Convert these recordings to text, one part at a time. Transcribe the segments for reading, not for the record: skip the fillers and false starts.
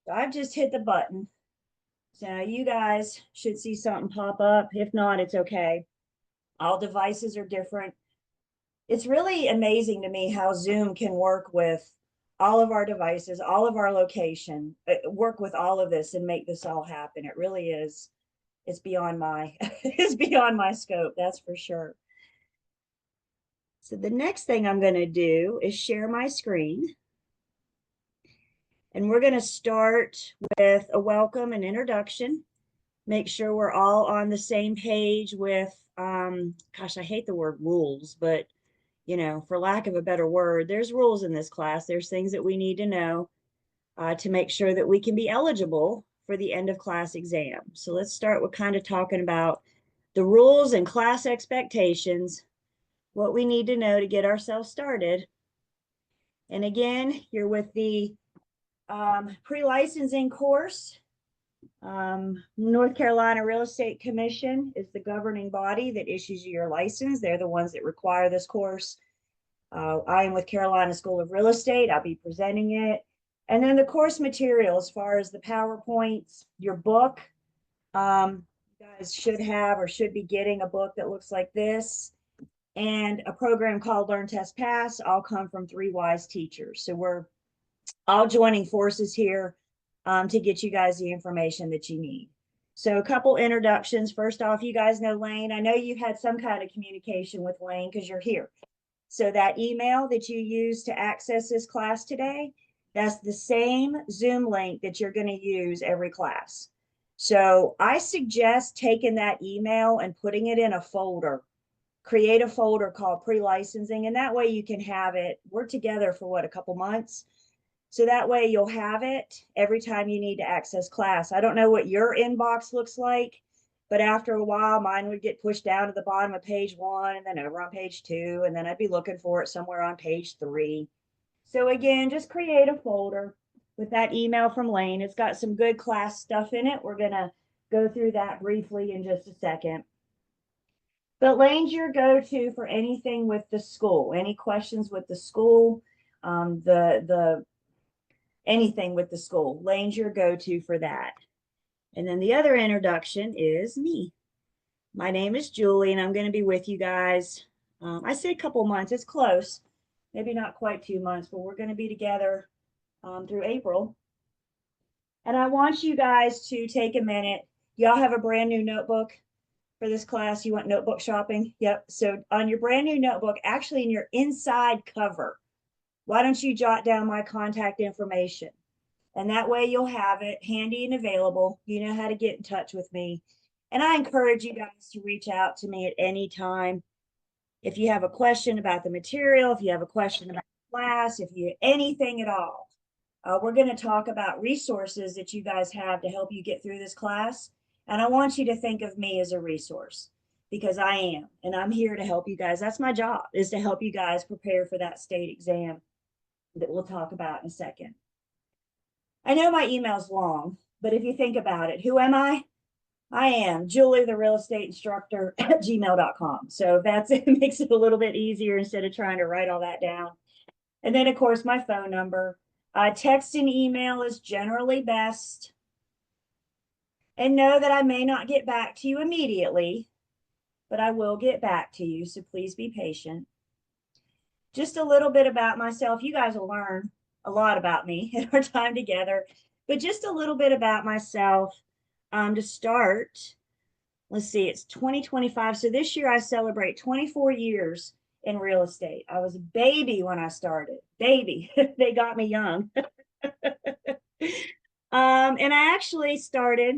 So I've just hit the button. So now you guys should see something pop up. If not, it's okay. All devices are different. It's really amazing to me how Zoom can work with all of our devices, all of our location, work with all of this and make this all happen. It really is. It's beyond my it's beyond my scope, that's for sure. So the next thing I'm going to do is share my screen. And we're going to start with a welcome and introduction. Make sure we're all on the same page with, gosh, I hate the word rules, but for lack of a better word, there's rules in this class. There's things that we need to know to make sure that we can be eligible for the end of class exam. So let's start with kind of talking about the rules and class expectations, what we need to know to get ourselves started. And again, you're with the pre-licensing course. North Carolina Real Estate Commission is the governing body that issues you your license. They're the ones that require this course. I am with Carolina School of Real Estate. I'll be presenting it. And then the course material, as far as the PowerPoints, your book, you guys should have or should be getting a book that looks like this, and a program called Learn, Test, Pass, all come from 3Wise teachers. So we're all joining forces here to get you guys the information that you need. So a couple introductions. First off, you guys know Lane. I know you've had some kind of communication with Lane because you're here. So that email that you use to access this class today, that's the same Zoom link that you're going to use every class. So I suggest taking that email and putting it in a folder. Create a folder called pre-licensing, and that way you can have it. We're together for what, a couple months? So that way you'll have it every time you need to access class. I don't know what your inbox looks like, but after a while, mine would get pushed down to the bottom of page 1 and then over on page 2, and then I'd be looking for it somewhere on page 3. So again, just create a folder with that email from Lane. It's got some good class stuff in it. We're going to go through that briefly in just a second. But Lane's your go-to for anything with the school, any questions with the school, the anything with the school. Lane's your go-to for that. And then the other introduction is me. My name is Julie, and I'm going to be with you guys. I say a couple months. It's close. Maybe not quite 2 months, but we're going to be together through April. And I want you guys to take a minute. Y'all have a brand new notebook for this class. You want notebook shopping? Yep. So on your brand new notebook, actually in your inside cover, why don't you jot down my contact information? And that way you'll have it handy and available. You know how to get in touch with me. And I encourage you guys to reach out to me at any time. If you have a question about the material, if you have a question about class, if you anything at all, we're going to talk about resources that you guys have to help you get through this class. And I want you to think of me as a resource because I am, and I'm here to help you guys. That's my job, is to help you guys prepare for that state exam that we'll talk about in a second. I know my email's long, but if you think about it, who am I? I am Julie, the real estate instructor at gmail.com. So that's it, makes it a little bit easier instead of trying to write all that down. And then, of course, my phone number. Text and email is generally best. And know that I may not get back to you immediately, but I will get back to you. So please be patient. Just a little bit about myself. You guys will learn a lot about me in our time together, but just a little bit about myself to start. Let's see, it's 2025. So this year I celebrate 24 years in real estate. I was a baby when I started. Baby, they got me young. And I actually started,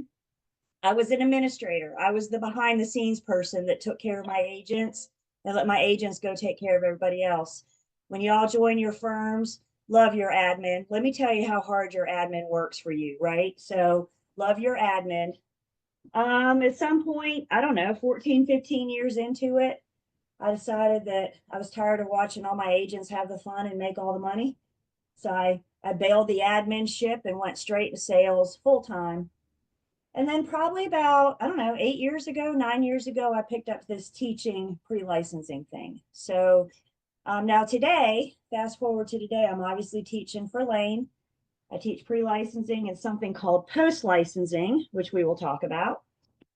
I was an administrator. I was the behind the scenes person that took care of my agents and let my agents go take care of everybody else. When y'all join your firms, love your admin. Let me tell you how hard your admin works for you, right? So love your admin. At some point, I don't know, 14, 15 years into it, I decided that I was tired of watching all my agents have the fun and make all the money. So I bailed the admin ship and went straight to sales full time. And then probably about, I don't know, 8 years ago, 9 years ago, I picked up this teaching pre-licensing thing. So now today, fast forward to today, I'm obviously teaching for Lane I teach pre-licensing and something called post-licensing, which we will talk about.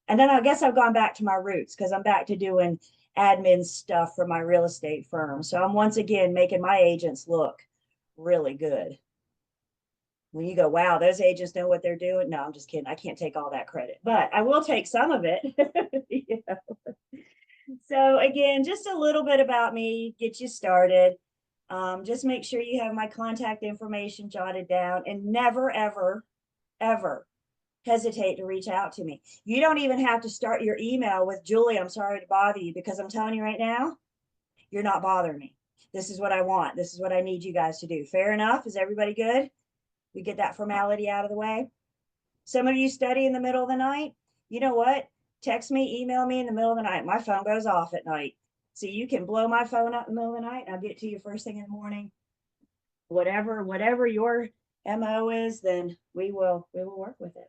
And then I guess I've gone back to my roots because I'm back to doing admin stuff for my real estate firm. So I'm once again making my agents look really good. When you go, wow, those agents know what they're doing. No, I'm just kidding. I can't take all that credit, but I will take some of it. You know? So again, just a little bit about me, get you started. Just make sure you have my contact information jotted down and never, ever, ever hesitate to reach out to me. You don't even have to start your email with Julie, I'm sorry to bother you, because I'm telling you right now, you're not bothering me. This is what I want. This is what I need you guys to do. Fair enough? Is everybody good? We get that formality out of the way. Some of you study in the middle of the night. You know what? Text me, email me in the middle of the night. My phone goes off at night. So you can blow my phone up in the middle of the night and I'll get to you first thing in the morning. Whatever your MO is, then we will work with it.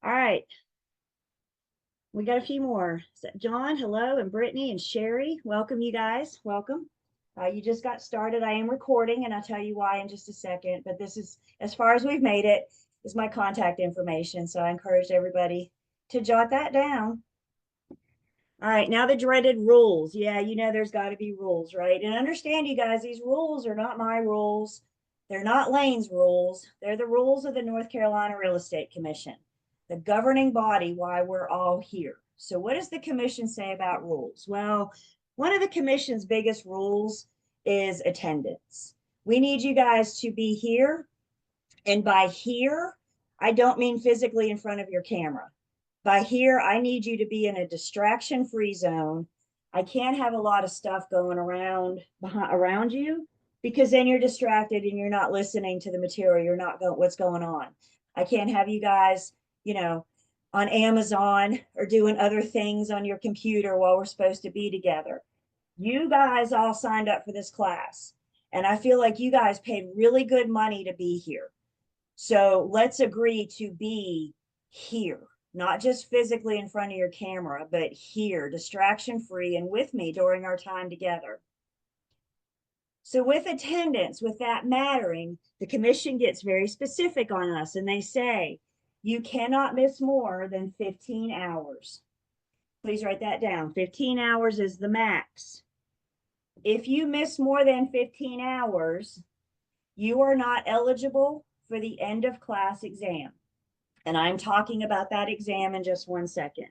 All right. We got a few more. John, hello, and Brittany and Sherry, welcome you guys. Welcome. You just got started. I am recording and I'll tell you why in just a second, but this is, as far as we've made it, is my contact information. So I encourage everybody to jot that down. All right, now the dreaded rules. Yeah, you know there's got to be rules, right? And understand, you guys, these rules are not my rules. They're not Lane's rules. They're the rules of the North Carolina Real Estate Commission, the governing body why we're all here. So what does the commission say about rules? Well, one of the commission's biggest rules is attendance. We need you guys to be here. And by here, I don't mean physically in front of your camera. By here, I need you to be in a distraction-free zone. I can't have a lot of stuff going around you because then you're distracted and you're not listening to the material. You're not going, what's going on. I can't have you guys, you know, on Amazon or doing other things on your computer while we're supposed to be together. You guys all signed up for this class, and I feel like you guys paid really good money to be here. So let's agree to be here, not just physically in front of your camera, but here, distraction free and with me during our time together. So with attendance, with that mattering, the commission gets very specific on us and they say, you cannot miss more than 15 hours. Please write that down. 15 hours is the max. If you miss more than 15 hours, you are not eligible for the end of class exam. And I'm talking about that exam in just 1 second.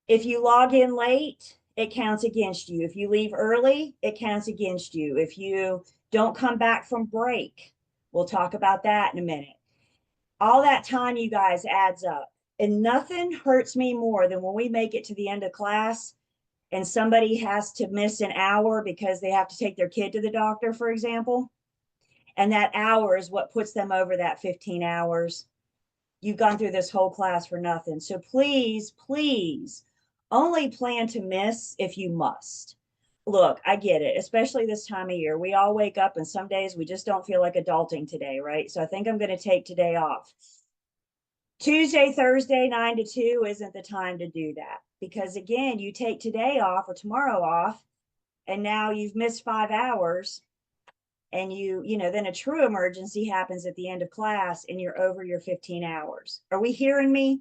If you log in late, it counts against you. If you leave early, it counts against you. If you don't come back from break, we'll talk about that in a minute. All that time, you guys, adds up. And nothing hurts me more than when we make it to the end of class and somebody has to miss an hour because they have to take their kid to the doctor, for example. And that hour is what puts them over that 15 hours. You've gone through this whole class for nothing. So please, please only plan to miss if you must. Look, I get it, especially this time of year. We all wake up and some days we just don't feel like adulting today, right? So I think I'm going to take today off. Tuesday, Thursday, 9 to 2 isn't the time to do that because again, you take today off or tomorrow off and now you've missed 5 hours and then a true emergency happens at the end of class and you're over your 15 hours. Are we hearing me?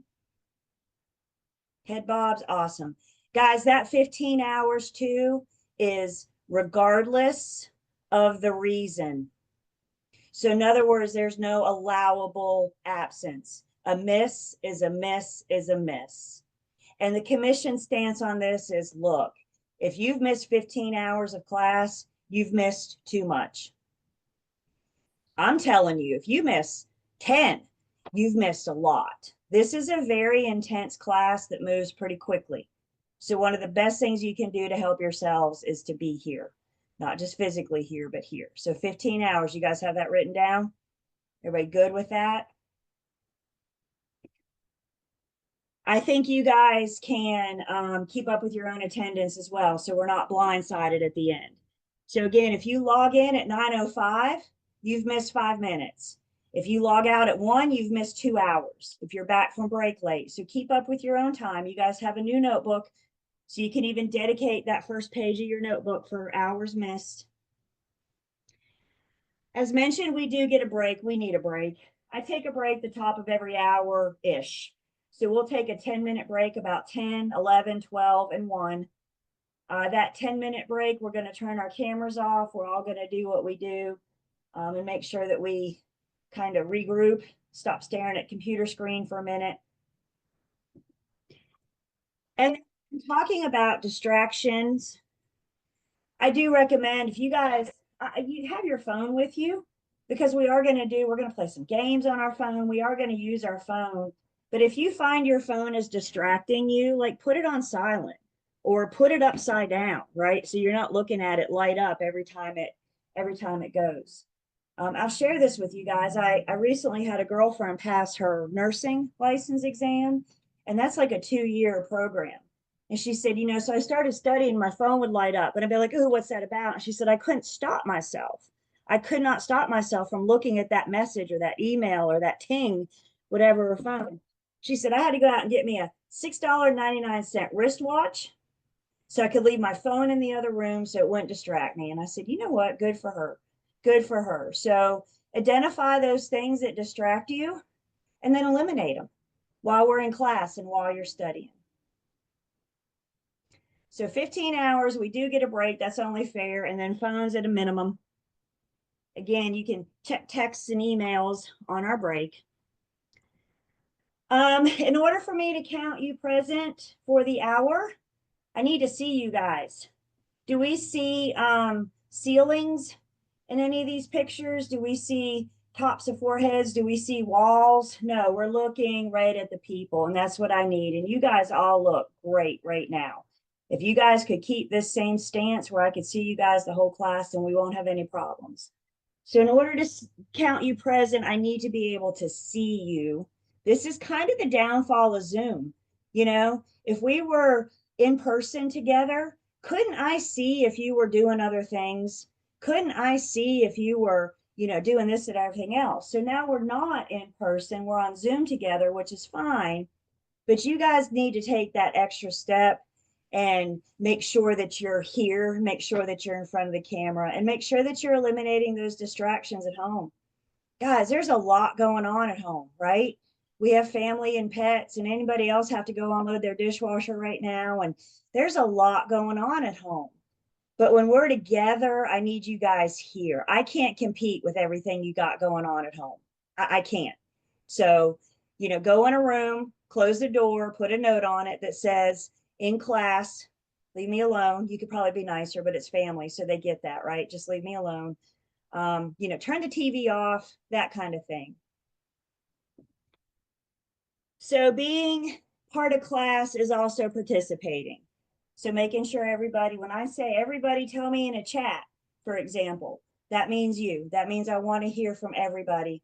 Head bobs, awesome. Guys, that 15 hours too is regardless of the reason. So in other words, there's no allowable absence. A miss is a miss is a miss. And the commission stance on this is, look, if you've missed 15 hours of class, you've missed too much. I'm telling you, if you miss 10, you've missed a lot. This is a very intense class that moves pretty quickly. So one of the best things you can do to help yourselves is to be here, not just physically here, but here. So 15 hours, you guys have that written down? Everybody good with that? I think you guys can keep up with your own attendance as well, so we're not blindsided at the end. So again, if you log in at 9:05, you've missed 5 minutes. If you log out at 1, you've missed 2 hours if you're back from break late. So keep up with your own time. You guys have a new notebook, so you can even dedicate that first page of your notebook for hours missed. As mentioned, we do get a break. We need a break. I take a break the top of every hour-ish. So we'll take a 10-minute break about 10, 11, 12, and 1. That 10-minute break, we're going to turn our cameras off. We're all going to do what we do and make sure that we kind of regroup, stop staring at computer screen for a minute. And talking about distractions, I do recommend if you guys you have your phone with you, because we're going to play some games on our phone. We are going to use our phone. But if you find your phone is distracting you, like put it on silent or put it upside down, right? So you're not looking at it light up every time it goes. I'll share this with you guys. I recently had a girlfriend pass her nursing license exam, and that's like a 2-year program. And she said, so I started studying, my phone would light up, and I'd be like, oh, what's that about? And she said, I couldn't stop myself. I could not stop myself from looking at that message or that email or that ting, whatever her phone. She said, I had to go out and get me a $6.99 wristwatch so I could leave my phone in the other room so it wouldn't distract me. And I said, you know what? Good for her. Good for her. So identify those things that distract you and then eliminate them while we're in class and while you're studying. So 15 hours, we do get a break. That's only fair. And then phones at a minimum. Again, you can check texts and emails on our break. In order for me to count you present for the hour, I need to see you guys. Do we see ceilings in any of these pictures? Do we see tops of foreheads? Do we see walls? No, we're looking right at the people, and that's what I need. And you guys all look great right now. If you guys could keep this same stance where I could see you guys the whole class, then we won't have any problems. So in order to count you present, I need to be able to see you. This is kind of the downfall of Zoom. If we were in person together, couldn't I see if you were doing other things? Couldn't I see if you were, doing this and everything else? So now we're not in person, we're on Zoom together, which is fine. But you guys need to take that extra step and make sure that you're here, make sure that you're in front of the camera, and make sure that you're eliminating those distractions at home. Guys, there's a lot going on at home, right? We have family and pets, and anybody else have to go unload their dishwasher right now. And there's a lot going on at home. But when we're together, I need you guys here. I can't compete with everything you got going on at home. I can't. So, go in a room, close the door, put a note on it that says, in class, leave me alone. You could probably be nicer, but it's family, so they get that, right? Just leave me alone. Turn the TV off, that kind of thing. So being part of class is also participating. So making sure everybody, when I say everybody tell me in a chat, for example, that means you. That means I want to hear from everybody.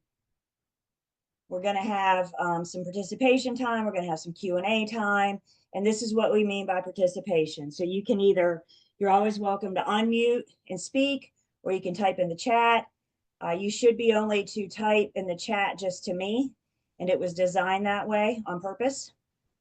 We're going to have some participation time. We're going to have some Q&A time. And this is what we mean by participation. So you can you're always welcome to unmute and speak, or you can type in the chat. You should be only to type in the chat just to me, and it was designed that way on purpose.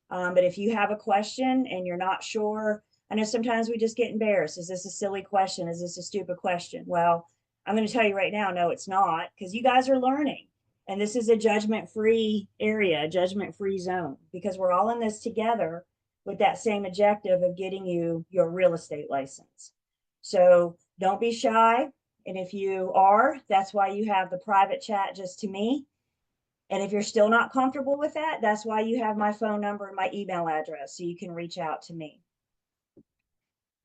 But if you have a question and you're not sure, I know sometimes we just get embarrassed. Is this a silly question? Is this a stupid question? Well, I'm going to tell you right now, no, it's not, because you guys are learning. And this is a judgment-free area, a judgment-free zone, because we're all in this together with that same objective of getting you your real estate license. So don't be shy. And if you are, that's why you have the private chat just to me. And if you're still not comfortable with that, that's why you have my phone number and my email address, so you can reach out to me.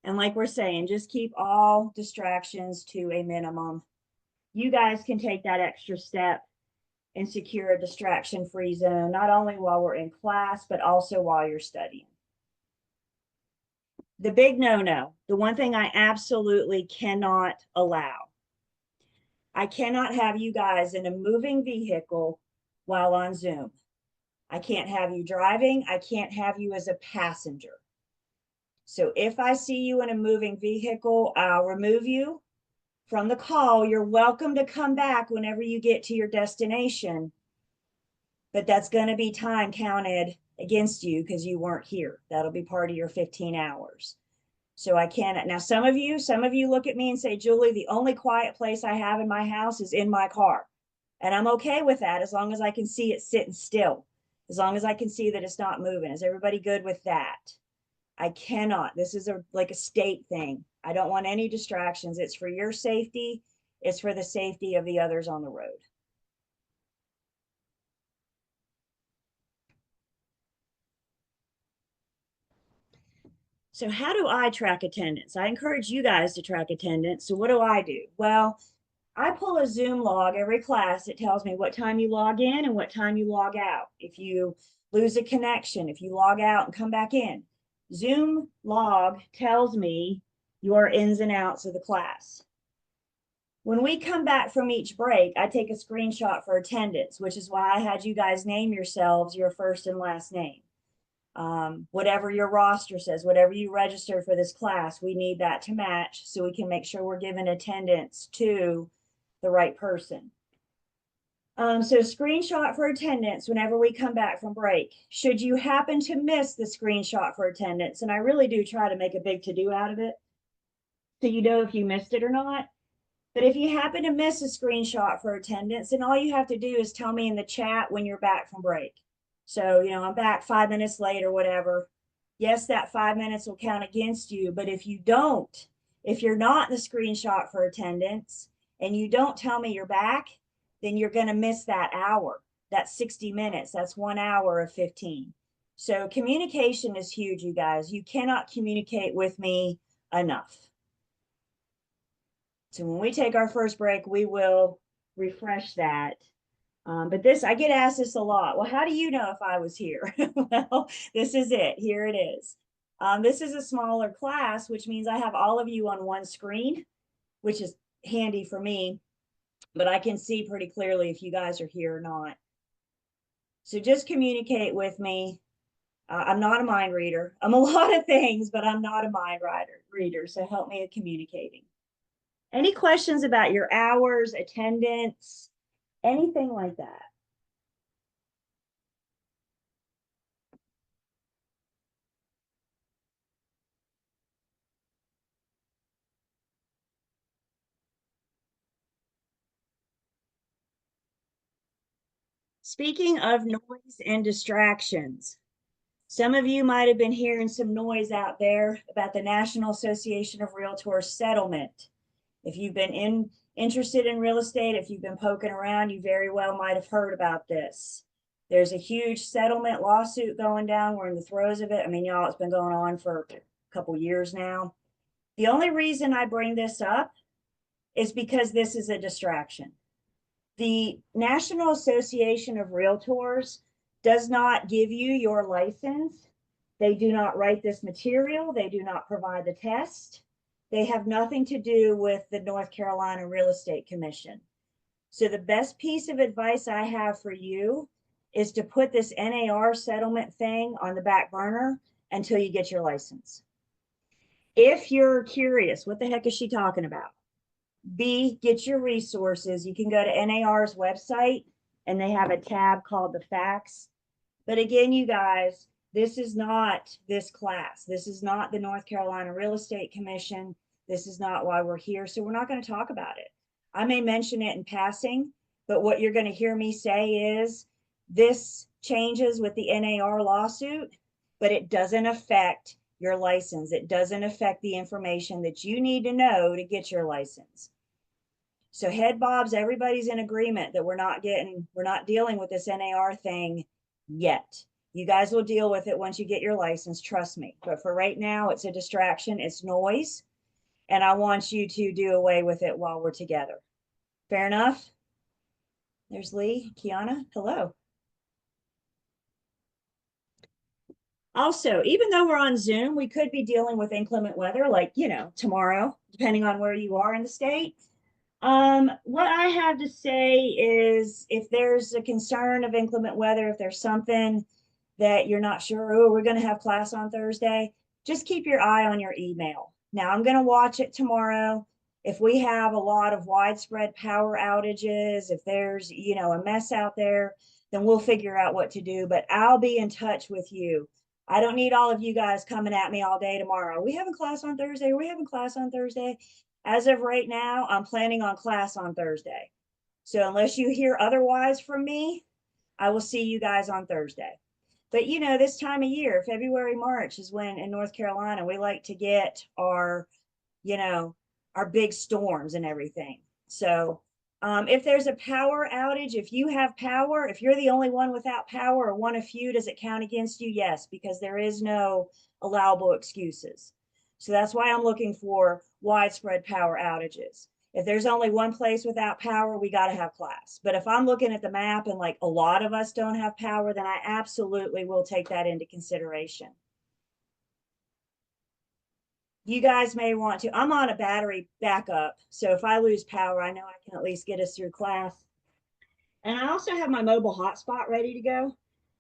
And like we're saying, just keep all distractions to a minimum. You guys can take that extra step and secure a distraction-free zone, not only while we're in class, but also while you're studying. The big no-no, the one thing I absolutely cannot allow. I cannot have you guys in a moving vehicle while on Zoom. I can't have you driving. I can't have you as a passenger. So if I see you in a moving vehicle, I'll remove you from the call. You're welcome to come back whenever you get to your destination, but that's going to be time counted against you because you weren't here. That'll be part of your 15 hours. So I cannot. Now, some of you look at me and say, Julie, the only quiet place I have in my house is in my car. And I'm okay with that as long as I can see it sitting still, as long as I can see that it's not moving. Is everybody good with that? I cannot. This is like a state thing. I don't want any distractions. It's for your safety. It's for the safety of the others on the road. So how do I track attendance? I encourage you guys to track attendance. So what do? Well, I pull a Zoom log every class. It tells me what time you log in and what time you log out. If you lose a connection, if you log out and come back in, Zoom log tells me your ins and outs of the class. When we come back from each break, I take a screenshot for attendance, which is why I had you guys name yourselves your first and last name. Whatever your roster says, whatever you registered for this class, we need that to match so we can make sure we're giving attendance to the right person. So screenshot for attendance whenever we come back from break. Should you happen to miss the screenshot for attendance, and I really do try to make a big to-do out of it, so you know if you missed it or not. But if you happen to miss a screenshot for attendance, then all you have to do is tell me in the chat when you're back from break. So, I'm back 5 minutes late or whatever. Yes, that 5 minutes will count against you. But if you're not in the screenshot for attendance and you don't tell me you're back, then you're going to miss that hour. That's 60 minutes. That's 1 hour of 15. So communication is huge, you guys. You cannot communicate with me enough. So when we take our first break, we will refresh that. But I get asked this a lot. Well, how do you know if I was here? Well, this is it. Here it is. This is a smaller class, which means I have all of you on one screen, which is handy for me, but I can see pretty clearly if you guys are here or not. So just communicate with me. I'm not a mind reader. I'm a lot of things, but I'm not a mind reader. So help me with communicating. Any questions about your hours, attendance, anything like that? Speaking of noise and distractions, some of you might have been hearing some noise out there about the National Association of Realtors settlement. If you've been interested in real estate, if you've been poking around, you very well might have heard about this. There's a huge settlement lawsuit going down. We're in the throes of it. I mean, y'all, it's been going on for a couple years now. The only reason I bring this up is because this is a distraction. The National Association of Realtors does not give you your license. They do not write this material. They do not provide the test. They have nothing to do with the North Carolina Real Estate Commission. So the best piece of advice I have for you is to put this NAR settlement thing on the back burner until you get your license. If you're curious, what the heck is she talking about? B, get your resources. You can go to NAR's website and they have a tab called the facts. But again, you guys, this is not this class. This is not the North Carolina Real Estate Commission. This is not why we're here. So we're not going to talk about it. I may mention it in passing, but what you're going to hear me say is this changes with the NAR lawsuit, but it doesn't affect your license. It doesn't affect the information that you need to know to get your license. So head bobs, everybody's in agreement that we're not dealing with this NAR thing yet. You guys will deal with it once you get your license, trust me. But for right now, it's a distraction, it's noise, and I want you to do away with it while we're together. Fair enough? There's Lee, Kiana, hello. Also, even though we're on Zoom, we could be dealing with inclement weather, like, tomorrow, depending on where you are in the state. What I have to say is if there's a concern of inclement weather, if there's something that you're not sure, oh, we're going to have class on Thursday, just keep your eye on your email. Now, I'm going to watch it tomorrow. If we have a lot of widespread power outages, if there's, a mess out there, then we'll figure out what to do. But I'll be in touch with you. I don't need all of you guys coming at me all day tomorrow. We having class on Thursday. We having class on Thursday. As of right now, I'm planning on class on Thursday. So unless you hear otherwise from me, I will see you guys on Thursday. But you know, this time of year, February, March is when in North Carolina, we like to get our, you know, our big storms and everything. So if there's a power outage, if you have power, if you're the only one without power or one of few, does it count against you? Yes, because there is no allowable excuses. So that's why I'm looking for widespread power outages. If there's only one place without power, we got to have class. But if I'm looking at the map and like a lot of us don't have power, then I absolutely will take that into consideration. You guys may want to, I'm on a battery backup. So if I lose power, I know I can at least get us through class. And I also have my mobile hotspot ready to go.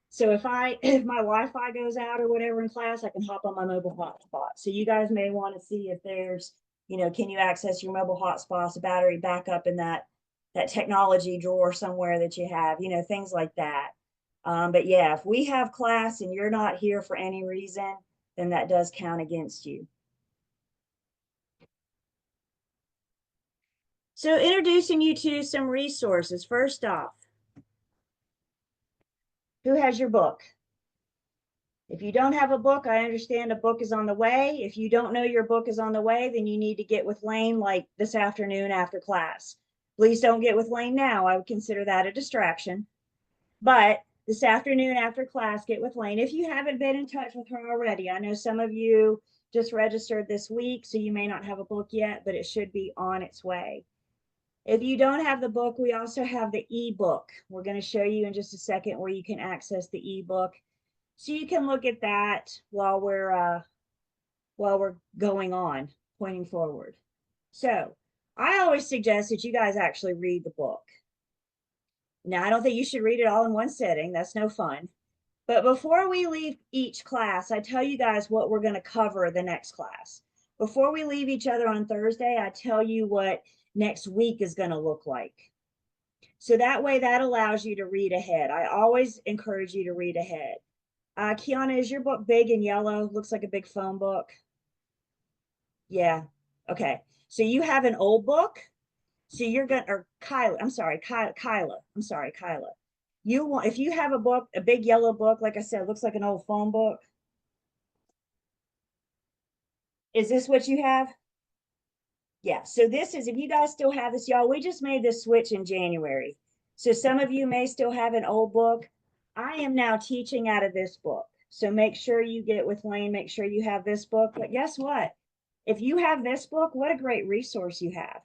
So if if my Wi-Fi goes out or whatever in class, I can hop on my mobile hotspot. So you guys may want to see if there's, you know, can you access your mobile hotspots, a battery backup in that technology drawer somewhere that you have, you know, things like that. But yeah, if we have class and you're not here for any reason, then that does count against you. So introducing you to some resources. First off, who has your book? If you don't have a book, I understand a book is on the way. If you don't know your book is on the way, then you need to get with Lane like this afternoon after class. Please don't get with Lane now. I would consider that a distraction. But this afternoon after class, get with Lane. If you haven't been in touch with her already, I know some of you just registered this week, so you may not have a book yet, but it should be on its way. If you don't have the book, we also have the ebook. We're going to show you in just a second where you can access the ebook. So you can look at that while we're going on, pointing forward. So I always suggest that you guys actually read the book. Now, I don't think you should read it all in one sitting. That's no fun. But before we leave each class, I tell you guys what we're going to cover the next class. Before we leave each other on Thursday, I tell you what next week is going to look like. So that way, that allows you to read ahead. I always encourage you to read ahead. Kiana, is your book big and yellow? Looks like a big phone book. Yeah. Okay. So you have an old book. So you're going to, or Kyla, I'm sorry, Kyla. I'm sorry, Kyla. You want, if you have a book, a big yellow book, like I said, looks like an old phone book. Is this what you have? Yeah. So this is, if you guys still have this, y'all, we just made this switch in January. So some of you may still have an old book. I am now teaching out of this book. So make sure you get with Lane, make sure you have this book. But guess what? If you have this book, what a great resource you have.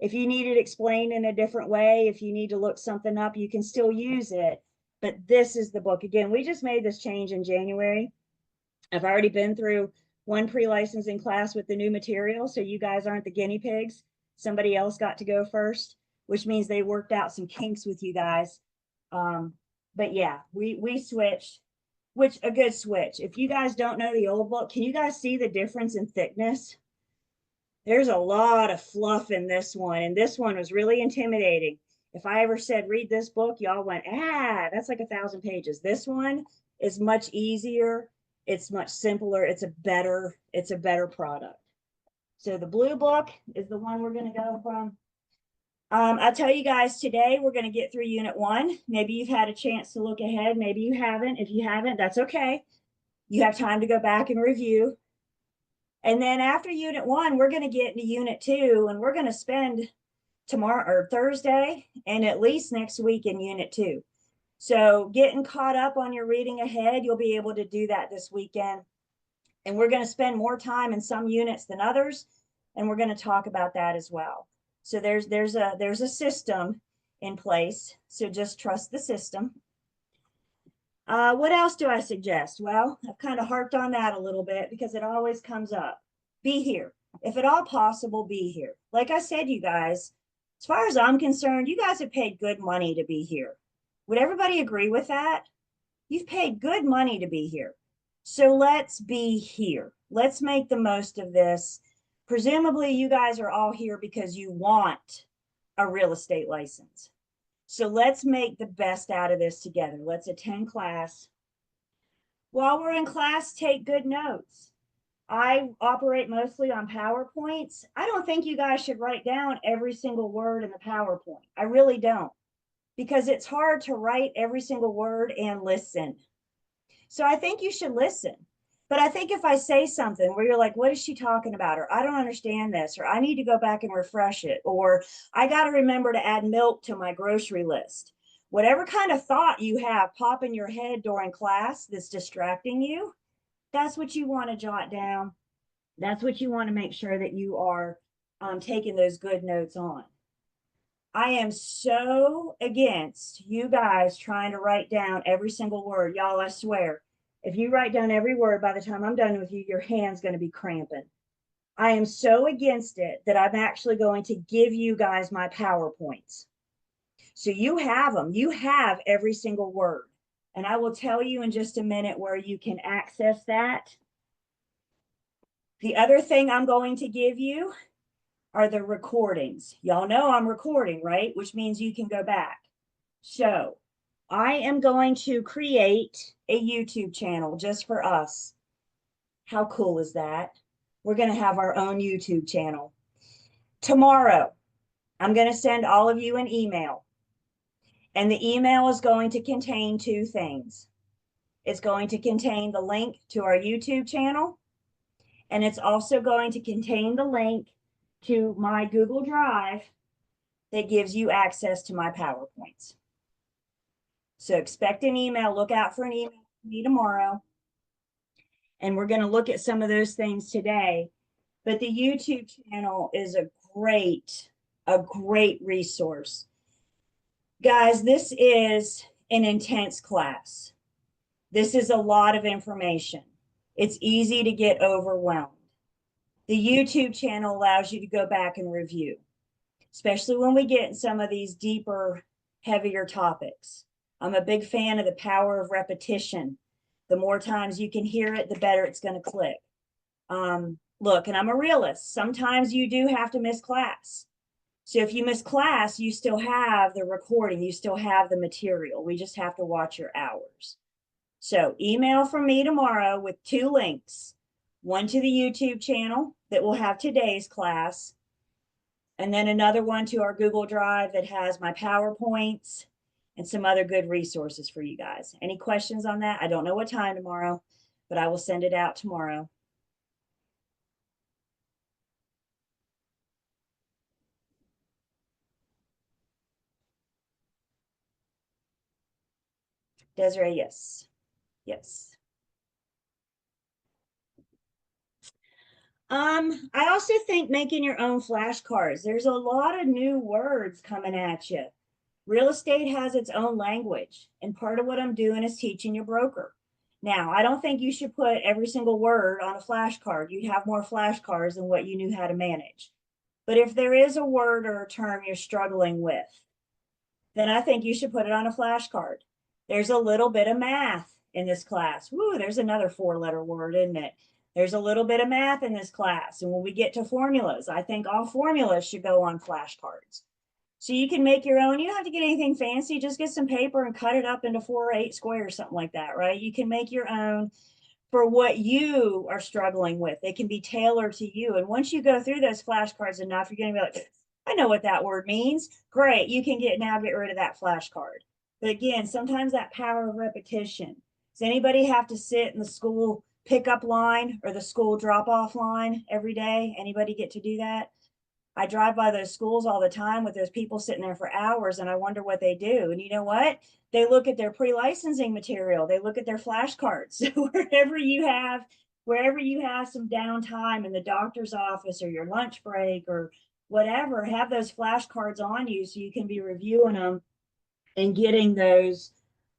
If you need it explained in a different way, if you need to look something up, you can still use it. But this is the book. Again, we just made this change in January. I've already been through one pre-licensing class with the new material, so you guys aren't the guinea pigs. Somebody else got to go first, which means they worked out some kinks with you guys. But yeah, we switched, which a good switch. If you guys don't know the old book, can you guys see the difference in thickness? There's a lot of fluff in this one, and this one was really intimidating. If I ever said read this book, y'all went, that's like 1,000 pages. This one is much easier. It's much simpler. It's a better product. So the blue book is the one we're going to go from. I'll tell you guys today, we're going to get through unit 1. Maybe you've had a chance to look ahead. Maybe you haven't. If you haven't, that's okay. You have time to go back and review. And then after unit 1, we're going to get into unit 2, and we're going to spend tomorrow or Thursday and at least next week in unit 2. So getting caught up on your reading ahead, you'll be able to do that this weekend. And we're going to spend more time in some units than others, and we're going to talk about that as well. So there's a system in place. So just trust the system. What else do I suggest? Well, I've kind of harped on that a little bit because it always comes up. Be here. If at all possible, be here. Like I said, you guys, as far as I'm concerned, you guys have paid good money to be here. Would everybody agree with that? You've paid good money to be here. So let's be here. Let's make the most of this. Presumably, you guys are all here because you want a real estate license. So let's make the best out of this together. Let's attend class. While we're in class, take good notes. I operate mostly on PowerPoints. I don't think you guys should write down every single word in the PowerPoint. I really don't, because it's hard to write every single word and listen. So I think you should listen. But I think if I say something where you're like, what is she talking about? Or I don't understand this, or I need to go back and refresh it, or I got to remember to add milk to my grocery list. Whatever kind of thought you have pop in your head during class that's distracting you, that's what you want to jot down. That's what you want to make sure that you are taking those good notes on. I am so against you guys trying to write down every single word. Y'all, I swear, if you write down every word, by the time I'm done with you, your hand's going to be cramping. I am so against it that I'm actually going to give you guys my PowerPoints. So you have them. You have every single word. And I will tell you in just a minute where you can access that. The other thing I'm going to give you are the recordings. Y'all know I'm recording, right? Which means you can go back. So I am going to create a YouTube channel just for us. How cool is that? We're going to have our own YouTube channel. Tomorrow, I'm going to send all of you an email. And the email is going to contain two things. It's going to contain the link to our YouTube channel. And it's also going to contain the link to my Google Drive that gives you access to my PowerPoints. So expect an email, look out for an email from me tomorrow. And we're going to look at some of those things today. But the YouTube channel is a great resource. Guys, this is an intense class. This is a lot of information. It's easy to get overwhelmed. The YouTube channel allows you to go back and review, especially when we get in some of these deeper, heavier topics. I'm a big fan of the power of repetition. The more times you can hear it, the better it's going to click. Look, and I'm a realist. Sometimes you do have to miss class. So if you miss class, you still have the recording, you still have the material. We just have to watch your hours. So email from me tomorrow with two links, one to the YouTube channel that will have today's class, and then another one to our Google Drive that has my PowerPoints and some other good resources for you guys. Any questions on that? I don't know what time tomorrow, but I will send it out tomorrow. Desiree, yes. Yes. I also think making your own flashcards. There's a lot of new words coming at you. Real estate has its own language, and part of what I'm doing is teaching your broker. Now, I don't think you should put every single word on a flashcard. You'd have more flashcards than what you knew how to manage. But if there is a word or a term you're struggling with, then I think you should put it on a flashcard. There's a little bit of math in this class. Woo, there's another four-letter word, isn't it? There's a little bit of math in this class. And when we get to formulas, I think all formulas should go on flashcards. So you can make your own. You don't have to get anything fancy. Just get some paper and cut it up into 4 or 8 squares, something like that, right? You can make your own for what you are struggling with. They can be tailored to you. And once you go through those flashcards enough, you're going to be like, I know what that word means. Great. You can get rid of that flashcard. But again, sometimes that power of repetition. Does anybody have to sit in the school pickup line or the school drop off line every day? Anybody get to do that? I drive by those schools all the time with those people sitting there for hours, and I wonder what they do. And you know what? They look at their pre-licensing material. They look at their flashcards. So wherever you have some downtime in the doctor's office or your lunch break or whatever, have those flashcards on you so you can be reviewing them and getting those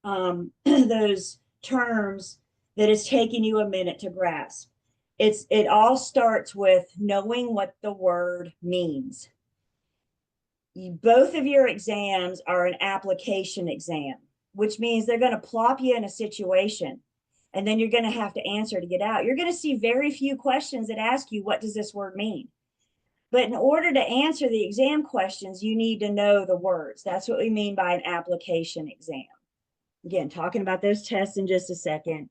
those terms that it's taking you a minute to grasp. It all starts with knowing what the word means. Both of your exams are an application exam, which means they're going to plop you in a situation and then you're going to have to answer to get out. You're going to see very few questions that ask you, what does this word mean? But in order to answer the exam questions, you need to know the words. That's what we mean by an application exam. Again, talking about those tests in just a second.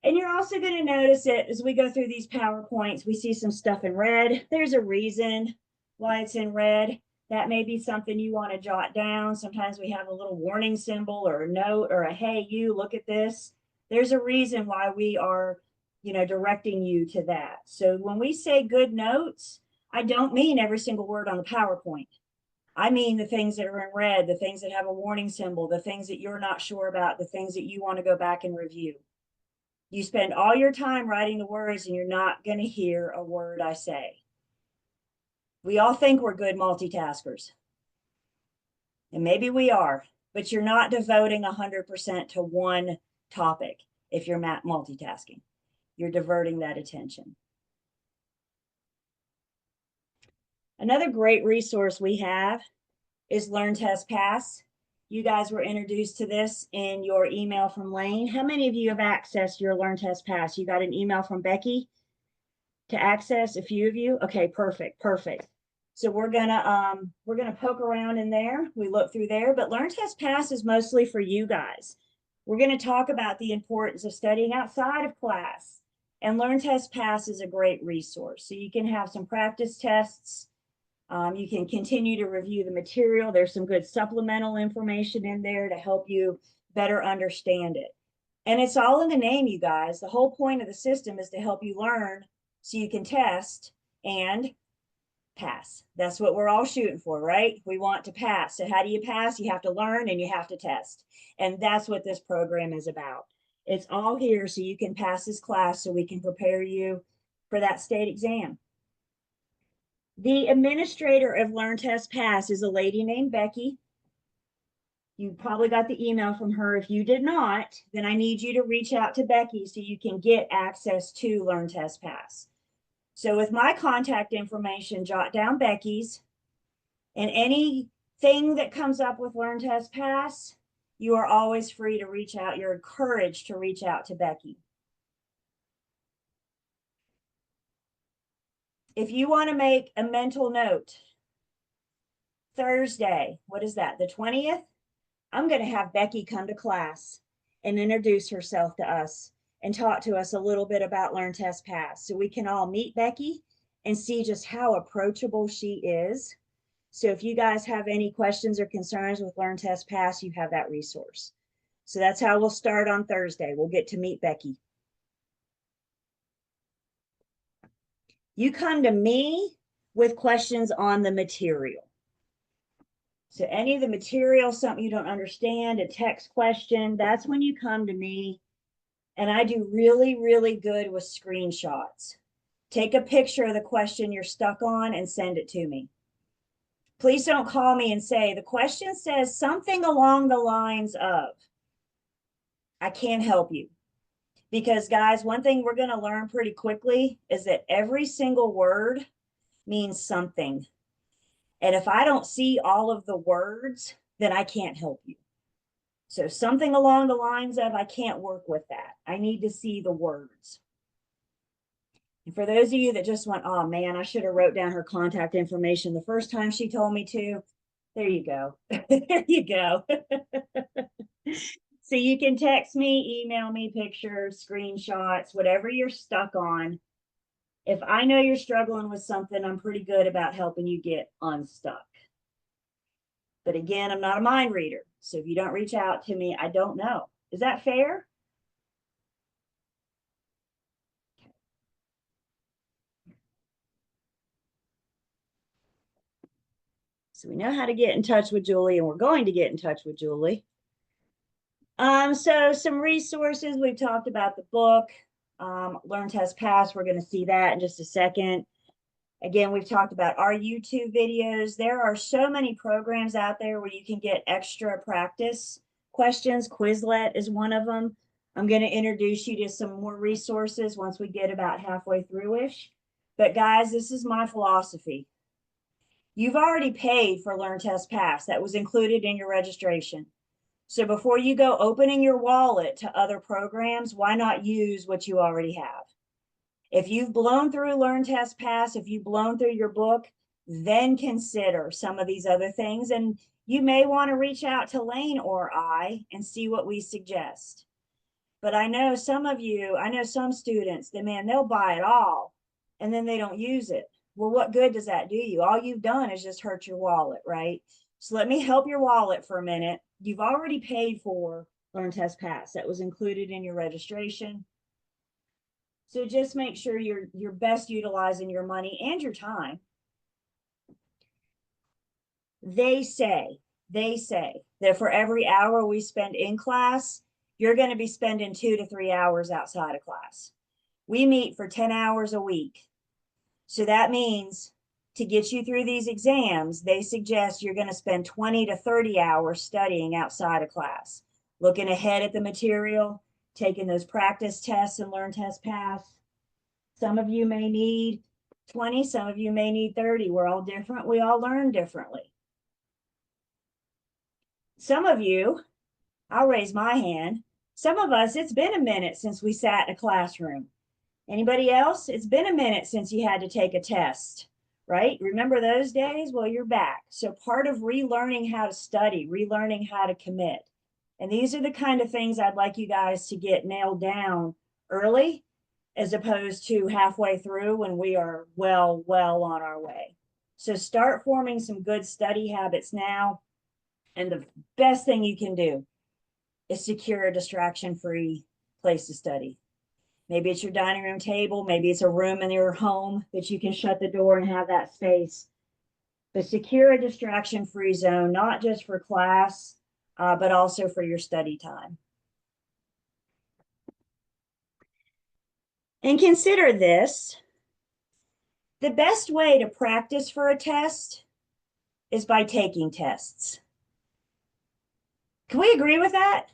And you're also going to notice it as we go through these PowerPoints, we see some stuff in red. There's a reason why it's in red. That may be something you want to jot down. Sometimes we have a little warning symbol or a note or a, hey, you look at this. There's a reason why we are, directing you to that. So when we say good notes, I don't mean every single word on the PowerPoint. I mean the things that are in red, the things that have a warning symbol, the things that you're not sure about, the things that you want to go back and review. You spend all your time writing the words and you're not going to hear a word I say. We all think we're good multitaskers. And maybe we are, but you're not devoting 100% to one topic if you're multitasking. You're diverting that attention. Another great resource we have is Learn, Test, Pass. You guys were introduced to this in your email from Lane. How many of you have accessed your Learn, Test, Pass? You got an email from Becky to access? A few of you? Okay, perfect, perfect. So we're gonna poke around in there. We look through there, but Learn, Test, Pass is mostly for you guys. We're gonna talk about the importance of studying outside of class. And Learn, Test, Pass is a great resource. So you can have some practice tests. You can continue to review the material. There's some good supplemental information in there to help you better understand it. And it's all in the name, you guys. The whole point of the system is to help you learn so you can test and pass. That's what we're all shooting for, right? We want to pass. So how do you pass? You have to learn and you have to test. And that's what this program is about. It's all here so you can pass this class so we can prepare you for that state exam. The administrator of Learn, Test, Pass is a lady named Becky. You probably got the email from her. If you did not, then I need you to reach out to Becky so you can get access to Learn, Test, Pass. So with my contact information, jot down Becky's, and anything that comes up with Learn, Test, Pass, you are always free to reach out. You're encouraged to reach out to Becky. If you want to make a mental note, Thursday, what is that, the 20th? I'm going to have Becky come to class and introduce herself to us and talk to us a little bit about Learn, Test, Pass so we can all meet Becky and see just how approachable she is. So if you guys have any questions or concerns with Learn, Test, Pass, you have that resource. So that's how we'll start on Thursday. We'll get to meet Becky. You come to me with questions on the material. So any of the material, something you don't understand, a text question, that's when you come to me. And I do really, really good with screenshots. Take a picture of the question you're stuck on and send it to me. Please don't call me and say, the question says something along the lines of. I can't help you. Because guys, one thing we're going to learn pretty quickly is that every single word means something. And if I don't see all of the words, then I can't help you. So something along the lines of, I can't work with that. I need to see the words. And for those of you that just went, oh man, I should have wrote down her contact information the first time she told me to, there you go. There you go. So you can text me, email me pictures, screenshots, whatever you're stuck on. If I know you're struggling with something, I'm pretty good about helping you get unstuck. But again, I'm not a mind reader. So if you don't reach out to me, I don't know. Is that fair? So we know how to get in touch with Julie, and we're going to get in touch with Julie. So some resources, we've talked about the book, Learn, Test, Pass. We're going to see that in just a second. Again, we've talked about our YouTube videos. There are so many programs out there where you can get extra practice questions. Quizlet is one of them. I'm going to introduce you to some more resources once we get about halfway through-ish. But guys, this is my philosophy. You've already paid for Learn, Test, Pass. That was included in your registration. So before you go opening your wallet to other programs, why not use what you already have? If you've blown through Learn, Test, Pass, if you've blown through your book, then consider some of these other things. And you may want to reach out to Lane or I and see what we suggest. But I know some of you, I know some students that, man, they'll buy it all and then they don't use it. Well, what good does that do you? All you've done is just hurt your wallet, right? So let me help your wallet for a minute. You've already paid for Learn Test Pass. That was included in your registration. So just make sure you're best utilizing your money and your time. They say that for every hour we spend in class, you're going to be spending 2 to 3 hours outside of class. We meet for 10 hours a week. So that means to get you through these exams, they suggest you're going to spend 20 to 30 hours studying outside of class, looking ahead at the material, taking those practice tests and Learn Test Pass. Some of you may need 20, some of you may need 30. We're all different. We all learn differently. Some of you, I'll raise my hand. Some of us, it's been a minute since we sat in a classroom. Anybody else? It's been a minute since you had to take a test, right? Remember those days? Well, you're back. So part of relearning how to study, relearning how to commit. And these are the kind of things I'd like you guys to get nailed down early, as opposed to halfway through when we are well on our way. So start forming some good study habits now. And the best thing you can do is secure a distraction-free place to study. Maybe it's your dining room table, maybe it's a room in your home that you can shut the door and have that space. But secure a distraction-free zone, not just for class, but also for your study time. And consider this: the best way to practice for a test is by taking tests. Can we agree with that?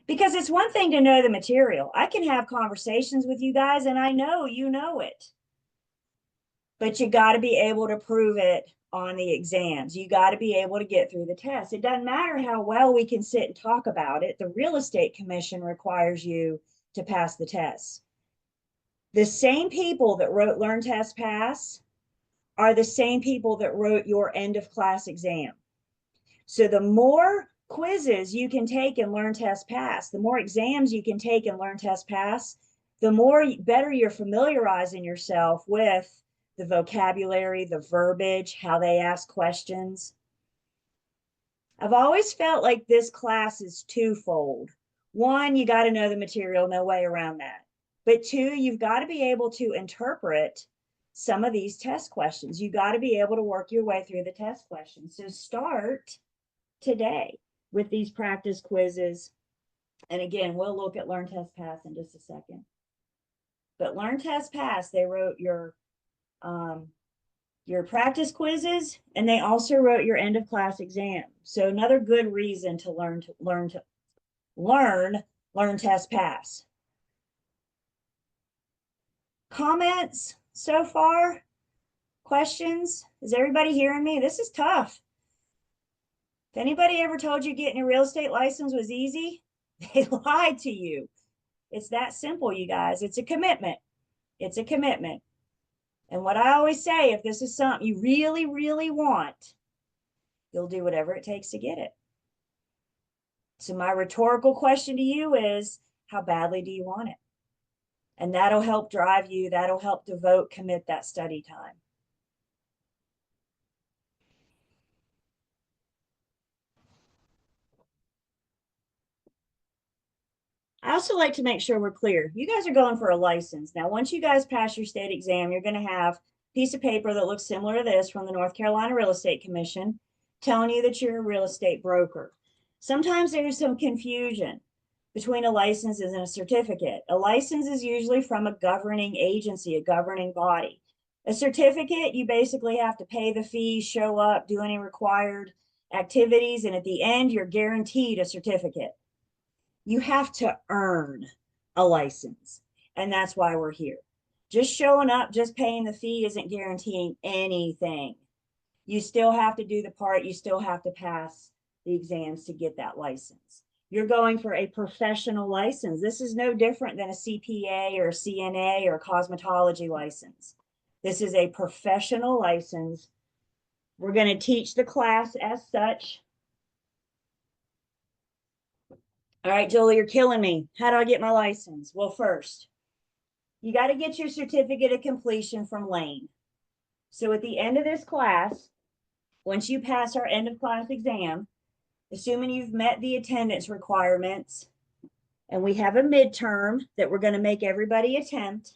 Because it's one thing to know the material. I can have conversations with you guys and I know you know it. But you got to be able to prove it on the exams. You got to be able to get through the test. It doesn't matter how well we can sit and talk about it. The Real Estate Commission requires you to pass the test. The same people that wrote Learn Test Pass are the same people that wrote your end of class exam. So the more quizzes you can take and Learn Test Pass, the more exams you can take and Learn Test Pass, the more better you're familiarizing yourself with the vocabulary, the verbiage, how they ask questions. I've always felt like this class is twofold. One, you got to know the material, no way around that. But two, you've got to be able to interpret some of these test questions. You got to be able to work your way through the test questions. So start today with these practice quizzes. And again, we'll look at Learn Test Pass in just a second. But Learn Test Pass, they wrote your practice quizzes, and they also wrote your end of class exam. So another good reason to learn Learn Test Pass. Comments so far? Questions? Is everybody hearing me? This is tough. If anybody ever told you getting a real estate license was easy, they lied to you. It's that simple, you guys. It's a commitment. It's a commitment. And what I always say, if this is something you really, really want, you'll do whatever it takes to get it. So my rhetorical question to you is, how badly do you want it? And that'll help drive you. That'll help commit that study time. I also like to make sure we're clear. You guys are going for a license. Now, once you guys pass your state exam, you're going to have a piece of paper that looks similar to this from the North Carolina Real Estate Commission telling you that you're a real estate broker. Sometimes there's some confusion between a license and a certificate. A license is usually from a governing agency, a governing body. A certificate, you basically have to pay the fees, show up, do any required activities, and at the end, you're guaranteed a certificate. You have to earn a license. And that's why we're here. Just showing up, just paying the fee isn't guaranteeing anything. You still have to do the part, you still have to pass the exams to get that license. You're going for a professional license. This is no different than a CPA or a CNA or a cosmetology license. This is a professional license. We're going to teach the class as such. All right, Julie, you're killing me. How do I get my license? Well, first, you got to get your certificate of completion from Lane. So at the end of this class, once you pass our end of class exam, assuming you've met the attendance requirements, and we have a midterm that we're going to make everybody attempt,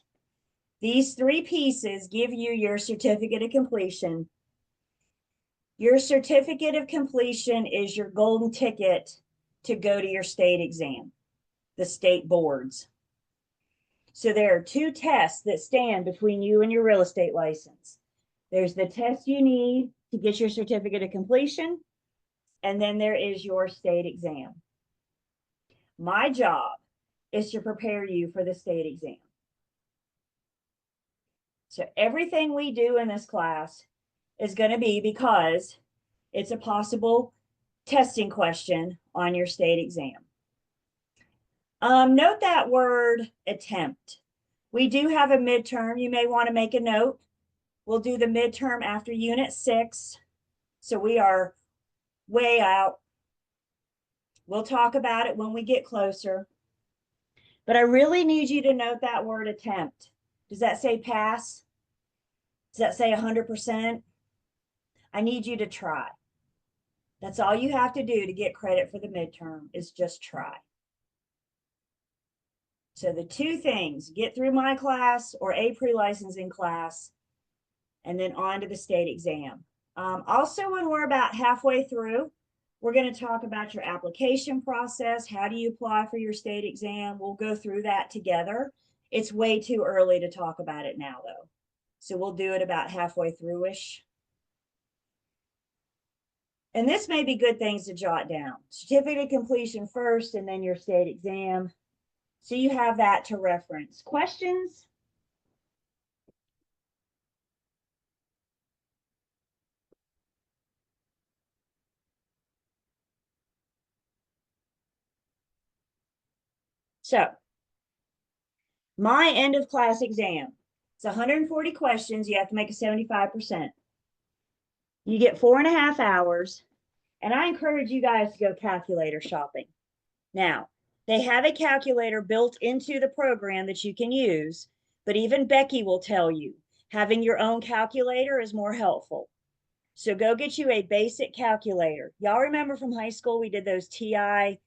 these three pieces give you your certificate of completion. Your certificate of completion is your golden ticket to go to your state exam, the state boards. So there are two tests that stand between you and your real estate license. There's the test you need to get your certificate of completion, and then there is your state exam. My job is to prepare you for the state exam. So everything we do in this class is going to be because it's a possible testing question on your state exam. Note that word attempt. We do have a midterm. You may want to make a note. We'll do the midterm after Unit 6. So we are way out. We'll talk about it when we get closer. But I really need you to note that word attempt. Does that say pass? Does that say 100%? I need you to try. That's all you have to do to get credit for the midterm is just try. So the two things, get through my class or a pre-licensing class, and then on to the state exam. Also, when we're about halfway through, we're going to talk about your application process. How do you apply for your state exam? We'll go through that together. It's way too early to talk about it now, though. So we'll do it about halfway through-ish. And this may be good things to jot down. Certificate of completion first, and then your state exam. So you have that to reference. Questions? So my end of class exam, it's 140 questions. You have to make a 75%. You get 4.5 hours. And I encourage you guys to go calculator shopping. Now, they have a calculator built into the program that you can use, but even Becky will tell you having your own calculator is more helpful. So go get you a basic calculator. Y'all remember from high school, we did those TI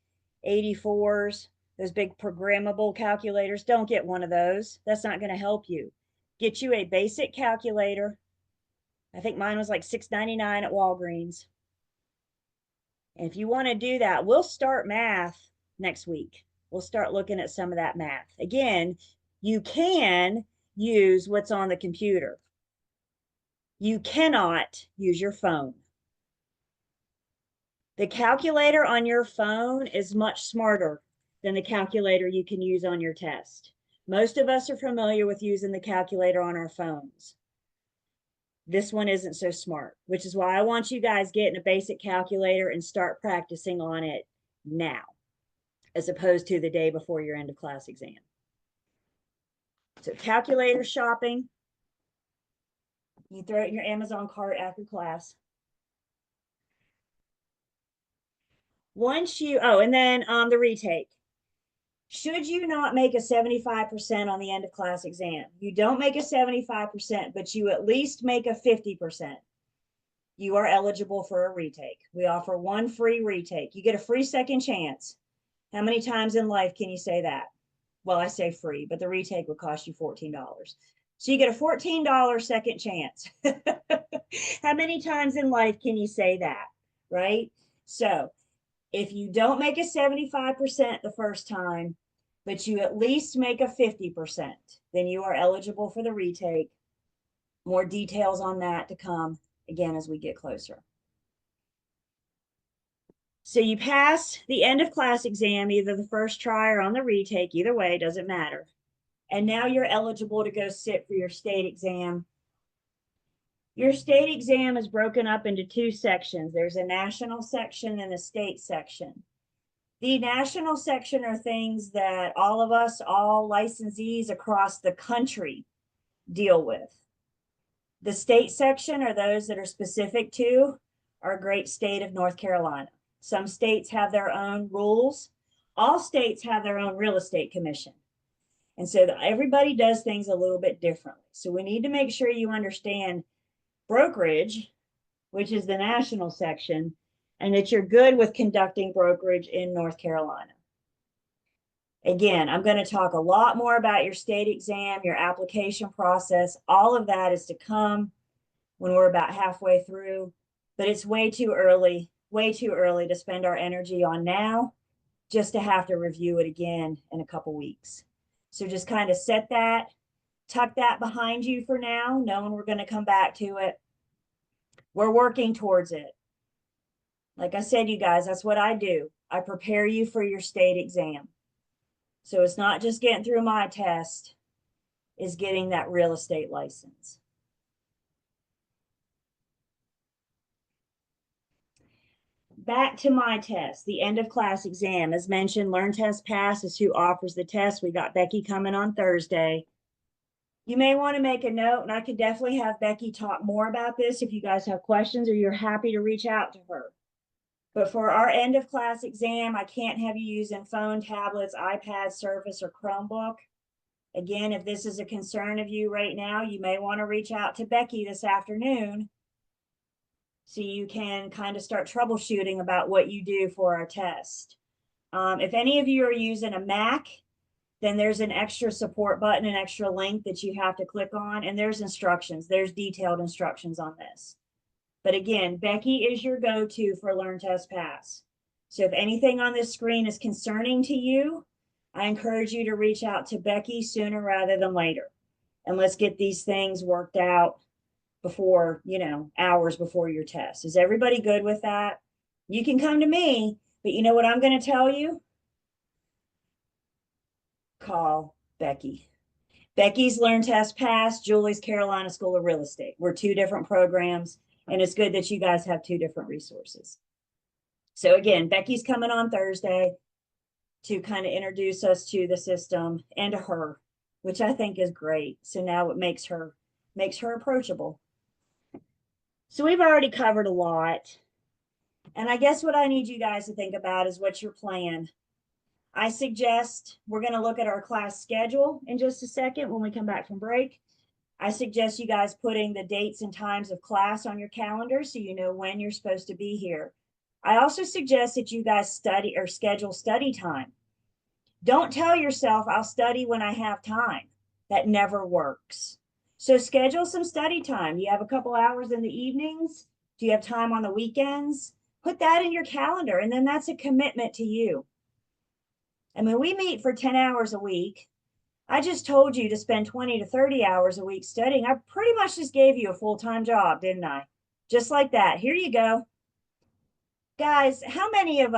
84s, those big programmable calculators. Don't get one of those. That's not going to help you. Get you a basic calculator. I think mine was like $6.99 at Walgreens. And if you want to do that, we'll start math next week. We'll start looking at some of that math. Again, you can use what's on the computer. You cannot use your phone. The calculator on your phone is much smarter than the calculator you can use on your test. Most of us are familiar with using the calculator on our phones. This one isn't so smart, which is why I want you guys getting a basic calculator and start practicing on it now, as opposed to the day before your end of class exam. So calculator shopping, you throw it in your Amazon cart after class. Once you, and then the retake. Should you not make a 75% on the end of class exam, you don't make a 75%, but you at least make a 50%, you are eligible for a retake. We offer one free retake. You get a free second chance. How many times in life can you say that? Well, I say free, but the retake would cost you $14. So you get a $14 second chance. How many times in life can you say that, right? So if you don't make a 75% the first time, but you at least make a 50%, then you are eligible for the retake. More details on that to come again as we get closer. So you pass the end of class exam, either the first try or on the retake, either way, doesn't matter. And now you're eligible to go sit for your state exam. Your state exam is broken up into two sections. There's a national section and a state section. The national section are things that all of us, all licensees across the country deal with. The state section are those that are specific to our great state of North Carolina. Some states have their own rules All states have their own real estate commission. And so everybody does things a little bit differently. So we need to make sure you understand brokerage, which is the national section, and that you're good with conducting brokerage in North Carolina. Again, I'm going to talk a lot more about your state exam, your application process. All of that is to come when we're about halfway through, but it's way too early to spend our energy on now, just to have to review it again in a couple weeks. So just kind of set that, tuck that behind you for now, knowing we're going to come back to it. We're working towards it. Like I said, you guys, that's what I do. I prepare you for your state exam. So it's not just getting through my test, it's getting that real estate license. Back to my test, the end of class exam. As mentioned, LearnTest Pass is who offers the test. We got Becky coming on Thursday. You may want to make a note, and I could definitely have Becky talk more about this if you guys have questions or you're happy to reach out to her. But for our end of class exam, I can't have you using phone, tablets, iPad, Surface, or Chromebook. Again, if this is a concern of you right now, you may want to reach out to Becky this afternoon so you can kind of start troubleshooting about what you do for our test. If any of you are using a Mac, then there's an extra support button, an extra link that you have to click on, and there's instructions. There's detailed instructions on this. But again, Becky is your go-to for LearnTest Pass. So if anything on this screen is concerning to you, I encourage you to reach out to Becky sooner rather than later. And let's get these things worked out before, hours before your test. Is everybody good with that? You can come to me, but you know what I'm going to tell you? Call Becky. Becky's LearnTest Pass, Julie's Carolina School of Real Estate. We're two different programs, and it's good that you guys have two different resources. So again, Becky's coming on Thursday to kind of introduce us to the system and to her, which I think is great. So now it makes her approachable. So we've already covered a lot. And I guess what I need you guys to think about is what's your plan. I suggest we're going to look at our class schedule in just a second when we come back from break. I suggest you guys putting the dates and times of class on your calendar so you know when you're supposed to be here. I also suggest that you guys study or schedule study time. Don't tell yourself I'll study when I have time. That never works. So schedule some study time. You have a couple hours in the evenings? Do you have time on the weekends? Put that in your calendar, and then that's a commitment to you. I mean, we meet for 10 hours a week. I just told you to spend 20 to 30 hours a week studying. I pretty much just gave you a full-time job, didn't I? Just like that. Here you go. Guys, how many of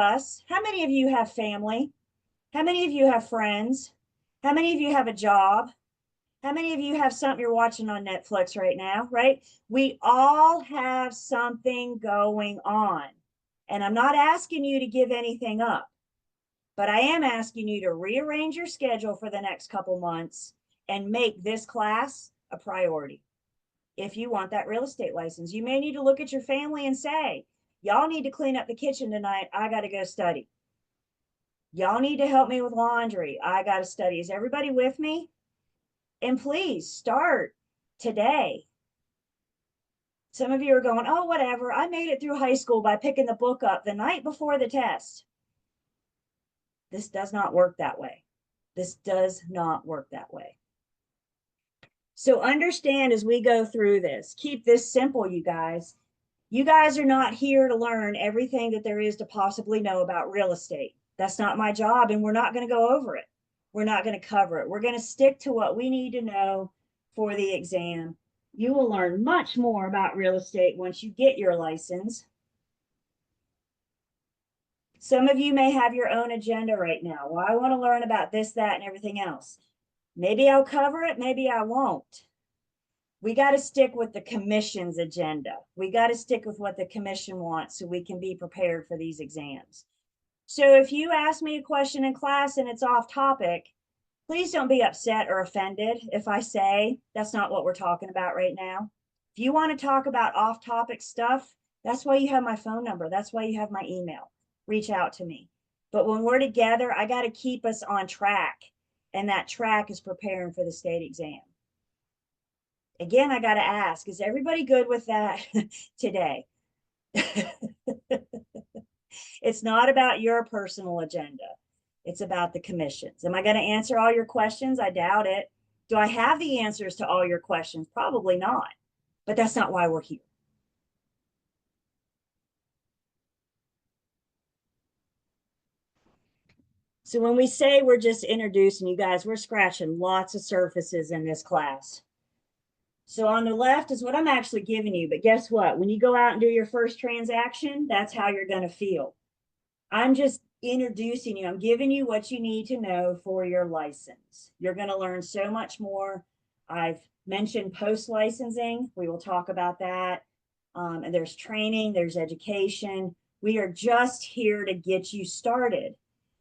you have family? How many of you have friends? How many of you have a job? How many of you have something you're watching on Netflix right now, right? We all have something going on. And I'm not asking you to give anything up, but I am asking you to rearrange your schedule for the next couple months and make this class a priority. If you want that real estate license, you may need to look at your family and say, y'all need to clean up the kitchen tonight. I got to go study. Y'all need to help me with laundry. I got to study. Is everybody with me? And please start today. Some of you are going, oh, whatever. I made it through high school by picking the book up the night before the test. This does not work that way. This does not work that way. So understand as we go through this, keep this simple, you guys. You guys are not here to learn everything that there is to possibly know about real estate. That's not my job, and we're not going to go over it. We're not going to cover it. We're going to stick to what we need to know for the exam. You will learn much more about real estate once you get your license. Some of you may have your own agenda right now. Well, I want to learn about this, that, and everything else. Maybe I'll cover it, maybe I won't. We got to stick with the commission's agenda. We got to stick with what the commission wants so we can be prepared for these exams. So if you ask me a question in class and it's off topic, please don't be upset or offended if I say that's not what we're talking about right now. If you want to talk about off topic stuff, that's why you have my phone number. That's why you have my email. Reach out to me. But when we're together, I got to keep us on track. And that track is preparing for the state exam. Again, I got to ask, is everybody good with that today? It's not about your personal agenda. It's about the commissions. Am I going to answer all your questions? I doubt it. Do I have the answers to all your questions? Probably not. But that's not why we're here. So when we say we're just introducing you guys, we're scratching lots of surfaces in this class. So on the left is what I'm actually giving you. But guess what? When you go out and do your first transaction, that's how you're going to feel. I'm just introducing you. I'm giving you what you need to know for your license. You're going to learn so much more. I've mentioned post-licensing. We will talk about that. And there's training, there's education. We are just here to get you started.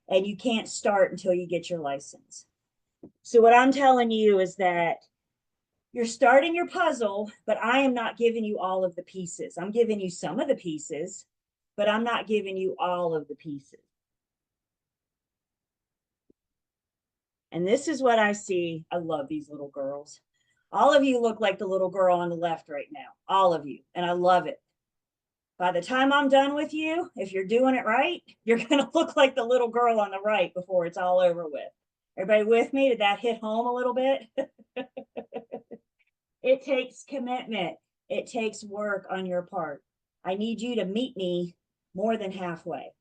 And you can't start until you get your license. So what I'm telling you is that you're starting your puzzle, but I am not giving you all of the pieces. I'm giving you some of the pieces, but I'm not giving you all of the pieces. And this is what I see. I love these little girls. All of you look like the little girl on the left right now, all of you, and I love it. By the time I'm done with you, if you're doing it right, you're going to look like the little girl on the right before it's all over with. Everybody with me? Did that hit home a little bit? It takes commitment. It takes work on your part. I need you to meet me more than halfway.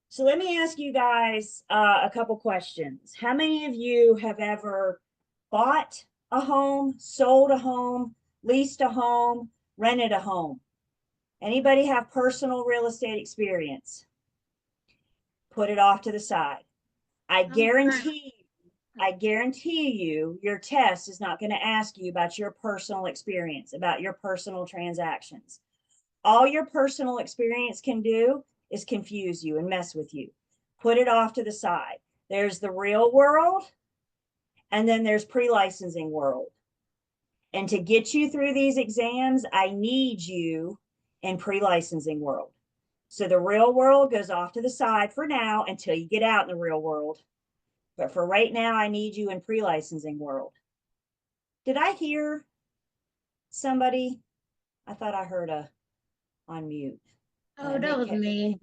So let me ask you guys a couple questions. How many of you have ever bought a home, sold a home, leased a home, rented a home? Anybody have personal real estate experience? Put it off to the side. I guarantee you your test is not going to ask you about your personal experience, about your personal transactions. All your personal experience can do is confuse you and mess with you. Put it off to the side. There's the real world, and then there's pre-licensing world. And to get you through these exams, I need you in pre-licensing world. So the real world goes off to the side for now until you get out in the real world. But for right now, I need you in pre-licensing world. Did I hear somebody? I thought I heard a on mute. Oh, that was me.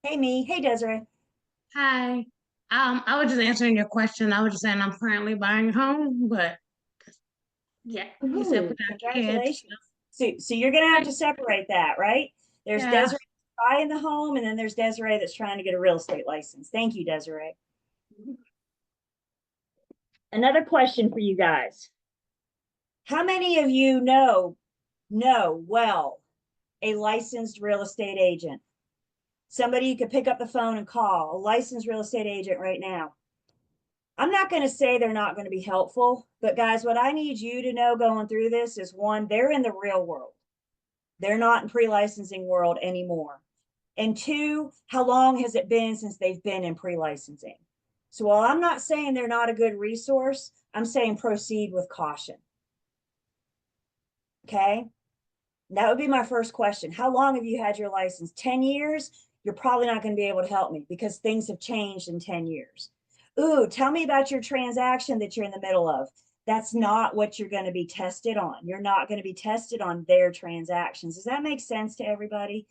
Hey, me. Hey, Desiree. Hi. I was just answering your question. I was just saying I'm currently buying a home, but yeah, you said Ooh, put out your kids. congratulations. So you're gonna have to separate that, right? There's Yeah. Desiree buying the home, and then there's Desiree that's trying to get a real estate license. Thank you, Desiree. Another question for you guys. How many of you know well a licensed real estate agent? Somebody you could pick up the phone and call, a licensed real estate agent right now. I'm not going to say they're not going to be helpful, but guys, what I need you to know going through this is one, they're in the real world. They're not in pre-licensing world anymore. And two, how long has it been since they've been in pre-licensing? So while I'm not saying they're not a good resource, I'm saying proceed with caution. Okay. That would be my first question. How long have you had your license? 10 years? You're probably not going to be able to help me because things have changed in 10 years. Ooh, tell me about your transaction that you're in the middle of. That's not what you're going to be tested on. You're not going to be tested on their transactions. Does that make sense to everybody?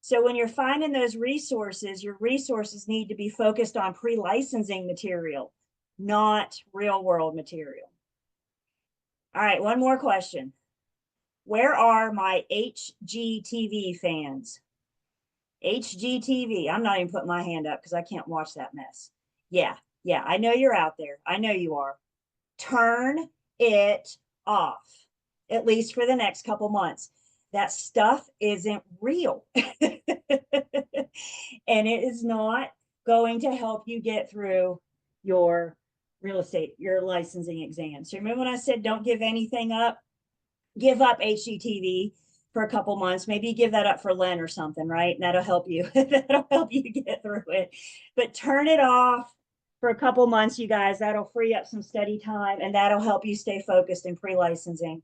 So when you're finding those resources, your resources need to be focused on pre-licensing material, not real world material. All right, one more question. Where are my HGTV fans? HGTV. I'm not even putting my hand up because I can't watch that mess. Yeah, I know you're out there. I know you are. Turn it off, at least for the next couple months. That stuff isn't real. And it is not going to help you get through your real estate, your licensing exam. So remember when I said don't give anything up? Give up HGTV for a couple months. Maybe give that up for Lent or something, right? And that'll help you. That'll help you get through it. But turn it off for a couple months, you guys. That'll free up some study time and that'll help you stay focused in pre-licensing.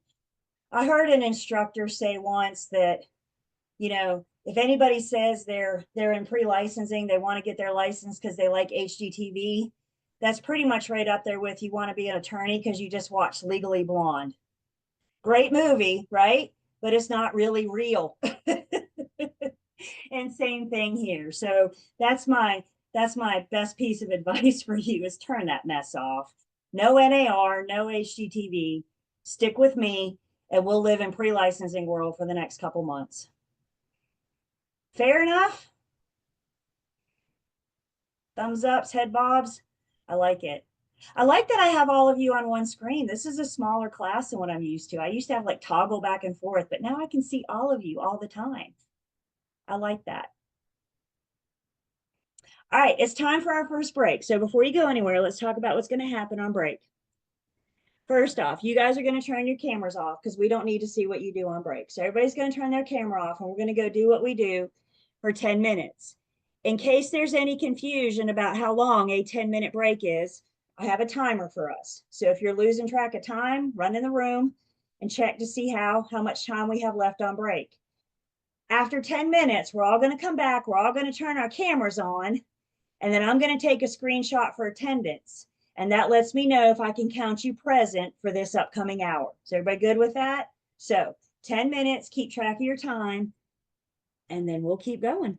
I heard an instructor say once that, if anybody says they're in pre-licensing, they want to get their license because they like HGTV, that's pretty much right up there with you want to be an attorney because you just watched Legally Blonde. Great movie, right? But it's not really real. And same thing here. So that's my best piece of advice for you is turn that mess off. No NAR, no HGTV. Stick with me, and we'll live in pre-licensing world for the next couple months. Fair enough? Thumbs ups, head bobs. I like it. I like that I have all of you on one screen. This is a smaller class than what I'm used to. I used to have like toggle back and forth, but now I can see all of you all the time. I like that. All right, it's time for our first break. So before you go anywhere, let's talk about what's going to happen on break. First off, you guys are going to turn your cameras off because we don't need to see what you do on break. So everybody's going to turn their camera off and we're going to go do what we do for 10 minutes. In case there's any confusion about how long a 10-minute break is, I have a timer for us. So if you're losing track of time, run in the room and check to see how much time we have left on break. After 10 minutes, we're all going to come back. We're all going to turn our cameras on. And then I'm going to take a screenshot for attendance. And that lets me know if I can count you present for this upcoming hour. Is everybody good with that? So 10 minutes, keep track of your time, and then we'll keep going.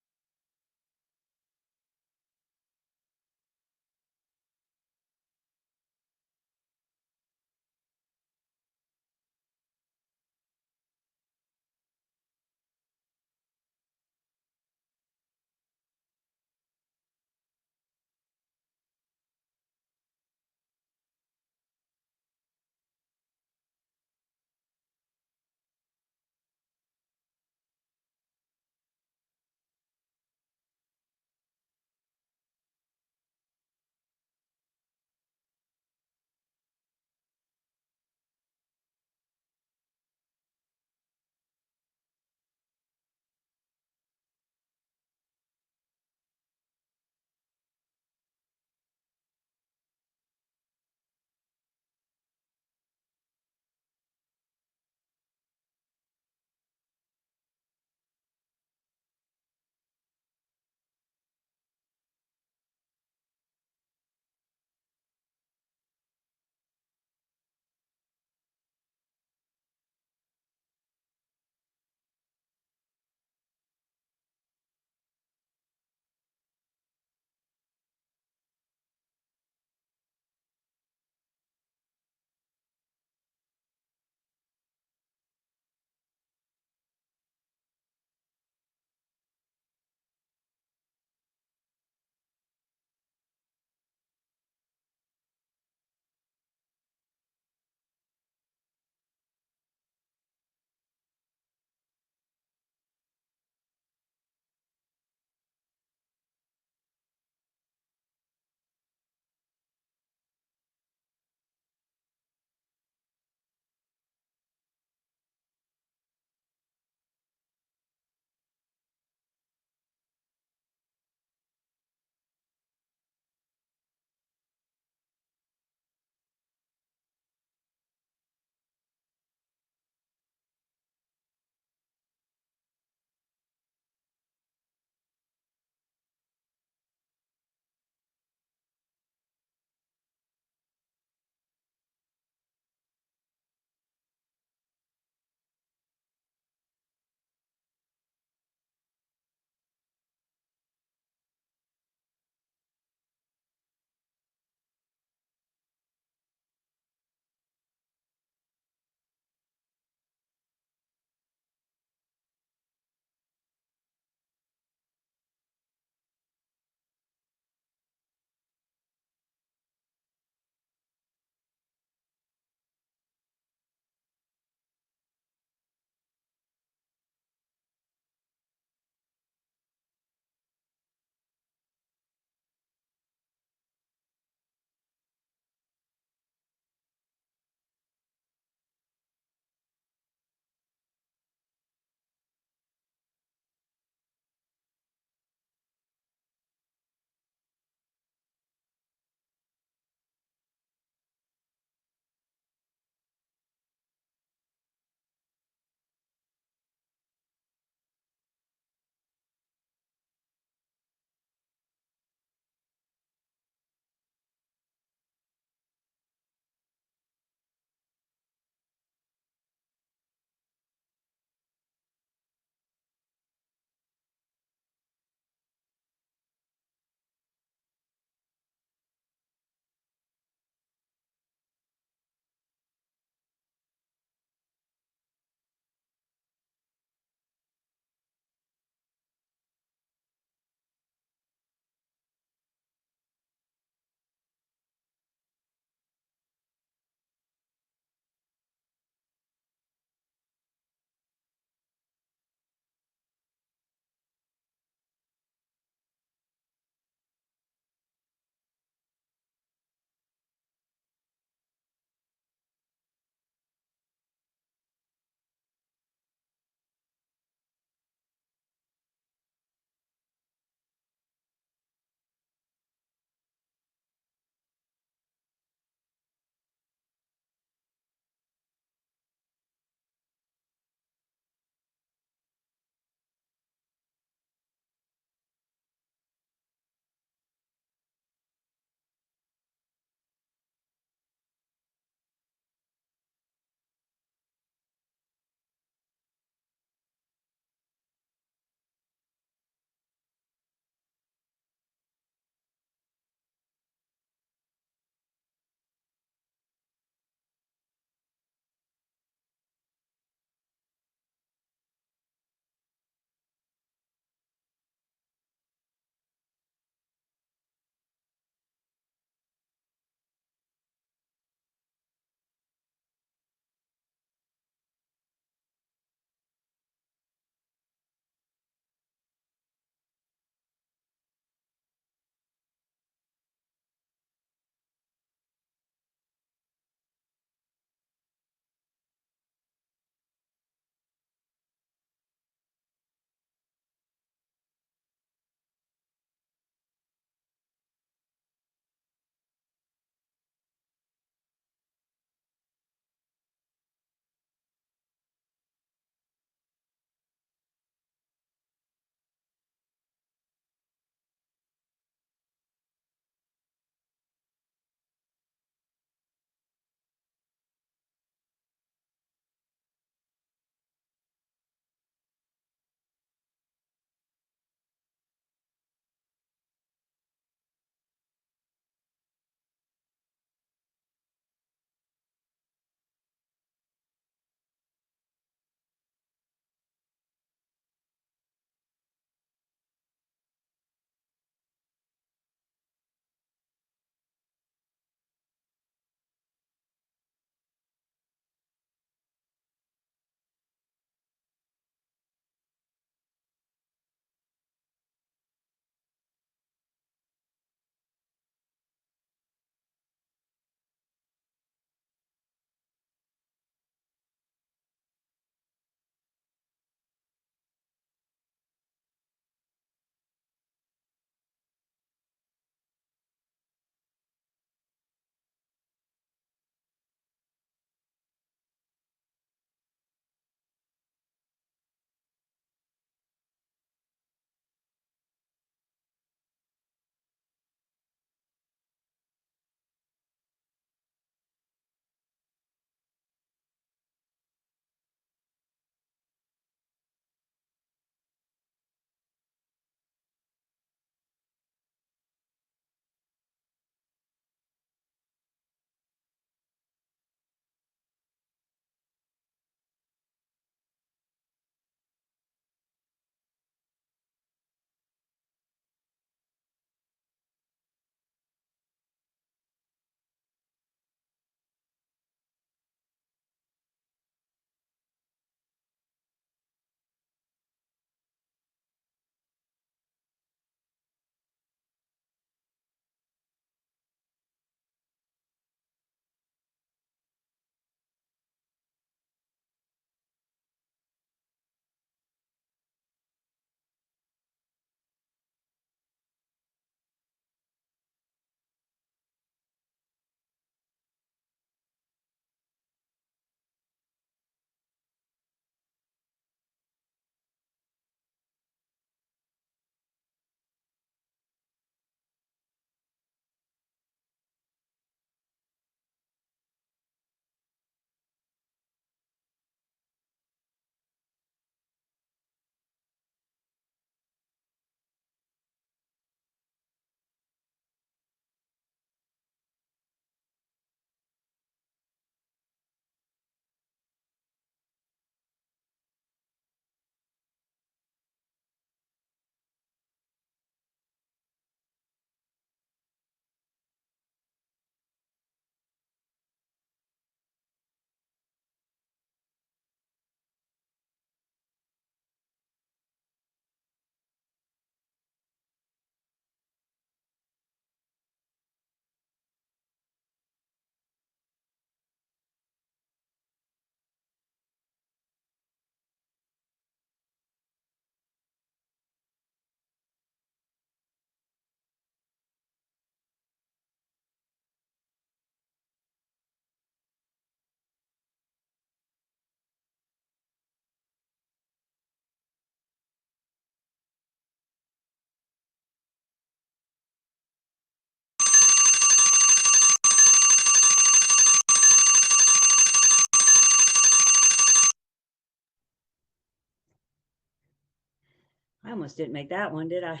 almost didn't make that one, did I?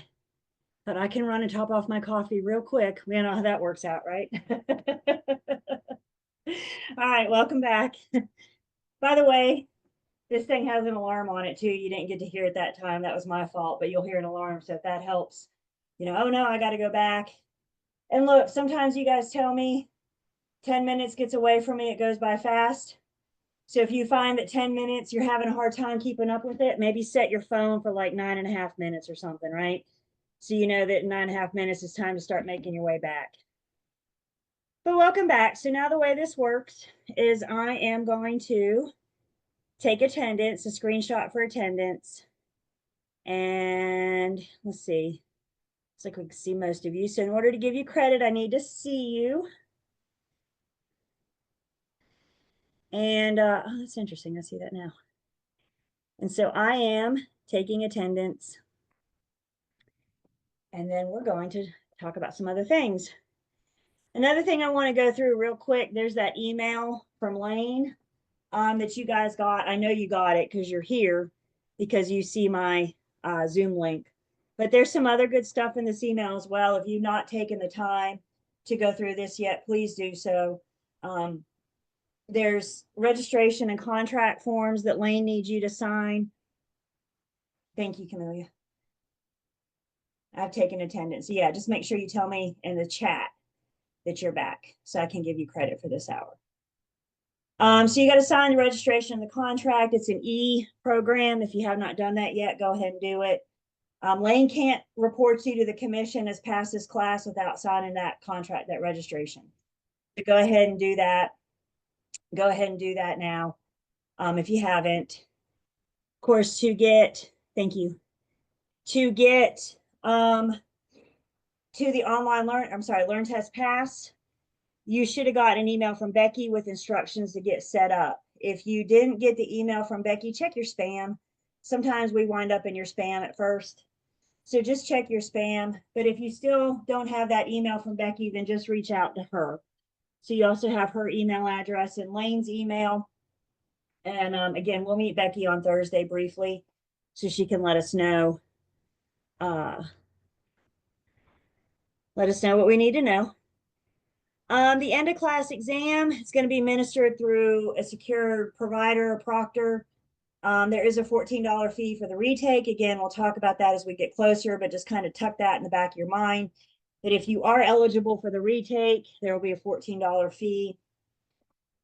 But I can run and top off my coffee real quick. We know how that works out, right? All right, welcome back. By the way, this thing has an alarm on it too. You didn't get to hear it that time. That was my fault, but you'll hear an alarm. So if that helps, oh no, I got to go back. And look, sometimes you guys tell me 10 minutes gets away from me, it goes by fast. So if you find that 10 minutes, you're having a hard time keeping up with it, maybe set your phone for like 9.5 minutes or something, right? So you know that in 9.5 minutes, it's time to start making your way back. But welcome back. So now the way this works is I am going to take attendance, a screenshot for attendance. And let's see. Looks like we can see most of you. So in order to give you credit, I need to see you. And oh, that's interesting. I see that now. And so I am taking attendance. And then we're going to talk about some other things. Another thing I want to go through real quick, there's that email from Lane that you guys got. I know you got it because you're here, because you see my Zoom link. But there's some other good stuff in this email as well. If you've not taken the time to go through this yet, please do so. There's registration and contract forms that Lane needs you to sign. Thank you, Camelia. I've taken attendance. Yeah, just make sure you tell me in the chat that you're back so I can give you credit for this hour. So you got to sign the registration and the contract. It's an e-program. If you have not done that yet, go ahead and do it. Lane can't report you to the commission as past this class without signing that contract, that registration. So go ahead and do that. Go ahead and do that now. If you haven't. Of course, thank you, to get to the online LearnTest Pass, you should have got an email from Becky with instructions to get set up. If you didn't get the email from Becky, check your spam. Sometimes we wind up in your spam at first. So just check your spam. But if you still don't have that email from Becky, then just reach out to her. So you also have her email address and Lane's email. And again, we'll meet Becky on Thursday briefly so she can let us know what we need to know. The end of class exam is going to be administered through a secure provider, a proctor. There is a $14 fee for the retake. Again, we'll talk about that as we get closer, but just kind of tuck that in the back of your mind that if you are eligible for the retake, there will be a $14 fee.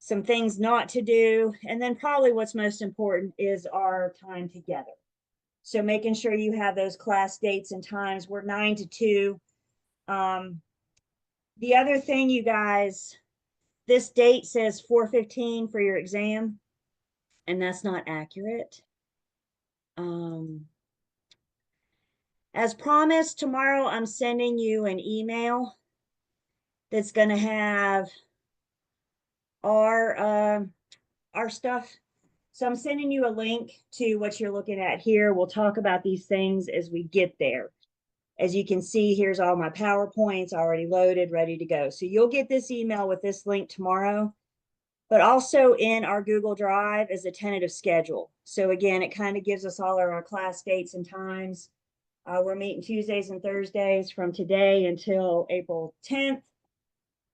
Some things not to do. And then probably what's most important is our time together. So making sure you have those class dates and times. We're 9 to 2. The other thing, you guys, this date says 4:15 for your exam, and that's not accurate. As promised, tomorrow I'm sending you an email that's going to have our stuff. So I'm sending you a link to what you're looking at here. We'll talk about these things as we get there. As you can see, here's all my PowerPoints already loaded, ready to go. So you'll get this email with this link tomorrow, but also in our Google Drive is a tentative schedule. So again, it kind of gives us all our class dates and times. We're meeting Tuesdays and Thursdays from today until April 10th.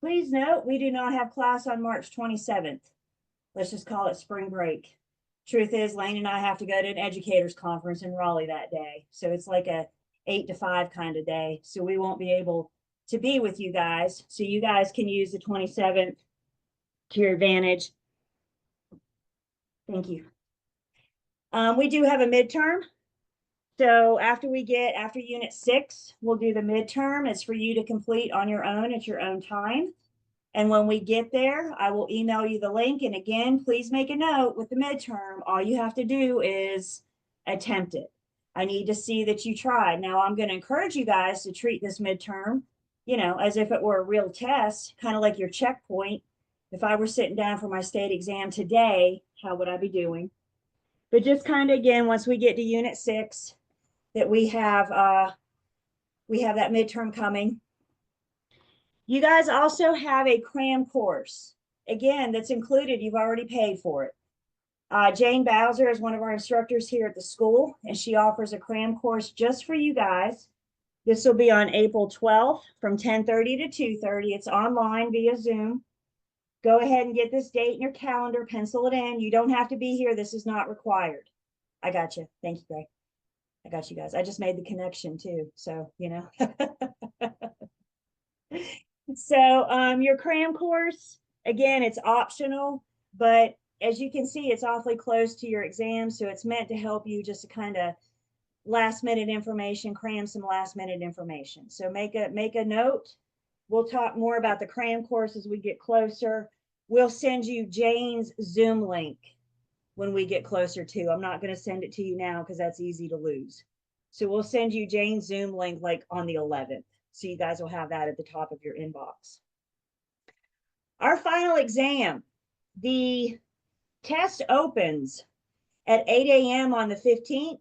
Please note, we do not have class on March 27th. Let's just call it spring break. Truth is, Lane and I have to go to an educators conference in Raleigh that day. So it's like a 8 to 5 kind of day. So we won't be able to be with you guys. So you guys can use the 27th to your advantage. Thank you. We do have a midterm. So after unit 6, we'll do the midterm. It's for you to complete on your own at your own time. And when we get there, I will email you the link. And again, please make a note with the midterm. All you have to do is attempt it. I need to see that you tried. Now, I'm going to encourage you guys to treat this midterm, as if it were a real test, kind of like your checkpoint. If I were sitting down for my state exam today, how would I be doing? But just kind of, again, once we get to unit 6, that we have that midterm coming. You guys also have a cram course. Again, that's included. You've already paid for it. Jane Bowser is one of our instructors here at the school, and she offers a cram course just for you guys. This will be on April 12th from 10:30 to 2:30. It's online via Zoom. Go ahead and get this date in your calendar, pencil it in. You don't have to be here. This is not required. I got you. Thank you, Greg. I got you guys. I just made the connection too. So, you know. So your cram course, again, it's optional, but as you can see, it's awfully close to your exam. So it's meant to help you just to kind of last minute information, cram some last minute information. So make a note. We'll talk more about the cram course as we get closer. We'll send you Jane's Zoom link when we get closer to. I'm not going to send it to you now because that's easy to lose. So we'll send you Jane's Zoom link like on the 11th. So you guys will have that at the top of your inbox. Our final exam, the test opens at 8 a.m. on the 15th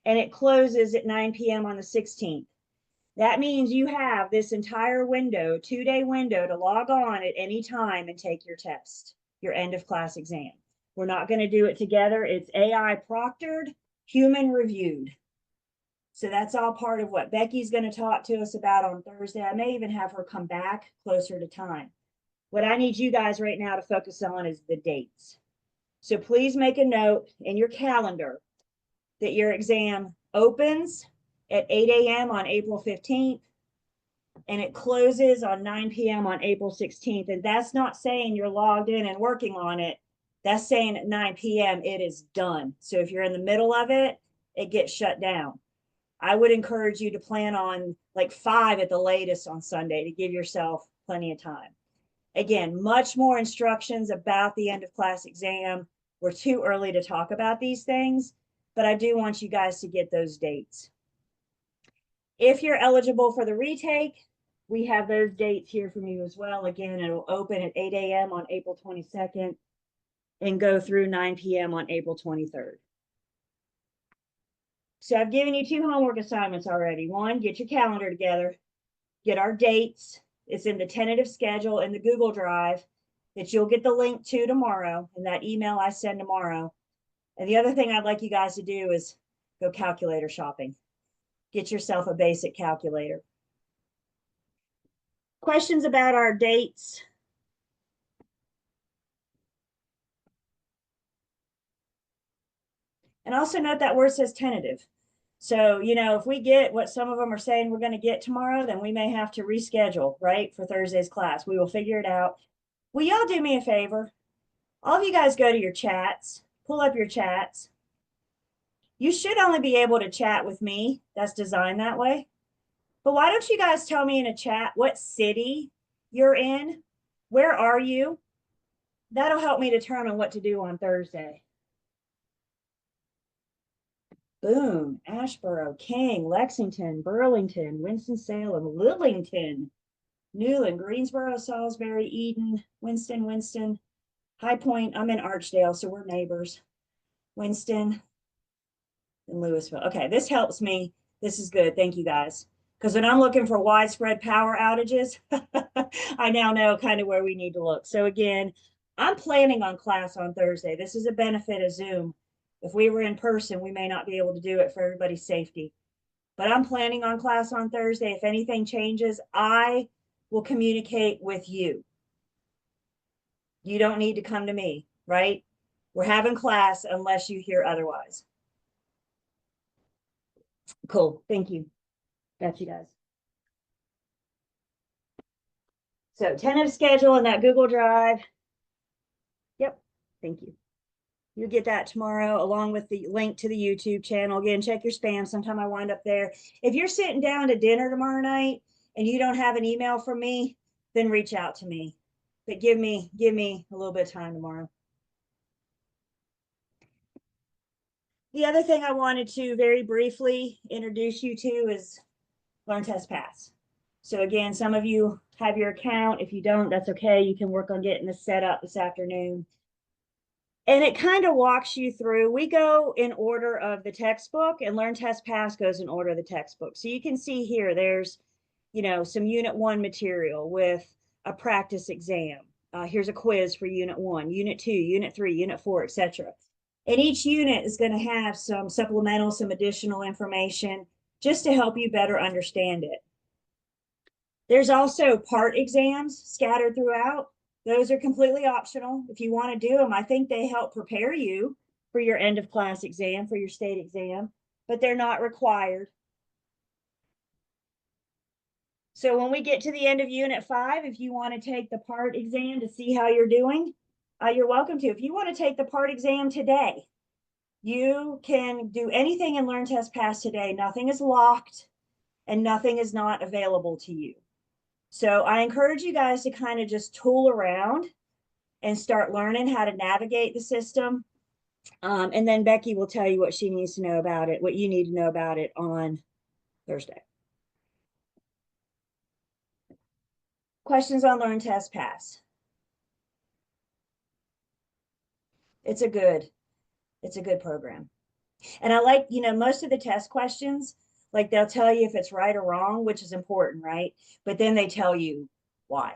and it closes at 9 p.m. on the 16th. That means you have this entire window, 2-day window to log on at any time and take your test, your end of class exam. We're not going to do it together. It's AI proctored, human reviewed. So that's all part of what Becky's going to talk to us about on Thursday. I may even have her come back closer to time. What I need you guys right now to focus on is the dates. So please make a note in your calendar that your exam opens at 8 a.m. on April 15th and it closes on 9 p.m. on April 16th. And that's not saying you're logged in and working on it. That's saying at 9 p.m. it is done. So if you're in the middle of it, it gets shut down. I would encourage you to plan on like 5 at the latest on Sunday to give yourself plenty of time. Again, much more instructions about the end of class exam. We're too early to talk about these things, but I do want you guys to get those dates. If you're eligible for the retake, we have those dates here from you as well. Again, it'll open at 8 a.m. on April 22nd and go through 9 p.m. on April 23rd. So I've given you 2 homework assignments already. One, get your calendar together, get our dates. It's in the tentative schedule in the Google Drive that you'll get the link to tomorrow in that email I send tomorrow. And the other thing I'd like you guys to do is go calculator shopping. Get yourself a basic calculator. Questions about our dates? And also note that word says tentative. So, you know, if we get what some of them are saying we're going to get tomorrow, then we may have to reschedule, right, for Thursday's class. We will figure it out. Will y'all do me a favor? All of you guys go to your chats, pull up your chats. You should only be able to chat with me. That's designed that way. But why don't you guys tell me in a chat what city you're in? Where are you? That'll help me determine what to do on Thursday. Boone, Ashboro, King, Lexington, Burlington, Winston-Salem, Lillington, Newland, Greensboro, Salisbury, Eden, Winston, High Point. I'm in Archdale, so we're neighbors. Winston and Louisville. Okay, this helps me. This is good. Thank you guys. Because when I'm looking for widespread power outages, I now know kind of where we need to look. So again, I'm planning on class on Thursday. This is a benefit of Zoom. If we were in person, we may not be able to do it for everybody's safety. But I'm planning on class on Thursday. If anything changes, I will communicate with you. You don't need to come to me, right? We're having class unless you hear otherwise. Cool. Thank you. Got you guys. So tentative schedule in that Google Drive. Yep. Thank you. You'll get that tomorrow along with the link to the YouTube channel. Again, check your spam. Sometime I wind up there. If you're sitting down to dinner tomorrow night and you don't have an email from me, then reach out to me. But give me a little bit of time tomorrow. The other thing I wanted to very briefly introduce you to is Learn Test Pass. So again, some of you have your account. If you don't, that's okay. You can work on getting this set up this afternoon. And it kind of walks you through. We go in order of the textbook, and Learn Test Pass goes in order of the textbook. So you can see here, there's, you know, some Unit 1 material with a practice exam. Here's a quiz for Unit 1, Unit 2, Unit 3, Unit 4, etc. And each unit is going to have some supplemental, some additional information just to help you better understand it. There's also part exams scattered throughout. Those are completely optional if you want to do them. I think they help prepare you for your end of class exam, for your state exam, but they're not required. So when we get to the end of Unit 5, if you want to take the part exam to see how you're doing, you're welcome to. If you want to take the part exam today, you can do anything in Learn Test Pass today. Nothing is locked and nothing is not available to you. So I encourage you guys to kind of just tool around and start learning how to navigate the system. And then Becky will tell you what she needs to know about it, what you need to know about it on Thursday. Questions on Learn Test Pass? It's a good program. And I like, most of the test questions, like they'll tell you if it's right or wrong, which is important, right? But then they tell you why.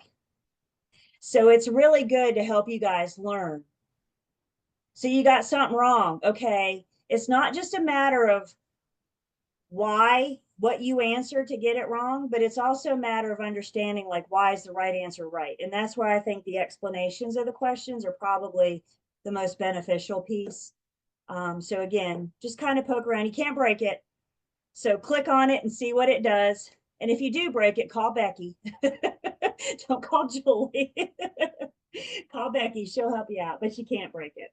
So it's really good to help you guys learn. So you got something wrong. Okay. It's not just a matter of what you answer to get it wrong, but it's also a matter of understanding like why is the right answer right. And that's where I think the explanations of the questions are probably the most beneficial piece. So again, just kind of poke around. You can't break it. So click on it and see what it does. And if you do break it, call Becky. Don't call Julie. Call Becky. She'll help you out, but you can't break it.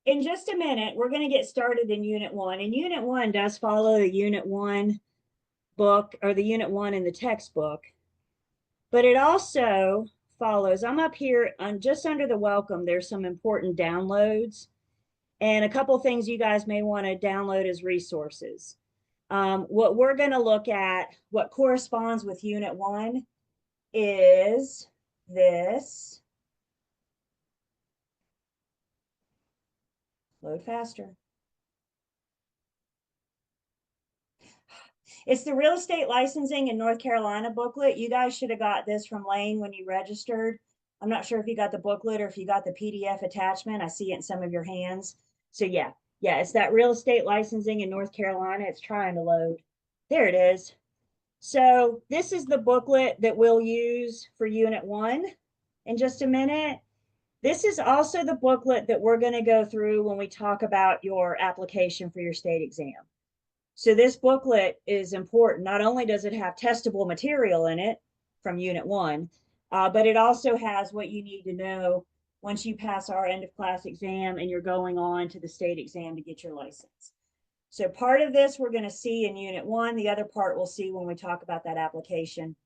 In just a minute, we're going to get started in Unit 1. And Unit 1 does follow the Unit 1 book or the Unit 1 in the textbook. But it also follows, I'm up here on just under the welcome, there's some important downloads and a couple things you guys may want to download as resources. What we're going to look at, what corresponds with Unit 1 is this. Load faster. It's the real estate licensing in North Carolina booklet. You guys should have got this from Lane when you registered. I'm not sure if you got the booklet or if you got the PDF attachment. I see it in some of your hands. So yeah, it's that real estate licensing in North Carolina. It's trying to load. There it is. So this is the booklet that we'll use for Unit 1 in just a minute. This is also the booklet that we're going to go through when we talk about your application for your state exam. So this booklet is important. Not only does it have testable material in it from Unit 1, but it also has what you need to know once you pass our end of class exam and you're going on to the state exam to get your license. So part of this we're going to see in Unit 1. The other part we'll see when we talk about that application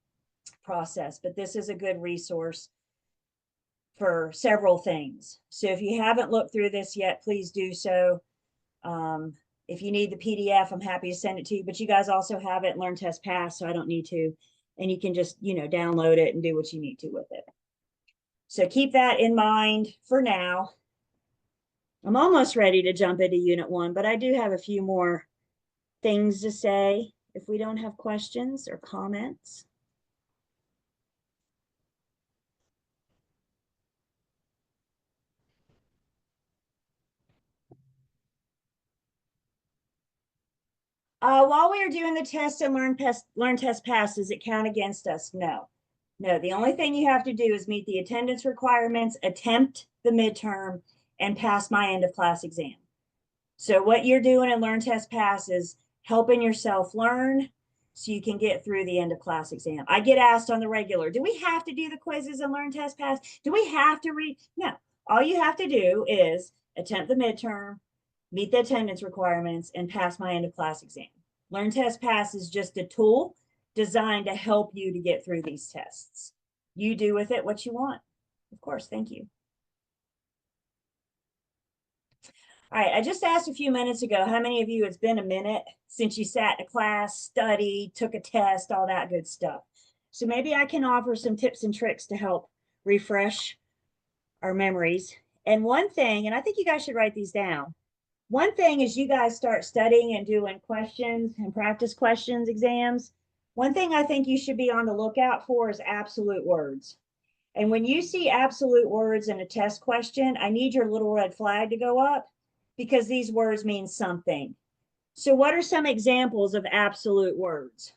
process. But this is a good resource for several things. So if you haven't looked through this yet, please do so. If you need the PDF, I'm happy to send it to you, but you guys also have it in Learn Test Pass, so I don't need to. And you can just, download it and do what you need to with it. So keep that in mind for now. I'm almost ready to jump into Unit 1, but I do have a few more things to say if we don't have questions or comments. While we are doing the test and learn test pass, does it count against us? No. The only thing you have to do is meet the attendance requirements, attempt the midterm, and pass my end of class exam. So what you're doing in Learn Test Pass is helping yourself learn so you can get through the end of class exam. I get asked on the regular, do we have to do the quizzes and Learn Test Pass? Do we have to read? No, all you have to do is attempt the midterm, meet the attendance requirements, and pass my end of class exam. Learn Test Pass is just a tool designed to help you to get through these tests. You do with it what you want. Of course, thank you. All right, I just asked a few minutes ago, how many of you, it's been a minute since you sat in a class, studied, took a test, all that good stuff. So maybe I can offer some tips and tricks to help refresh our memories. And one thing, and I think you guys should write these down. One thing is you guys start studying and doing questions and practice questions exams. One thing I think you should be on the lookout for is absolute words. And when you see absolute words in a test question, I need your little red flag to go up because these words mean something. So what are some examples of absolute words?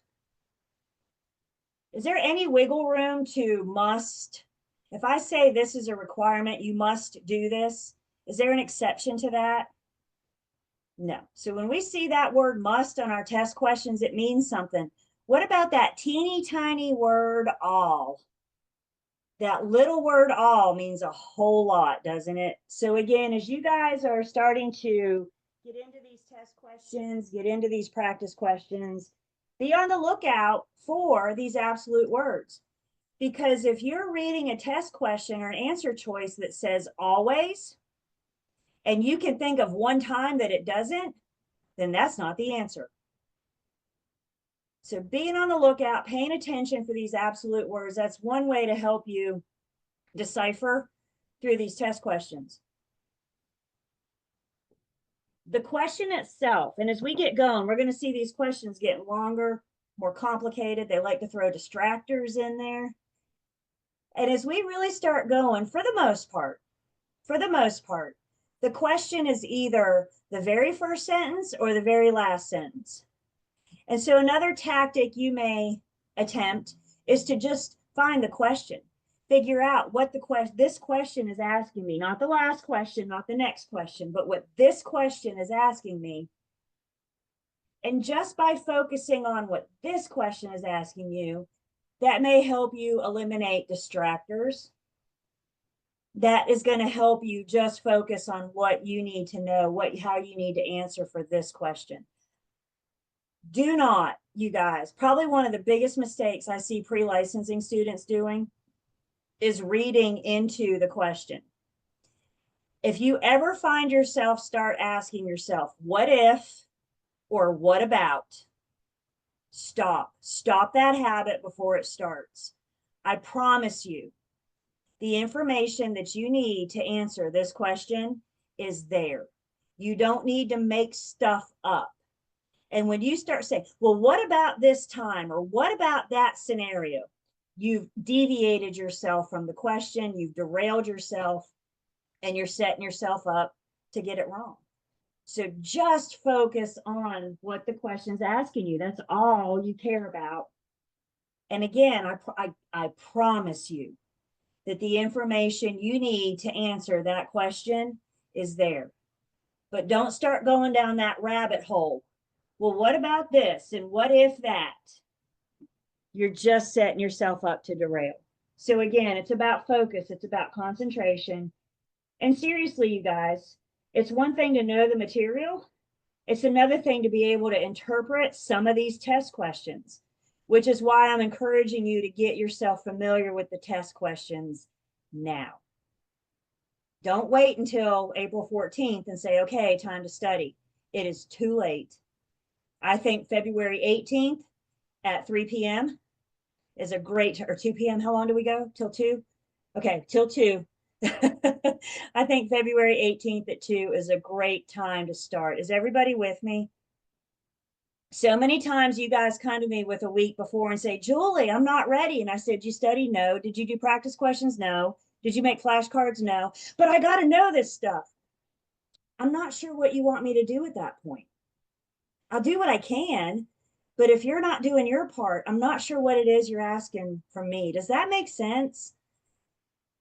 Is there any wiggle room to must? If I say this is a requirement, you must do this, is there an exception to that? No. So when we see that word must on our test questions, it means something. What about that teeny tiny word all? That little word all means a whole lot, doesn't it? So again, as you guys are starting to get into these test questions, get into these practice questions, be on the lookout for these absolute words. Because if you're reading a test question or an answer choice that says always, and you can think of one time that it doesn't, then that's not the answer. So being on the lookout, paying attention for these absolute words, that's one way to help you decipher through these test questions. The question itself, and as we get going, we're going to see these questions getting longer, more complicated. They like to throw distractors in there. And as we really start going, for the most part, the question is either the very first sentence or the very last sentence. And so another tactic you may attempt is to just find the question, figure out what this question is asking me, not the last question, not the next question, but what this question is asking me. And just by focusing on what this question is asking you, that may help you eliminate distractors. That is going to help you just focus on what you need to know, how you need to answer for this question. Do not, you guys, probably one of the biggest mistakes I see pre-licensing students doing is reading into the question. If you ever find yourself start asking yourself, what if or what about? Stop that habit before it starts. I promise you, the information that you need to answer this question is there. You don't need to make stuff up. And when you start saying, well, what about this time? Or what about that scenario? You've deviated yourself from the question, you've derailed yourself, and you're setting yourself up to get it wrong. So just focus on what the question's asking you. That's all you care about. And again, I promise you that the information you need to answer that question is there. But don't start going down that rabbit hole. Well, what about this? And what if that? You're just setting yourself up to derail. So again, it's about focus. It's about concentration. And seriously, you guys, it's one thing to know the material. It's another thing to be able to interpret some of these test questions, which is why I'm encouraging you to get yourself familiar with the test questions now. Don't wait until April 14th and say, okay, time to study. It is too late. I think February 18th at 3 p.m. is a great, or 2 p.m. How long do we go? Till 2? Okay, till 2. I think February 18th at 2 is a great time to start. Is everybody with me? So many times you guys come to me with a week before and say, Julie, I'm not ready. And I said, you study? No. Did you do practice questions? No. Did you make flashcards? No. But I got to know this stuff. I'm not sure what you want me to do at that point. I'll do what I can, but if you're not doing your part, I'm not sure what it is you're asking from me. Does that make sense?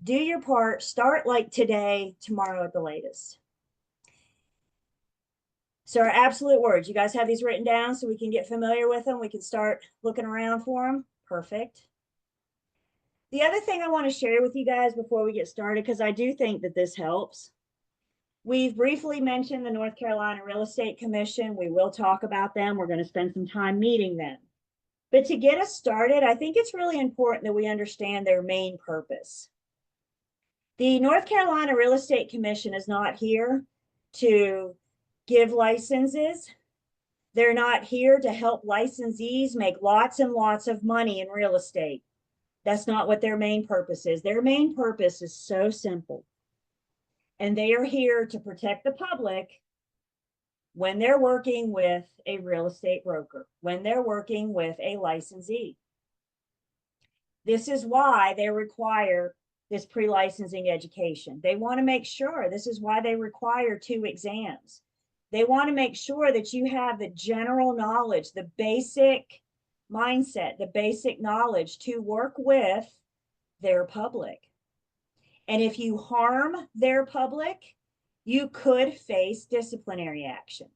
Do your part, start like today, tomorrow at the latest. So our absolute words, you guys have these written down so we can get familiar with them. We can start looking around for them. Perfect. The other thing I want to share with you guys before we get started, because I do think that this helps. We've briefly mentioned the North Carolina Real Estate Commission. We will talk about them. We're going to spend some time meeting them. But to get us started, I think it's really important that we understand their main purpose. The North Carolina Real Estate Commission is not here to give licenses. They're not here to help licensees make lots and lots of money in real estate. That's not what their main purpose is. Their main purpose is so simple. And they are here to protect the public when they're working with a real estate broker, when they're working with a licensee. This is why they require this pre-licensing education. They want to make sure, this is why they require 2 exams. They want to make sure that you have the general knowledge, the basic mindset, the basic knowledge to work with their public. And if you harm their public, you could face disciplinary action.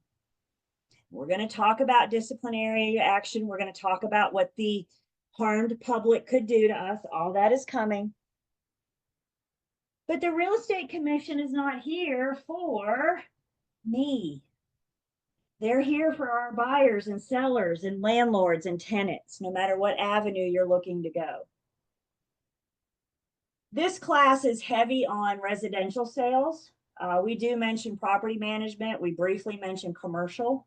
We're going to talk about disciplinary action. We're going to talk about what the harmed public could do to us. All that is coming. But the Real Estate Commission is not here for me. They're here for our buyers and sellers and landlords and tenants, no matter what avenue you're looking to go. This class is heavy on residential sales. We do mention property management. We briefly mention commercial.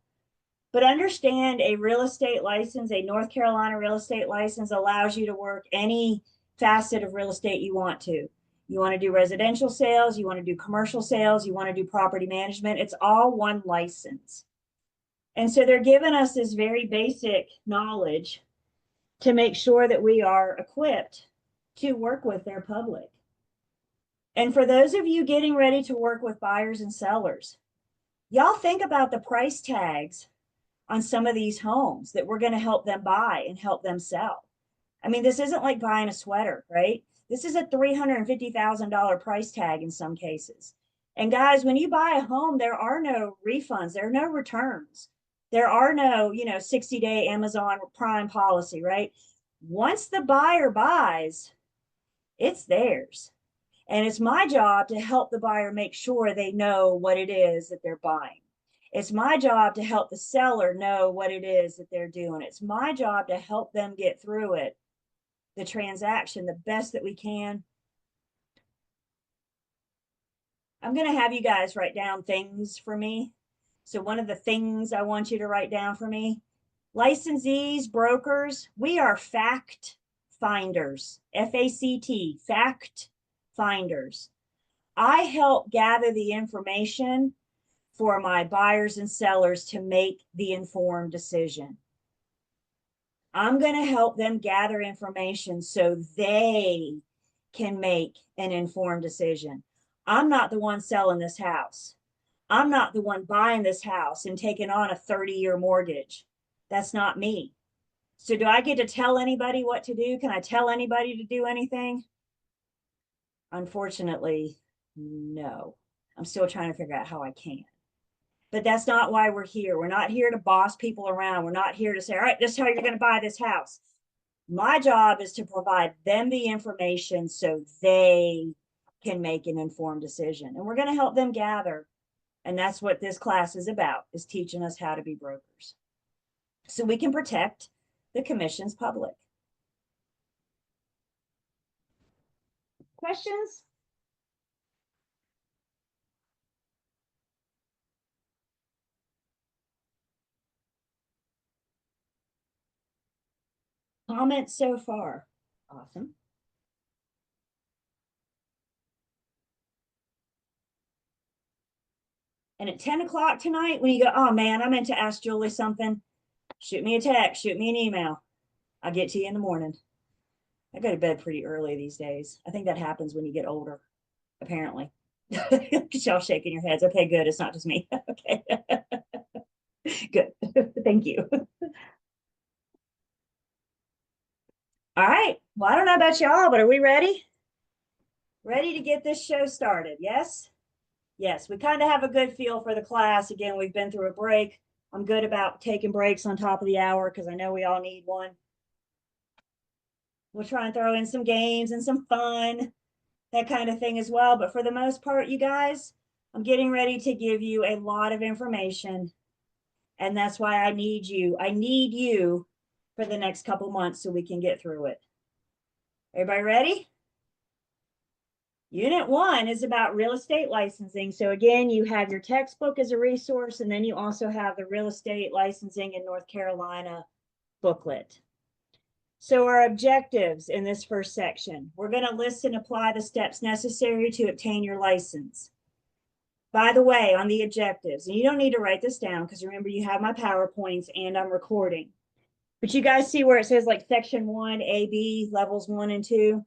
But understand, a real estate license, a North Carolina real estate license, allows you to work any facet of real estate you want to. You want to do residential sales, you want to do commercial sales, you want to do property management. It's all one license. And so they're giving us this very basic knowledge to make sure that we are equipped to work with their public. And for those of you getting ready to work with buyers and sellers, y'all think about the price tags on some of these homes that we're going to help them buy and help them sell. I mean, this isn't like buying a sweater, right? This is a $350,000 price tag in some cases. And guys, when you buy a home, there are no refunds, there are no returns. There are no, 60-day Amazon Prime policy, right? Once the buyer buys, it's theirs. And it's my job to help the buyer make sure they know what it is that they're buying. It's my job to help the seller know what it is that they're doing. It's my job to help them get through it, the transaction, the best that we can. I'm going to have you guys write down things for me. So one of the things I want you to write down for me, licensees, brokers, we are fact finders, F-A-C-T, fact finders. I help gather the information for my buyers and sellers to make the informed decision. I'm going to help them gather information so they can make an informed decision. I'm not the one selling this house. I'm not the one buying this house and taking on a 30-year mortgage. That's not me. So do I get to tell anybody what to do? Can I tell anybody to do anything? Unfortunately, no. I'm still trying to figure out how I can. But that's not why we're here. We're not here to boss people around. We're not here to say, all right, this is how you're going to buy this house. My job is to provide them the information so they can make an informed decision. And we're going to help them gather. And that's what this class is about, is teaching us how to be brokers. So we can protect the commission's public. Questions? Comments so far? Awesome. And at 10 o'clock tonight, when you go, oh man, I meant to ask Julie something, shoot me a text, shoot me an email. I'll get to you in the morning. I go to bed pretty early these days. I think that happens when you get older, apparently. Y'all shaking your heads. Okay, good. It's not just me. Okay. Good. Thank you. All right. Well, I don't know about y'all, but are we ready? Ready to get this show started? Yes? Yes, we kind of have a good feel for the class. Again, we've been through a break. I'm good about taking breaks on top of the hour because I know we all need one. We'll try and throw in some games and some fun, that kind of thing as well. But for the most part, you guys, I'm getting ready to give you a lot of information. And that's why I need you. I need you for the next couple months so we can get through it. Everybody ready? Unit 1 is about real estate licensing. So again, you have your textbook as a resource, and then you also have the real estate licensing in North Carolina booklet. So our objectives in this first section, we're going to list and apply the steps necessary to obtain your license. By the way, on the objectives, and you don't need to write this down because remember you have my PowerPoints and I'm recording. But you guys see where it says like section 1, A, B, levels 1 and 2?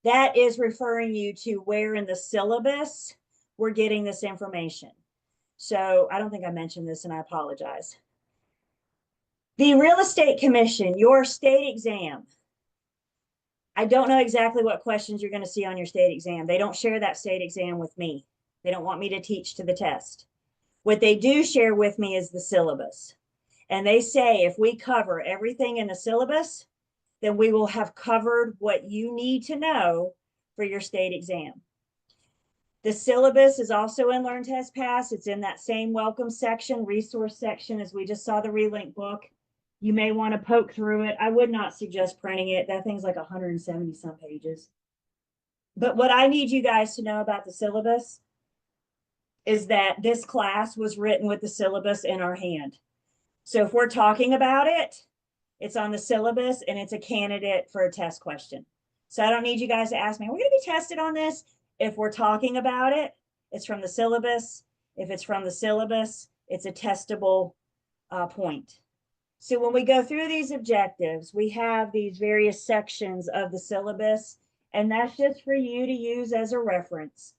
That is referring you to where in the syllabus we're getting this information. So I don't think I mentioned this and I apologize. The Real Estate Commission, your state exam. I don't know exactly what questions you're going to see on your state exam. They don't share that state exam with me. They don't want me to teach to the test. What they do share with me is the syllabus. And they say if we cover everything in the syllabus, then we will have covered what you need to know for your state exam. The syllabus is also in Learn Test Pass. It's in that same welcome section, resource section, as we just saw the Relink book. You may want to poke through it. I would not suggest printing it. That thing's like 170 some pages. But what I need you guys to know about the syllabus is that this class was written with the syllabus in our hand. So if we're talking about it, it's on the syllabus and it's a candidate for a test question. So I don't need you guys to ask me, we're going to be tested on this. If we're talking about it, it's from the syllabus. If it's from the syllabus, it's a testable point. So when we go through these objectives, we have these various sections of the syllabus, and that's just for you to use as a reference.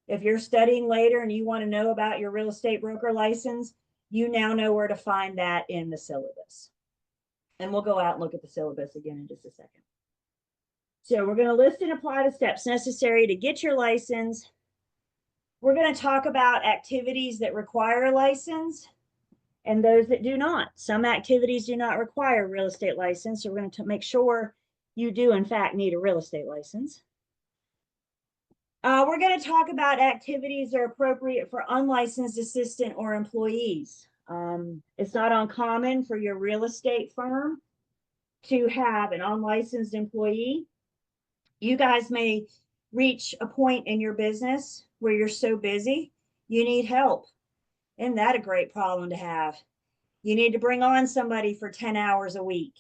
If you're studying later and you want to know about your real estate broker license, you now know where to find that in the syllabus. And we'll go out and look at the syllabus again in just a second. So we're going to list and apply the steps necessary to get your license. We're going to talk about activities that require a license and those that do not. Some activities do not require a real estate license, so we're going to make sure you do in fact need a real estate license. We're going to talk about activities that are appropriate for unlicensed assistant or employees. It's not uncommon for your real estate firm to have an unlicensed employee. You guys may reach a point in your business where you're so busy, you need help. Isn't that a great problem to have? You need to bring on somebody for 10 hours a week.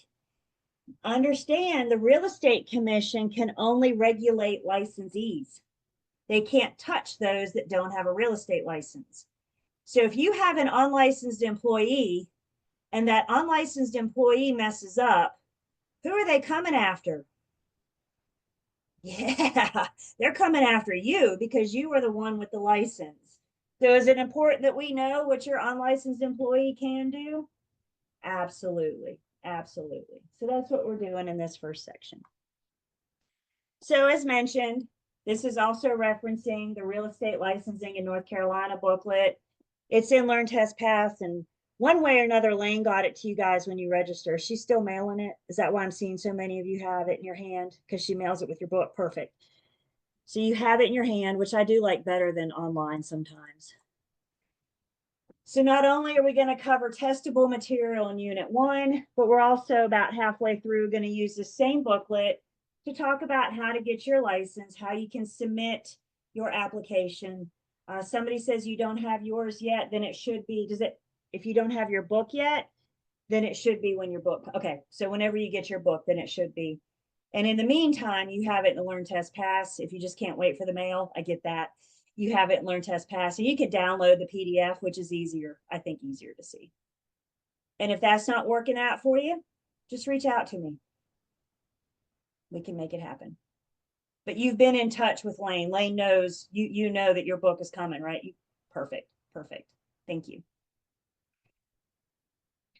Understand the Real Estate Commission can only regulate licensees. They can't touch those that don't have a real estate license. So if you have an unlicensed employee and that unlicensed employee messes up, who are they coming after? Yeah, they're coming after you because you are the one with the license. So is it important that we know what your unlicensed employee can do? Absolutely, absolutely. So that's what we're doing in this first section. So as mentioned, this is also referencing the real estate licensing in North Carolina booklet. It's in Learn Test Pass, and one way or another, Lane got it to you guys when you register. She's still mailing it. Is that why I'm seeing so many of you have it in your hand? Because she mails it with your book. Perfect. So you have it in your hand, which I do like better than online sometimes. So not only are we going to cover testable material in Unit 1, but we're also about halfway through going to use the same booklet to talk about how to get your license, how you can submit your application. Somebody says you don't have yours yet, then it should be, if you don't have your book yet, then it should be when your book, okay, so whenever you get your book, then it should be. And in the meantime, you have it in the Learn Test Pass. If you just can't wait for the mail, I get that. You have it in Learn Test Pass, and you can download the PDF, which is easier, I think easier to see. And if that's not working out for you, just reach out to me. We can make it happen. But you've been in touch with Lane. Lane knows, you know that your book is coming, right? Perfect, perfect. Thank you.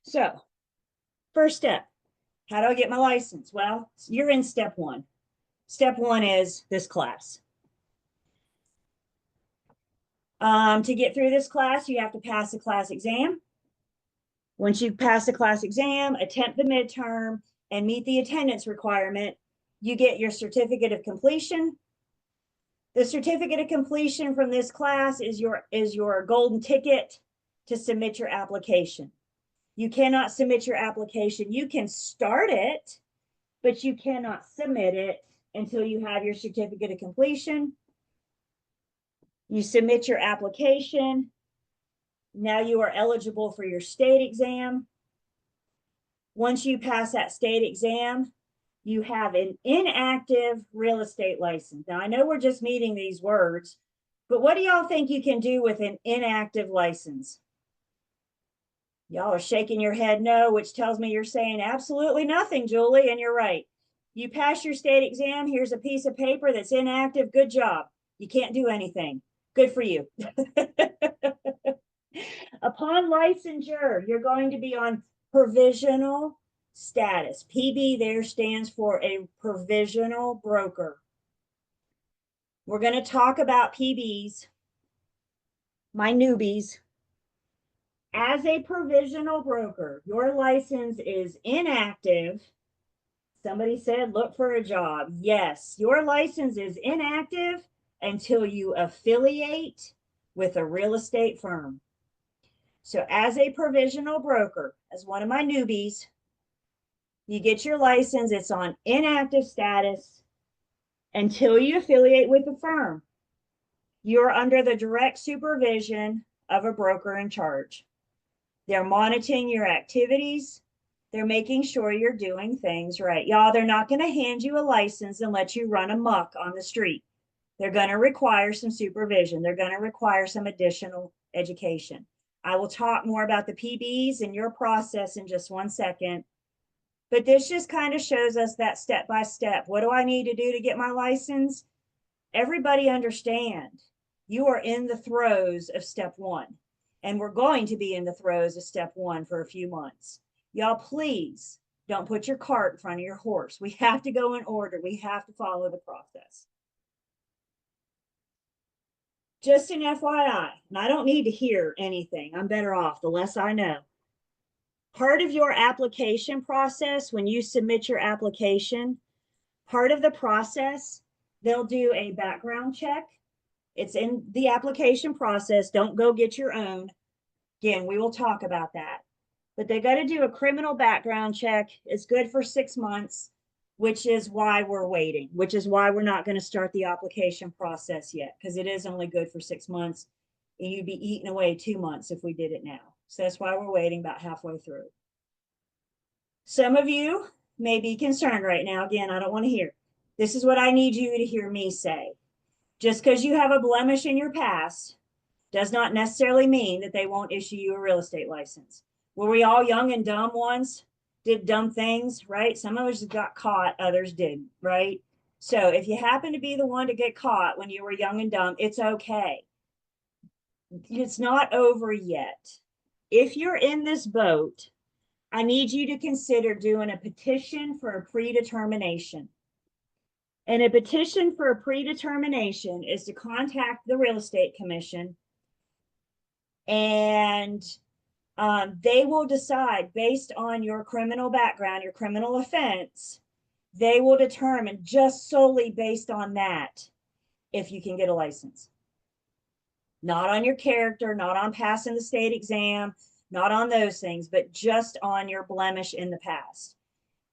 So, first step, how do I get my license? Well, you're in step 1. Step 1 is this class. To get through this class, you have to pass the class exam. Once you pass the class exam, attempt the midterm, and meet the attendance requirement, you get your certificate of completion. The certificate of completion from this class is your golden ticket to submit your application. You cannot submit your application. You can start it, but you cannot submit it until you have your certificate of completion. You submit your application. Now you are eligible for your state exam. Once you pass that state exam, you have an inactive real estate license. Now, I know we're just meeting these words, But what do y'all think you can do with an inactive license? Y'all are shaking your head no, which tells me you're saying absolutely nothing, Julie, and you're right. You pass your state exam, here's a piece of paper that's inactive, good job. You can't do anything. Good for you. Upon licensure, you're going to be on provisional status. PB there stands for a provisional broker. We're going to talk about PBs, my newbies. As a provisional broker, your license is inactive. Somebody said, look for a job. Yes, your license is inactive until you affiliate with a real estate firm. So as a provisional broker, as one of my newbies, you get your license, it's on inactive status until you affiliate with the firm. You're under the direct supervision of a broker in charge. They're monitoring your activities. They're making sure you're doing things right. Y'all, they're not going to hand you a license and let you run amok on the street. They're going to require some supervision. They're going to require some additional education. I will talk more about the PBs and your process in just one second. But this just kind of shows us that step by step. What do I need to do to get my license? Everybody understand. You are in the throes of step one. And we're going to be in the throes of step one for a few months. Y'all, please don't put your cart in front of your horse. We have to go in order. We have to follow the process. Just an FYI, and I don't need to hear anything. I'm better off the less I know. Part of your application process, when you submit your application, part of the process, they'll do a background check. It's in the application process. Don't go get your own. Again, we will talk about that. But they got to do a criminal background check. It's good for 6 months, which is why we're waiting, which is why we're not going to start the application process yet, because it is only good for 6 months. And you'd be eating away 2 months if we did it now. So that's why we're waiting about halfway through. Some of you may be concerned right now. Again, I don't want to hear. This is what I need you to hear me say. Just because you have a blemish in your past does not necessarily mean that they won't issue you a real estate license. Were we all young and dumb once? Did dumb things, right? Some of us got caught, others didn't, right? So if you happen to be the one to get caught when you were young and dumb, it's okay. It's not over yet. If you're in this boat, I need you to consider doing a petition for a predetermination. And a petition for a predetermination is to contact the real estate commission, and they will decide based on your criminal background, your criminal offense. They will determine just solely based on that if you can get a license. Not on your character, not on passing the state exam, not on those things, but just on your blemish in the past.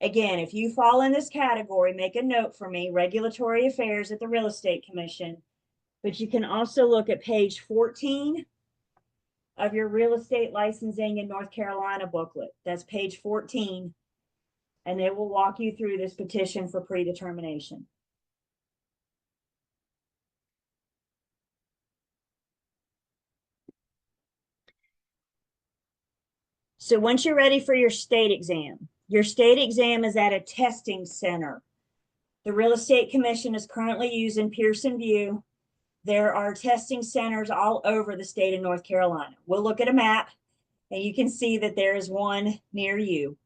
Again, if you fall in this category, make a note for me, Regulatory Affairs at the Real Estate Commission. But you can also look at page 14 of your real estate licensing in North Carolina booklet. That's page 14. And they will walk you through this petition for predetermination. So once you're ready for your state exam is at a testing center. The Real Estate Commission is currently using Pearson VUE. There are testing centers all over the state of North Carolina. We'll look at a map and you can see that there is one near you.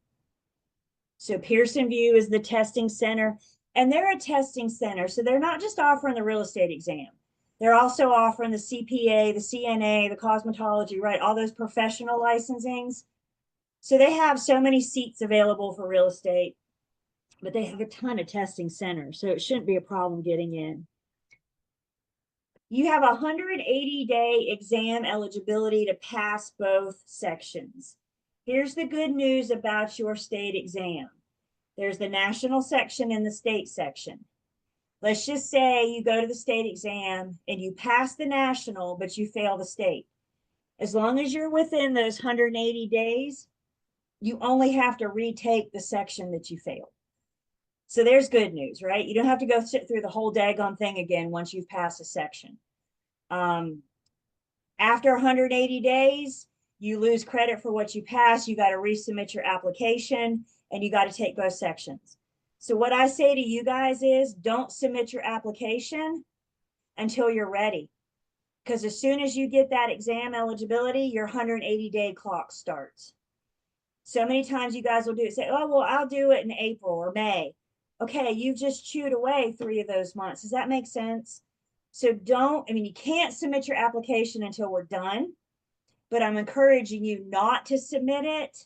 So Pearson VUE is the testing center, and they're a testing center. So they're not just offering the real estate exam. They're also offering the CPA, the CNA, the cosmetology, right? All those professional licensings. So they have so many seats available for real estate, but they have a ton of testing centers. So it shouldn't be a problem getting in. You have a 180-day exam eligibility to pass both sections. Here's the good news about your state exam. There's the national section and the state section. Let's just say you go to the state exam and you pass the national, but you fail the state. As long as you're within those 180 days, you only have to retake the section that you failed. So there's good news, right? You don't have to go sit through the whole daggone thing again once you've passed a section. After 180 days, you lose credit for what you pass. You got to resubmit your application and you got to take both sections. So what I say to you guys is don't submit your application until you're ready. Because as soon as you get that exam eligibility, your 180-day clock starts. So many times you guys will do it, say, oh, well, I'll do it in April or May. Okay, you just chewed away 3 of those months. Does that make sense? So you can't submit your application until we're done, but I'm encouraging you not to submit it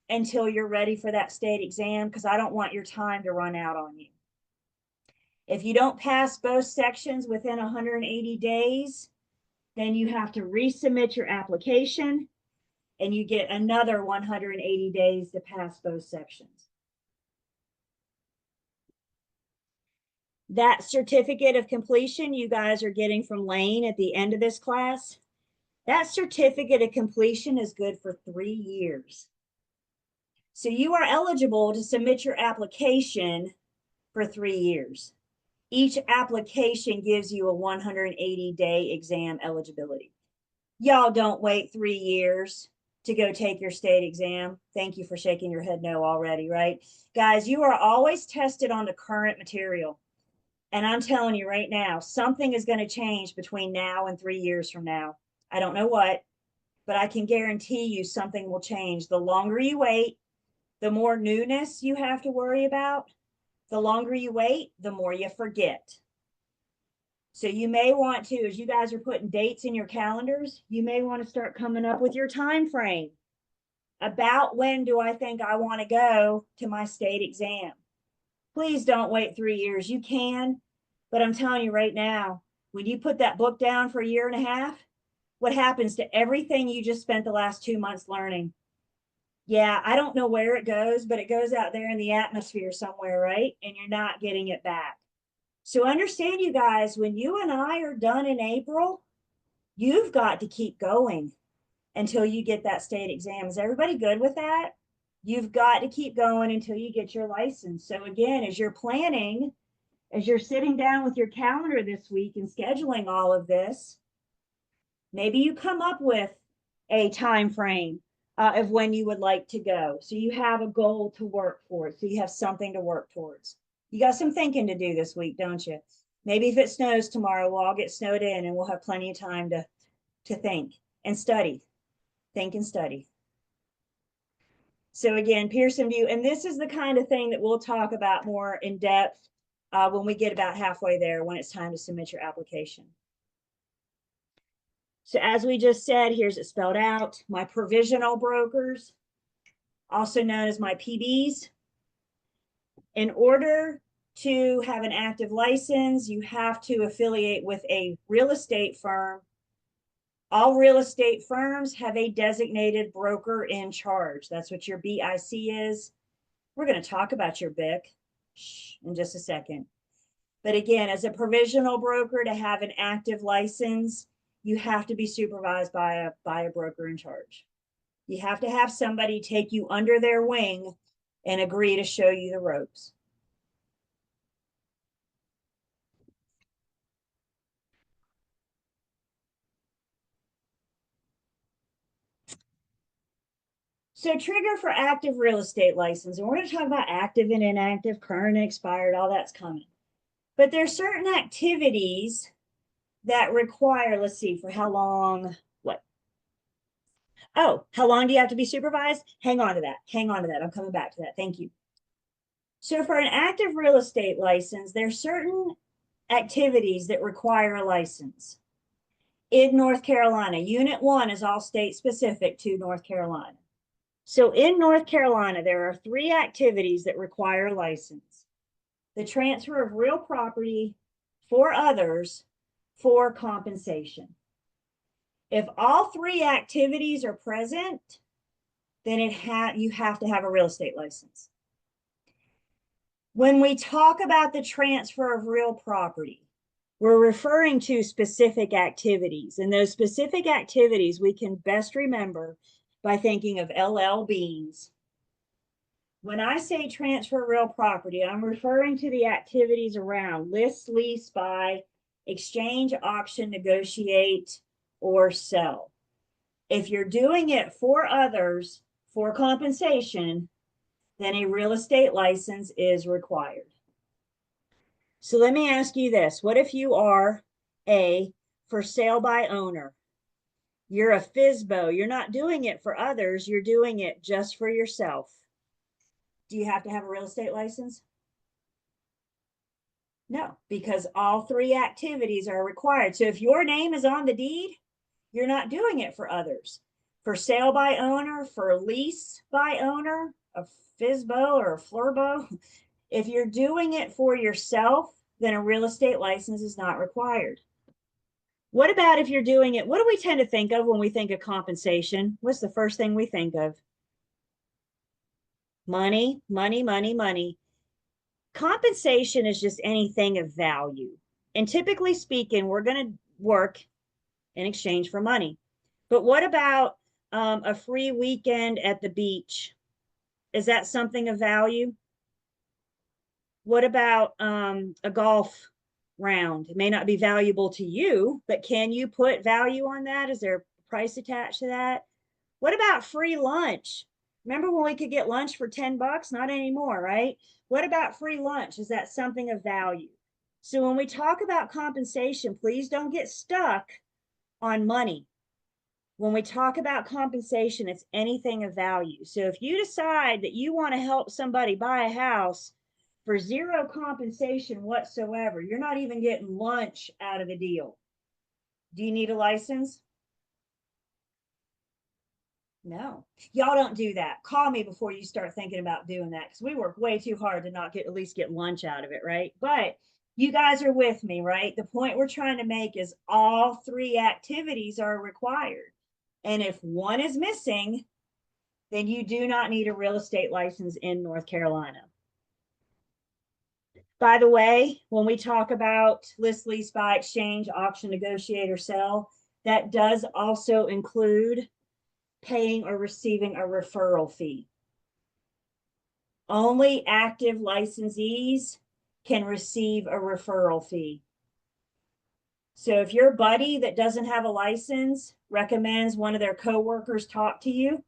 until you're ready for that state exam because I don't want your time to run out on you. If you don't pass both sections within 180 days, then you have to resubmit your application and you get another 180 days to pass both sections. That certificate of completion you guys are getting from Lane at the end of this class, that certificate of completion is good for 3 years. So you are eligible to submit your application for 3 years. Each application gives you a 180-day exam eligibility. Y'all don't wait 3 years to go take your state exam. Thank you for shaking your head no already, right? Guys, you are always tested on the current material. And I'm telling you right now, something is going to change between now and 3 years from now. I don't know what, but I can guarantee you something will change. The longer you wait, the more newness you have to worry about. The longer you wait, the more you forget. So you may want to, as you guys are putting dates in your calendars, you may want to start coming up with your time frame. About when do I think I want to go to my state exam? Please don't wait 3 years. You can, but I'm telling you right now, when you put that book down for a year and a half, what happens to everything you just spent the last 2 months learning? Yeah, I don't know where it goes, but it goes out there in the atmosphere somewhere, right? And you're not getting it back. So understand, you guys, when you and I are done in April, you've got to keep going until you get that state exam. Is everybody good with that? You've got to keep going until you get your license. So again, as you're planning, as you're sitting down with your calendar this week and scheduling all of this, maybe you come up with a time frame of when you would like to go. So you have a goal to work for. So you have something to work towards. You got some thinking to do this week, don't you? Maybe if it snows tomorrow, we'll all get snowed in and we'll have plenty of time to think and study. Think and study. So again, Pearson VUE, and this is the kind of thing that we'll talk about more in depth when we get about halfway there, when it's time to submit your application. So as we just said, here's it spelled out, my provisional brokers, also known as my PBs. In order to have an active license, you have to affiliate with a real estate firm. All real estate firms have a designated broker in charge. That's what your BIC is. We're going to talk about your BIC in just a second. But again, as a provisional broker, to have an active license, you have to be supervised by a broker in charge. You have to have somebody take you under their wing and agree to show you the ropes. So trigger for active real estate license, and we're going to talk about active and inactive, current and expired, all that's coming. But there's certain activities that require, let's see, for how long, what? Oh, how long do you have to be supervised? Hang on to that. Hang on to that. I'm coming back to that. Thank you. So for an active real estate license, there's certain activities that require a license. In North Carolina, Unit 1 is all state specific to North Carolina. So in North Carolina, there are 3 activities that require a license: the transfer of real property for others for compensation. If all 3 activities are present, then you have to have a real estate license. When we talk about the transfer of real property, we're referring to specific activities, and those specific activities we can best remember by thinking of LL Beans. When I say transfer real property, I'm referring to the activities around list, lease, buy, exchange, auction, negotiate, or sell. If you're doing it for others for compensation, then a real estate license is required. So let me ask you this. What if you are a for sale by owner? You're a FSBO. You're not doing it for others. You're doing it just for yourself. Do you have to have a real estate license? No, because all three activities are required. So if your name is on the deed, you're not doing it for others. For sale by owner, for lease by owner, a FSBO or a FLRBO, if you're doing it for yourself, then a real estate license is not required. What about if you're doing it? What do we tend to think of when we think of compensation? What's the first thing we think of? Money, money, money, money. Compensation is just anything of value. And typically speaking, we're going to work in exchange for money. But what about a free weekend at the beach? Is that something of value? What about a golf round? It may not be valuable to you, but can you put value on that? Is there a price attached to that? What about free lunch? Remember when we could get lunch for $10? Not anymore, right? What about free lunch? Is that something of value? So when we talk about compensation, please don't get stuck on money. When we talk about compensation, it's anything of value. So if you decide that you want to help somebody buy a house for zero compensation whatsoever, you're not even getting lunch out of the deal. Do you need a license? No, y'all don't do that. Call me before you start thinking about doing that, because we work way too hard to not get at least get lunch out of it, right? But you guys are with me, right? The point we're trying to make is all three activities are required. And if one is missing, then you do not need a real estate license in North Carolina. By the way, when we talk about list, lease, buy, exchange, auction, negotiate, or sell, that does also include paying or receiving a referral fee. Only active licensees can receive a referral fee. So if your buddy that doesn't have a license recommends one of their coworkers talk to you,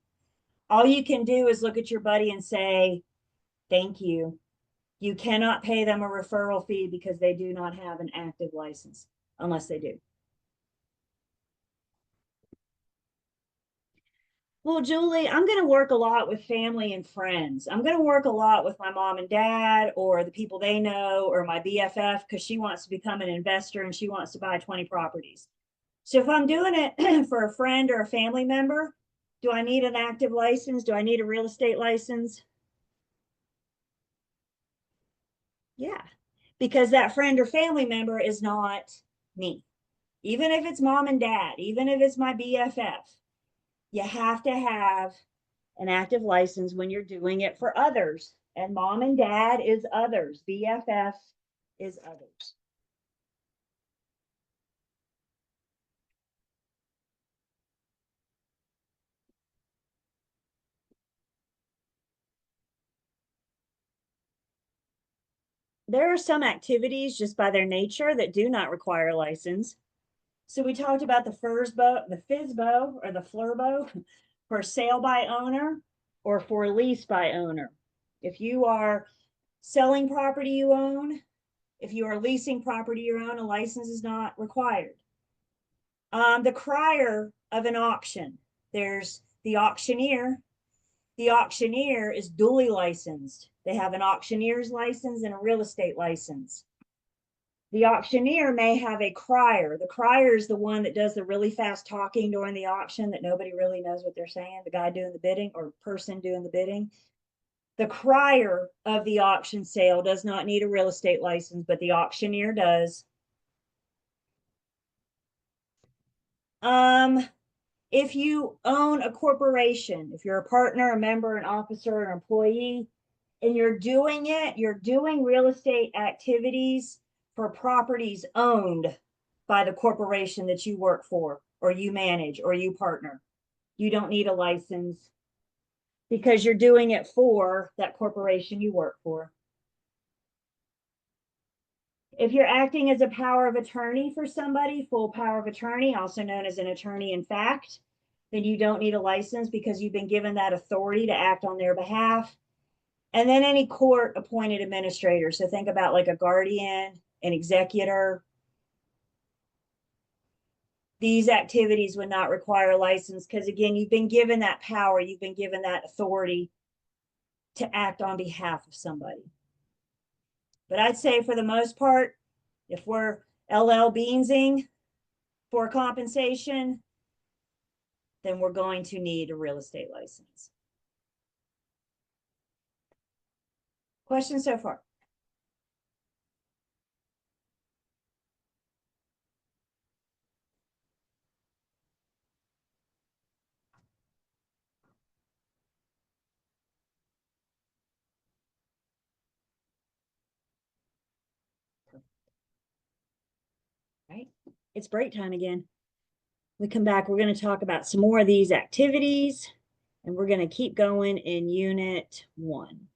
all you can do is look at your buddy and say, thank you. You cannot pay them a referral fee because they do not have an active license, unless they do. Well, Julie, I'm going to work a lot with family and friends. I'm going to work a lot with my mom and dad or the people they know or my BFF because she wants to become an investor and she wants to buy 20 properties. So if I'm doing it for a friend or a family member, do I need an active license? Do I need a real estate license? Yeah, because that friend or family member is not me. Even if it's mom and dad, even if it's my BFF, you have to have an active license when you're doing it for others. And mom and dad is others. BFF is others. There are some activities just by their nature that do not require a license. So we talked about the FSBO or the FLRBO for sale by owner or for lease by owner. If you are selling property you own, if you are leasing property you own, a license is not required. The crier of an auction, there's the auctioneer. The auctioneer is duly licensed. They have an auctioneer's license and a real estate license. The auctioneer may have a crier. The crier is the one that does the really fast talking during the auction that nobody really knows what they're saying, the guy doing the bidding or person doing the bidding. The crier of the auction sale does not need a real estate license, but the auctioneer does. If you own a corporation, if you're a partner, a member, an officer, an employee, and you're doing real estate activities for properties owned by the corporation that you work for, or you manage, or you partner. You don't need a license because you're doing it for that corporation you work for. If you're acting as a power of attorney for somebody, full power of attorney, also known as an attorney in fact, then you don't need a license because you've been given that authority to act on their behalf. And then any court appointed administrator. So think about like a guardian, an executor. These activities would not require a license because, again, you've been given that power, you've been given that authority to act on behalf of somebody. But I'd say for the most part, if we're LL Beansing for compensation, then we're going to need a real estate license. Questions so far? Right? It's break time again. We come back, we're going to talk about some more of these activities, and we're going to keep going in Unit 1.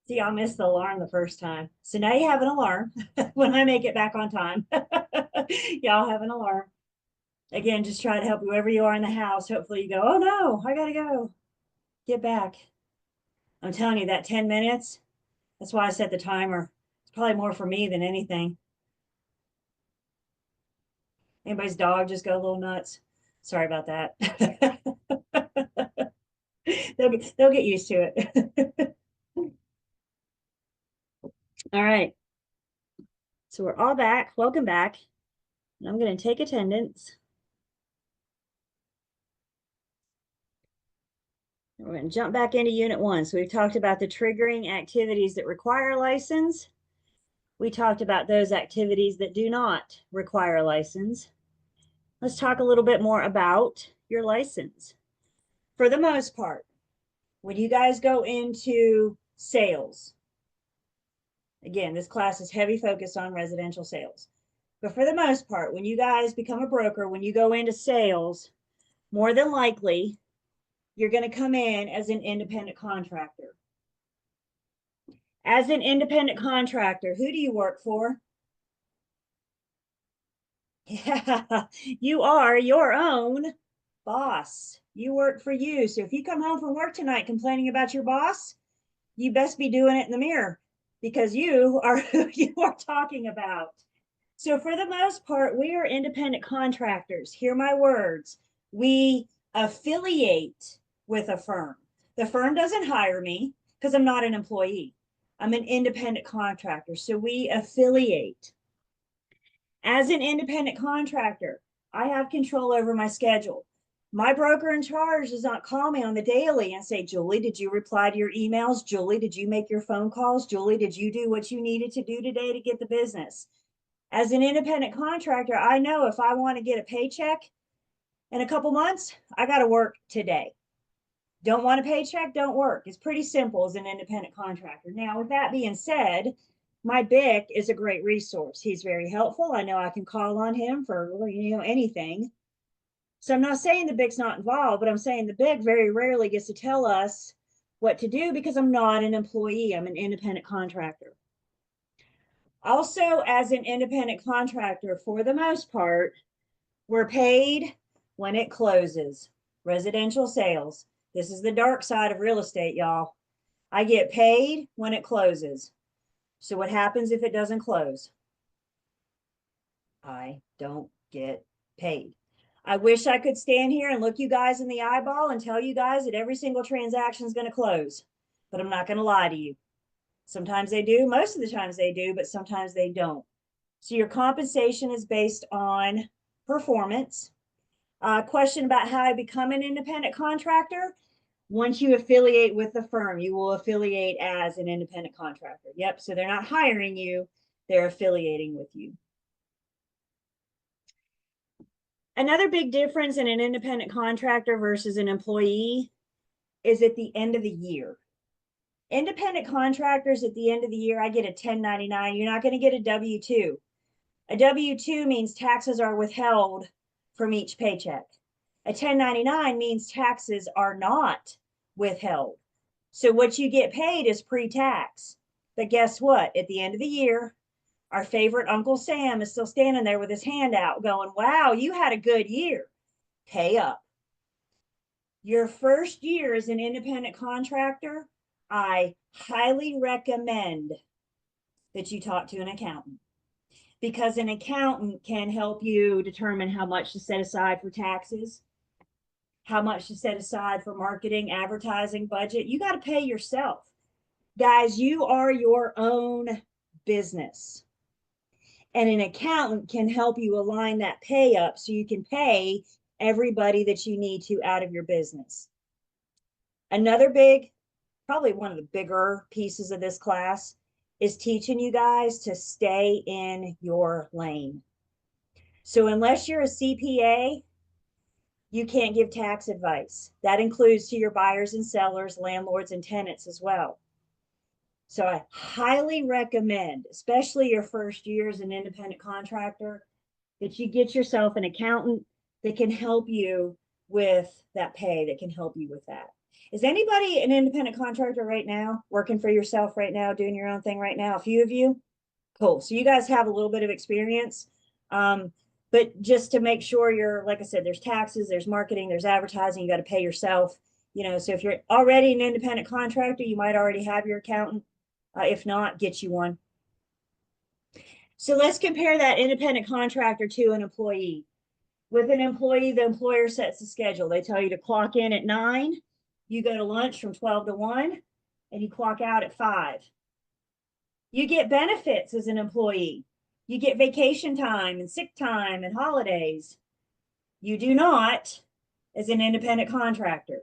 See, I missed the alarm the first time. So now you have an alarm when I make it back on time. Y'all have an alarm. Again, just try to help whoever you are in the house. Hopefully you go, oh no, I gotta go. Get back. I'm telling you that 10 minutes, that's why I set the timer. It's probably more for me than anything. Anybody's dog just go a little nuts. Sorry about that. They'll get used to it. All right. So we're all back. Welcome back. And I'm going to take attendance. We're going to jump back into Unit 1. So we've talked about the triggering activities that require a license. We talked about those activities that do not require a license. Let's talk a little bit more about your license. For the most part, when you guys go into sales, again, this class is heavy focused on residential sales. But for the most part, when you guys become a broker, when you go into sales, more than likely, you're going to come in as an independent contractor. As an independent contractor, who do you work for? Yeah, you are your own boss. You work for you. So if you come home from work tonight complaining about your boss, you best be doing it in the mirror because you are who you are talking about. So for the most part, we are independent contractors. Hear my words. We affiliate with a firm. The firm doesn't hire me because I'm not an employee. I'm an independent contractor. So we affiliate. As an independent contractor, I have control over my schedule. My broker in charge does not call me on the daily and say, Julie, did you reply to your emails? Julie, did you make your phone calls? Julie, did you do what you needed to do today to get the business? As an independent contractor, I know if I want to get a paycheck in a couple months, I got to work today. Don't want a paycheck? Don't work. It's pretty simple as an independent contractor. Now, with that being said, my BIC is a great resource. He's very helpful. I know I can call on him for, anything. So I'm not saying the BIC's not involved, but I'm saying the BIC very rarely gets to tell us what to do because I'm not an employee. I'm an independent contractor. Also, as an independent contractor, for the most part, we're paid when it closes. Residential sales. This is the dark side of real estate, y'all. I get paid when it closes. So what happens if it doesn't close? I don't get paid. I wish I could stand here and look you guys in the eyeball and tell you guys that every single transaction is going to close, but I'm not going to lie to you. Sometimes they do, most of the times they do, but sometimes they don't. So your compensation is based on performance. Question about how I become an independent contractor. Once you affiliate with the firm, you will affiliate as an independent contractor. Yep. So they're not hiring you, they're affiliating with you. Another big difference in an independent contractor versus an employee is at the end of the year. Independent contractors at the end of the year, I get a 1099. You're not going to get a W-2. A W-2 means taxes are withheld from each paycheck. A 1099 means taxes are not withheld. So what you get paid is pre-tax. But guess what? At the end of the year, our favorite Uncle Sam is still standing there with his hand out going, wow, you had a good year. Pay up. Your first year as an independent contractor, I highly recommend that you talk to an accountant because an accountant can help you determine how much to set aside for taxes, how much to set aside for marketing, advertising, budget. You got to pay yourself. Guys, you are your own business. And an accountant can help you align that pay up so you can pay everybody that you need to out of your business. Another big, probably one of the bigger pieces of this class is teaching you guys to stay in your lane. So unless you're a CPA, you can't give tax advice. That includes to your buyers and sellers, landlords and tenants as well. So I highly recommend, especially your first year as an independent contractor, that you get yourself an accountant that can help you with that pay, that can help you with that. Is anybody an independent contractor right now, working for yourself right now, doing your own thing right now? A few of you? Cool. So you guys have a little bit of experience. But just to make sure you're, like I said, there's taxes, there's marketing, there's advertising, you got to pay yourself. So if you're already an independent contractor, you might already have your accountant. If not, get you one. So let's compare that independent contractor to an employee. With an employee, the employer sets the schedule. They tell you to clock in at 9, you go to lunch from 12 to 1, and you clock out at 5. You get benefits as an employee. You get vacation time and sick time and holidays. You do not as an independent contractor.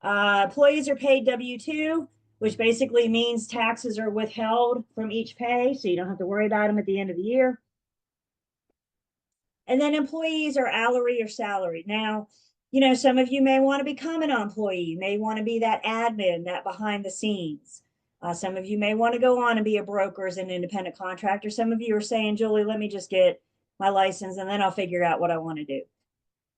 Employees are paid W-2, which basically means taxes are withheld from each pay, so you don't have to worry about them at the end of the year. And then employees are hourly or salary. Now, some of you may want to become an employee. You may want to be that admin, that behind the scenes. Some of you may want to go on and be a broker as an independent contractor. Some of you are saying, Julie, let me just get my license and then I'll figure out what I want to do.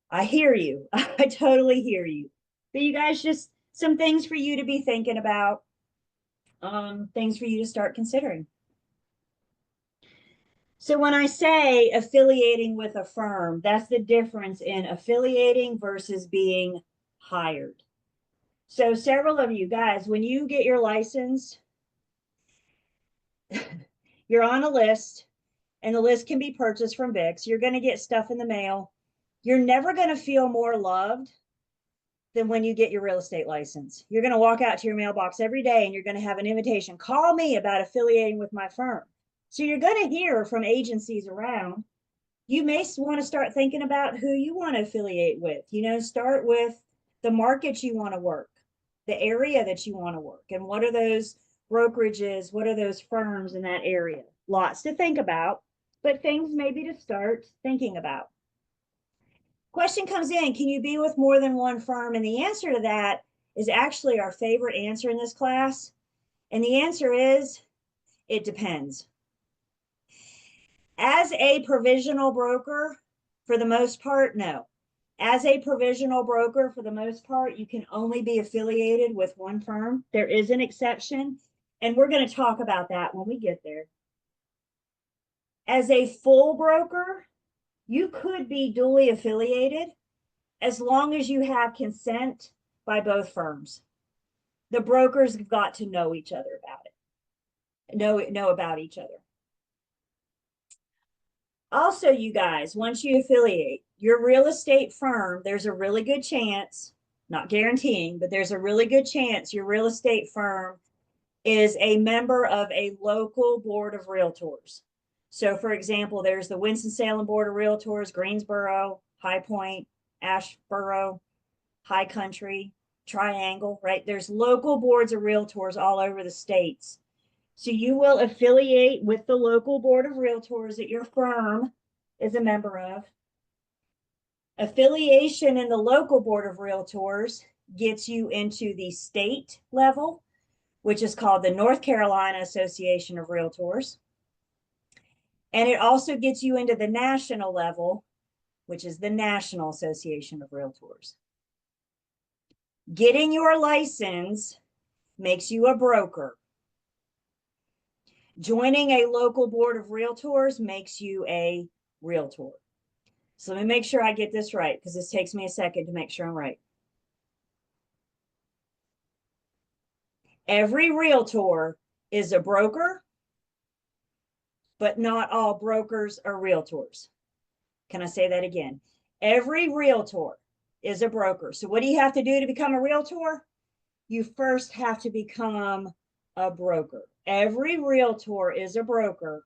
I hear you. I totally hear you. But you guys, just some things for you to be thinking about, things for you to start considering. So when I say affiliating with a firm, that's the difference in affiliating versus being hired. So several of you guys, when you get your license, you're on a list, and the list can be purchased from VIX. You're going to get stuff in the mail. You're never going to feel more loved than when you get your real estate license. You're going to walk out to your mailbox every day and you're going to have an invitation. Call me about affiliating with my firm. So you're going to hear from agencies around. You may want to start thinking about who you want to affiliate with. Start with the market you want to work, the area that you want to work, and what are those brokerages, what are those firms in that area. Lots to think about, but things maybe to start thinking about. Question comes in, can you be with more than one firm? And the answer to that is actually our favorite answer in this class. And the answer is, it depends. As a provisional broker, for the most part, no. As a provisional broker, for the most part, you can only be affiliated with one firm. There is an exception, and we're going to talk about that when we get there. As a full broker, you could be duly affiliated as long as you have consent by both firms. The brokers have got to know each other about it, know about each other. Also, you guys, once you affiliate, your real estate firm, there's a really good chance, not guaranteeing, but there's a really good chance your real estate firm is a member of a local board of realtors. So, for example, there's the Winston-Salem Board of Realtors, Greensboro, High Point, Asheboro, High Country, Triangle, right? There's local boards of realtors all over the states. So you will affiliate with the local board of realtors that your firm is a member of. Affiliation in the local board of realtors gets you into the state level, which is called the North Carolina Association of Realtors. And it also gets you into the national level, which is the National Association of Realtors. Getting your license makes you a broker. Joining a local board of realtors makes you a realtor. So let me make sure I get this right, because this takes me a second to make sure I'm right. Every realtor is a broker, but not all brokers are realtors. Can I say that again? Every realtor is a broker. So what do you have to do to become a realtor? You first have to become a broker. Every realtor is a broker,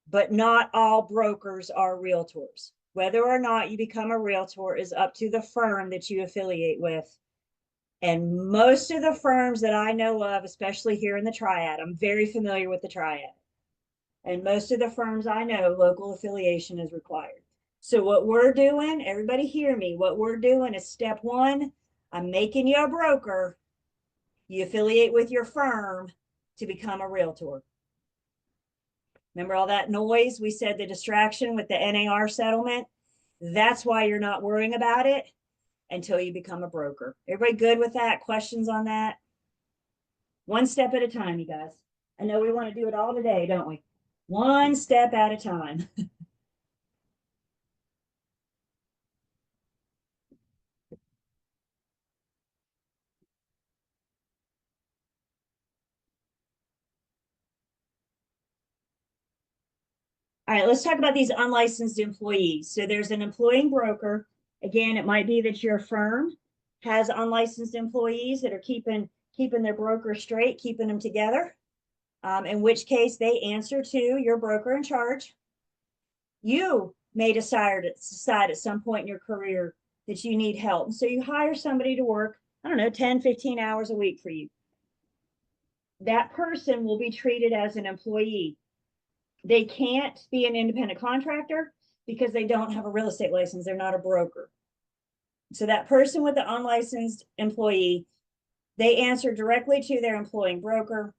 but not all brokers are realtors. Whether or not you become a realtor is up to the firm that you affiliate with. And most of the firms that I know of, especially here in the Triad, I'm very familiar with the Triad. And most of the firms I know, local affiliation is required. So what we're doing, everybody hear me, what we're doing is step one, I'm making you a broker. You affiliate with your firm to become a realtor. Remember all that noise? We said the distraction with the NAR settlement. That's why you're not worrying about it. until you become a broker. Everybody good with that? Questions on that? One step at a time, you guys. I know we want to do it all today, don't we? One step at a time. All right, let's talk about these unlicensed employees. So there's an employing broker. Again, it might be that your firm has unlicensed employees that are keeping their broker straight, keeping them together. In which case they answer to your broker in charge. You may decide at some point in your career that you need help. So you hire somebody to work, I don't know, 10, 15 hours a week for you. That person will be treated as an employee. They can't be an independent contractor because they don't have a real estate license. They're not a broker. So that person with the unlicensed employee, they answer directly to their employing broker.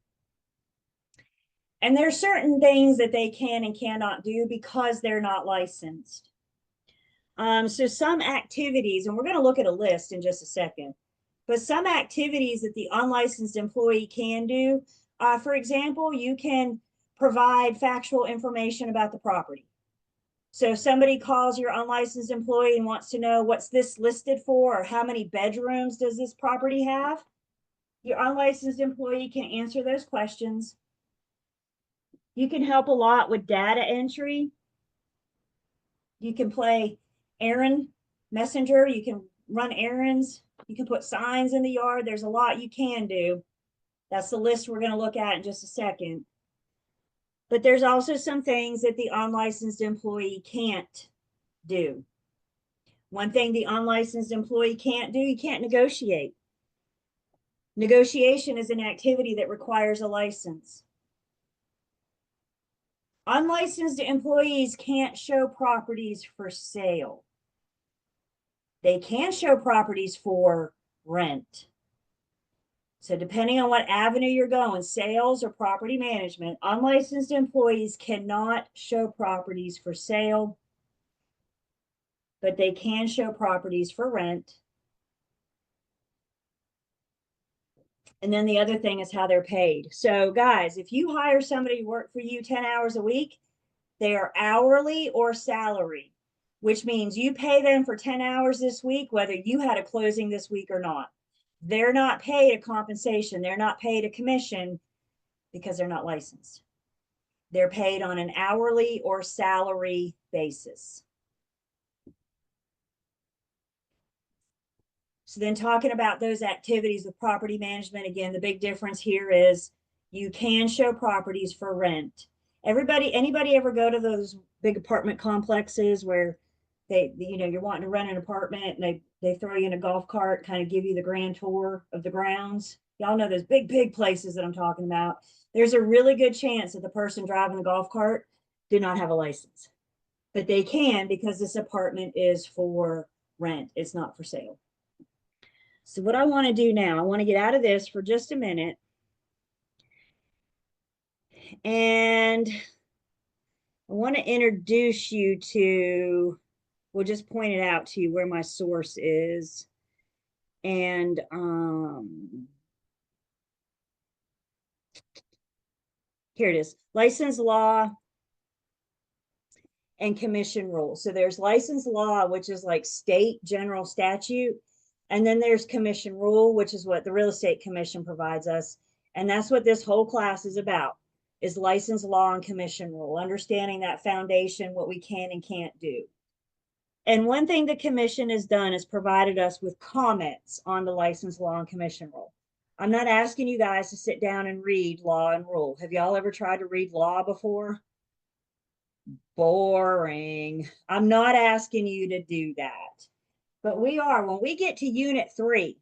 And there's certain things that they can and cannot do because they're not licensed. So some activities, and we're going to look at a list in just a second, but some activities that the unlicensed employee can do, for example, you can provide factual information about the property. So if somebody calls your unlicensed employee and wants to know what's this listed for, or how many bedrooms does this property have, your unlicensed employee can answer those questions. You can help a lot with data entry. You can play errand messenger. You can run errands. You can put signs in the yard. There's a lot you can do. That's the list we're going to look at in just a second. But there's also some things that the unlicensed employee can't do. One thing the unlicensed employee can't do, you can't negotiate. Negotiation is an activity that requires a license. Unlicensed employees can't show properties for sale. They can show properties for rent. So depending on what avenue you're going, sales or property management, unlicensed employees cannot show properties for sale, but they can show properties for rent. And then the other thing is how they're paid. So guys, if you hire somebody to work for you 10 hours a week, they are hourly or salary, which means you pay them for 10 hours this week, whether you had a closing this week or not. They're not paid a compensation. They're not paid a commission because they're not licensed. They're paid on an hourly or salary basis. So then talking about those activities with property management, again, the big difference here is you can show properties for rent. Anybody ever go to those big apartment complexes where you're wanting to rent an apartment and they throw you in a golf cart, kind of give you the grand tour of the grounds? Y'all know those big places that I'm talking about. There's a really good chance that the person driving the golf cart do not have a license, but they can because this apartment is for rent. It's not for sale. So what I want to do now, I want to get out of this for just a minute. And I want to introduce you to, we'll just point it out to you where my source is. And here it is, license law and commission rules. So there's license law, which is like state general statute. And then there's commission rule, which is what the Real Estate Commission provides us. And that's what this whole class is about, is license law and commission rule, understanding that foundation, what we can and can't do. And one thing the commission has done is provided us with comments on the license law and commission rule. I'm not asking you guys to sit down and read law and rule. Have y'all ever tried to read law before? Boring. I'm not asking you to do that. But when we get to unit 3,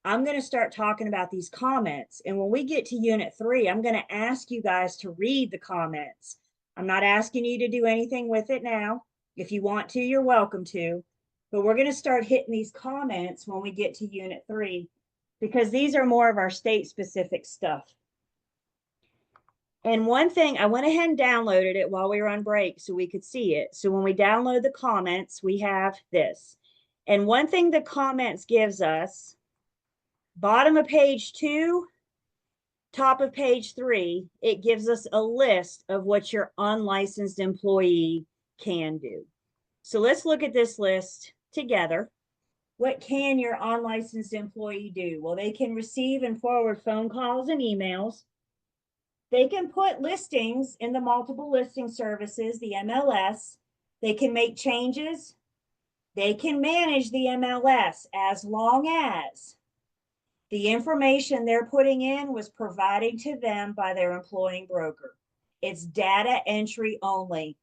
I'm going to start talking about these comments. And when we get to unit 3, I'm going to ask you guys to read the comments. I'm not asking you to do anything with it now. If you want to, you're welcome to. But we're going to start hitting these comments when we get to unit 3, because these are more of our state specific stuff. And one thing, I went ahead and downloaded it while we were on break so we could see it. So when we download the comments, we have this. And one thing the comments gives us, bottom of page 2, top of page 3, it gives us a list of what your unlicensed employee can do. So let's look at this list together. What can your unlicensed employee do? Well, they can receive and forward phone calls and emails. They can put listings in the multiple listing services, the MLS. They can make changes. They can manage the MLS as long as the information they're putting in was provided to them by their employing broker. It's data entry only.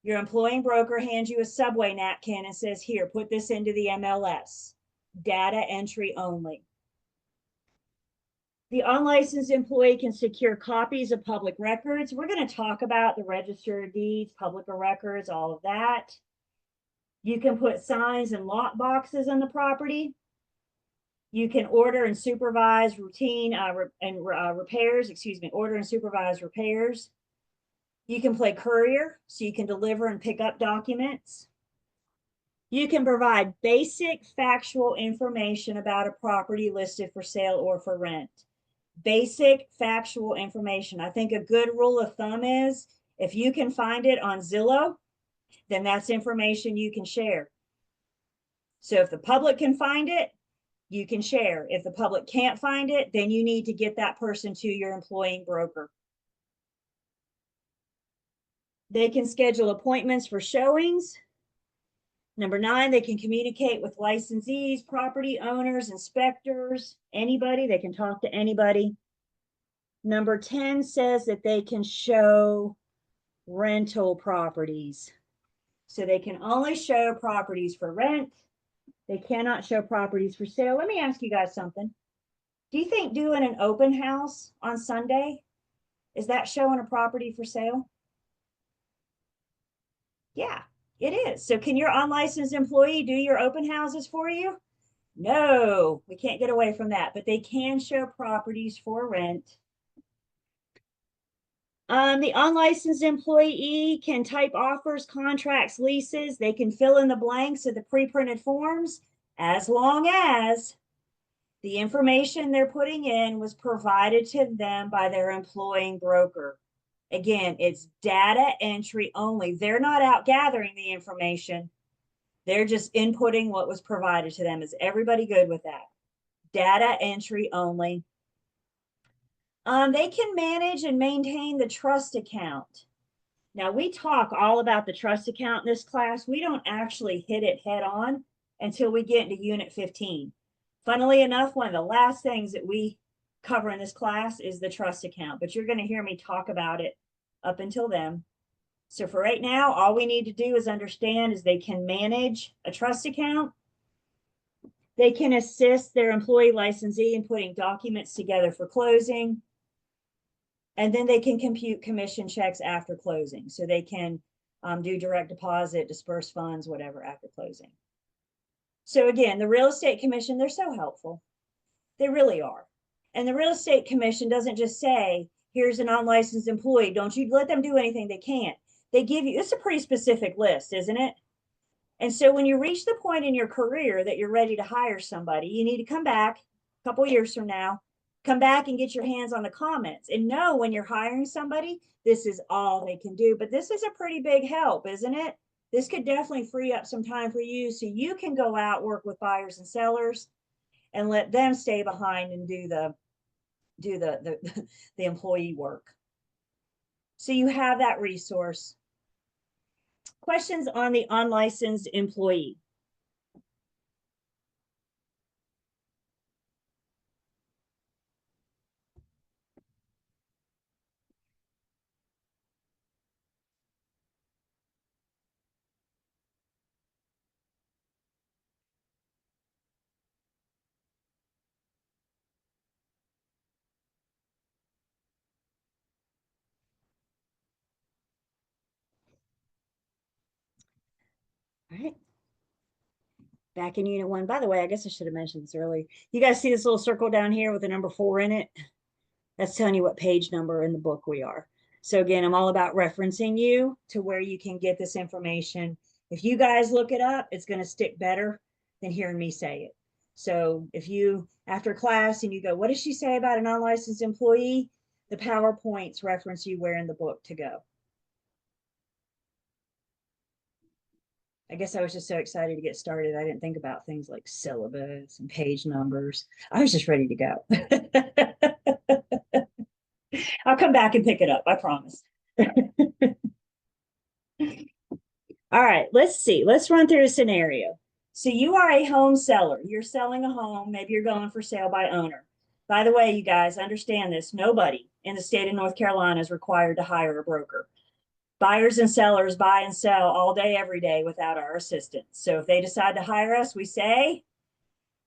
Your employing broker hands you a Subway napkin and says, here, put this into the MLS. Data entry only. The unlicensed employee can secure copies of public records. We're going to talk about the register of deeds, public records, all of that. You can put signs and lock boxes on the property. You can order and supervise routine repairs, order and supervise repairs. You can play courier, so you can deliver and pick up documents. You can provide basic factual information about a property listed for sale or for rent. Basic factual information. I think a good rule of thumb is if you can find it on Zillow, then that's information you can share. So if the public can find it, you can share. If the public can't find it, then you need to get that person to your employing broker. They can schedule appointments for showings. Number 9, they can communicate with licensees, property owners, inspectors, anybody. They can talk to anybody. Number 10 says that they can show rental properties. So they can only show properties for rent. They cannot show properties for sale. Let me ask you guys something. Do you think doing an open house on Sunday, is that showing a property for sale? Yeah, it is. So can your unlicensed employee do your open houses for you? No, we can't get away from that, but they can show properties for rent. The unlicensed employee can type offers, contracts, leases. They can fill in the blanks of the pre-printed forms as long as the information they're putting in was provided to them by their employing broker. Again, it's data entry only. They're not out gathering the information. They're just inputting what was provided to them. Is everybody good with that? Data entry only. They can manage and maintain the trust account. Now, we talk all about the trust account in this class. We don't actually hit it head on until we get into Unit 15. Funnily enough, one of the last things that we cover in this class is the trust account, but you're going to hear me talk about it up until then. So for right now, all we need to do is understand is they can manage a trust account. They can assist their employee licensee in putting documents together for closing. And then they can compute commission checks after closing. So they can do direct deposit, disperse funds, whatever after closing. So again, the Real Estate Commission, they're so helpful. They really are. And the Real Estate Commission doesn't just say, here's an unlicensed employee. Don't you let them do anything they can't. They give you, it's a pretty specific list, isn't it? And so when you reach the point in your career that you're ready to hire somebody, you need to come back a couple years from now, come back and get your hands on the comments and know when you're hiring somebody, this is all they can do. But this is a pretty big help, isn't it? This could definitely free up some time for you so you can go out, work with buyers and sellers and let them stay behind and do the employee work. So you have that resource. Questions on the unlicensed employee? All right. Back in Unit 1. By the way, I guess I should have mentioned this earlier. You guys see this little circle down here with the number 4 in it? That's telling you what page number in the book we are. So again, I'm all about referencing you to where you can get this information If you guys look it up, it's going to stick better than hearing me say it. So if you, after class, and you go, what does she say about an unlicensed employee? The PowerPoints reference you where in the book to go. I guess I was just so excited to get started. I didn't think about things like syllabus and page numbers. I was just ready to go. I'll come back and pick it up, I promise. All right, let's see. Let's run through a scenario. So you are a home seller. You're selling a home. Maybe you're going for sale by owner. By the way, you guys understand this. Nobody in the state of North Carolina is required to hire a broker. Buyers and sellers buy and sell all day, every day without our assistance. So if they decide to hire us, we say,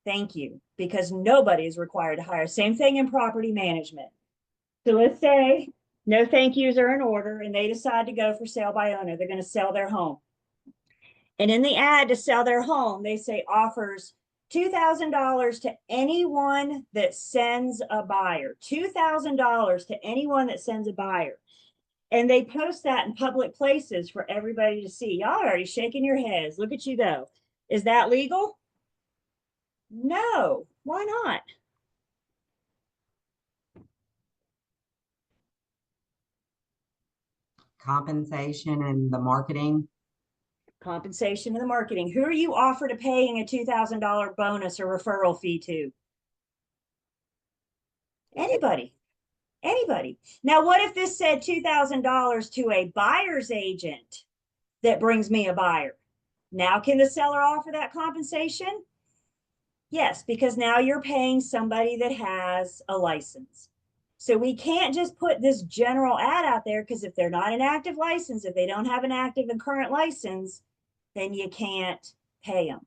thank you, because nobody is required to hire. Same thing in property management. So let's say no thank yous are in order and they decide to go for sale by owner. They're going to sell their home. And in the ad to sell their home, they say offers $2,000 to anyone that sends a buyer. $2,000 to anyone that sends a buyer. And they post that in public places for everybody to see. Y'all are already shaking your heads. Look at you go. Is that legal? No. Why not? Compensation and the marketing. Compensation and the marketing. Who are you offered to paying a $2,000 bonus or referral fee to? Anybody. Anybody. Now, what if this said $2,000 to a buyer's agent that brings me a buyer? Now, can the seller offer that compensation? Yes, because now you're paying somebody that has a license. So we can't just put this general ad out there, because if they're not an active license, if they don't have an active and current license, then you can't pay them.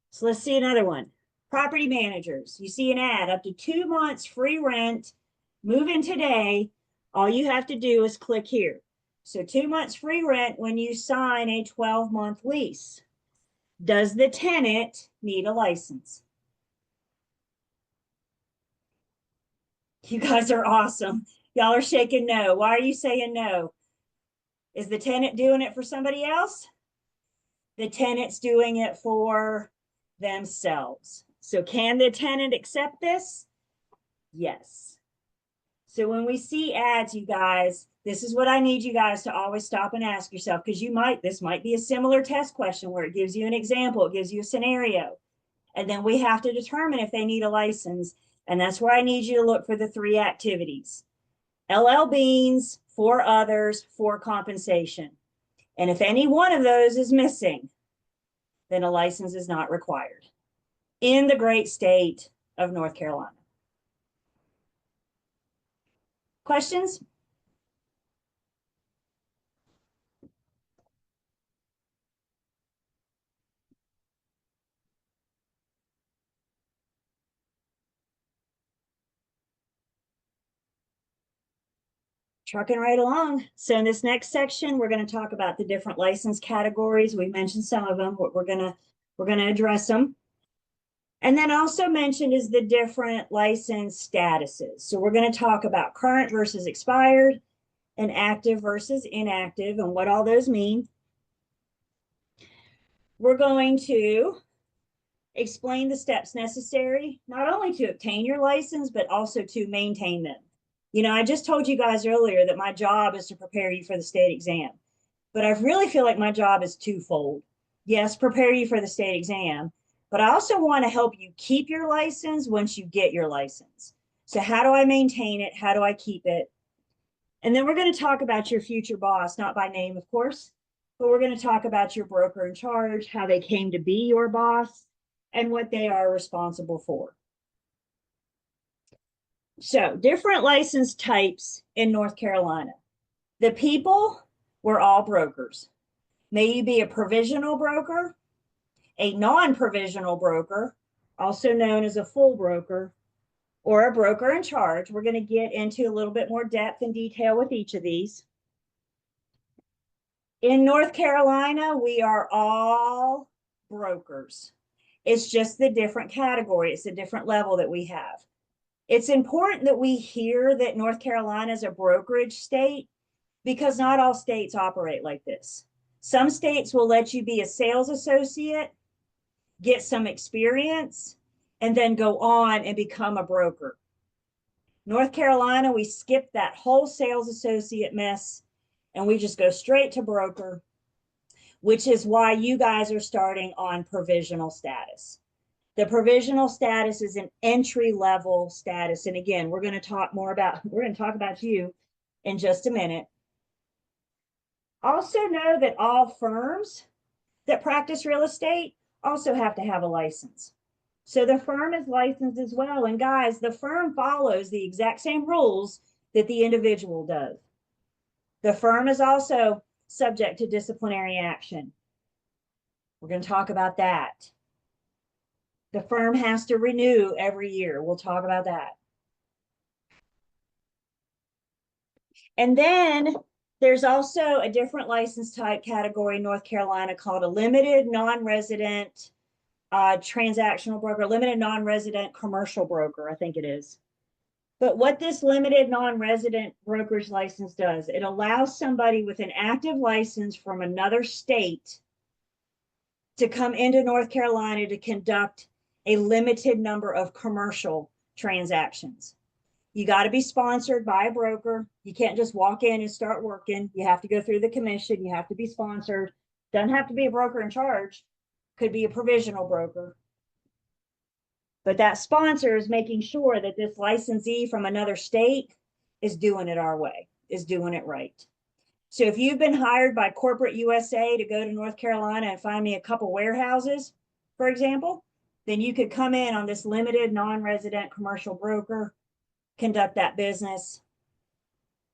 So let's see another one. Property managers. You see an ad, up to 2 months free rent, move in today. All you have to do is click here. So 2 months free rent when you sign a 12-month lease. Does the tenant need a license? You guys are awesome. Y'all are shaking no. Why are you saying no? Is the tenant doing it for somebody else? The tenant's doing it for themselves. So can the tenant accept this? Yes. So when we see ads, you guys, this is what I need you guys to always stop and ask yourself, because this might be a similar test question where it gives you an example, it gives you a scenario. And then we have to determine if they need a license. And that's where I need you to look for the 3 activities. LL Beans, for others, for compensation. And if any one of those is missing, then a license is not required in the great state of North Carolina. Questions? Trucking right along. So in this next section, we're going to talk about the different license categories. We mentioned some of them, but we're going to address them. And then also mentioned is the different license statuses. So we're going to talk about current versus expired and active versus inactive and what all those mean. We're going to explain the steps necessary, not only to obtain your license, but also to maintain them. You know, I just told you guys earlier that my job is to prepare you for the state exam, but I really feel like my job is twofold. Yes, prepare you for the state exam, but I also want to help you keep your license once you get your license. So how do I maintain it? How do I keep it? And then we're going to talk about your future boss, not by name, of course, but we're going to talk about your broker in charge, how they came to be your boss, and what they are responsible for. So different license types in North Carolina. The people were all brokers. May you be a provisional broker, a non-provisional broker, also known as a full broker, or a broker in charge. We're going to get into a little bit more depth and detail with each of these. In North Carolina, we are all brokers. It's just the different category. It's a different level that we have. It's important that we hear that North Carolina is a brokerage state, because not all states operate like this. Some states will let you be a sales associate, get some experience, and then go on and become a broker. North Carolina, we skip that whole sales associate mess and we just go straight to broker, which is why you guys are starting on provisional status. The provisional status is an entry level status. And again, we're going to talk about you in just a minute. Also know that all firms that practice real estate also have to have a license. So the firm is licensed as well. And guys, the firm follows the exact same rules that the individual does. The firm is also subject to disciplinary action. We're going to talk about that. The firm has to renew every year. We'll talk about that. And then there's also a different license type category in North Carolina called a limited non-resident transactional broker, limited non-resident commercial broker, I think it is. But what this limited non-resident broker's license does, it allows somebody with an active license from another state to come into North Carolina to conduct a limited number of commercial transactions. You got to be sponsored by a broker. You can't just walk in and start working. You have to go through the commission. You have to be sponsored. Doesn't have to be a broker in charge. Could be a provisional broker. But that sponsor is making sure that this licensee from another state is doing it our way, is doing it right. So if you've been hired by Corporate USA to go to North Carolina and find me a couple warehouses, for example, then you could come in on this limited non-resident commercial broker, conduct that business.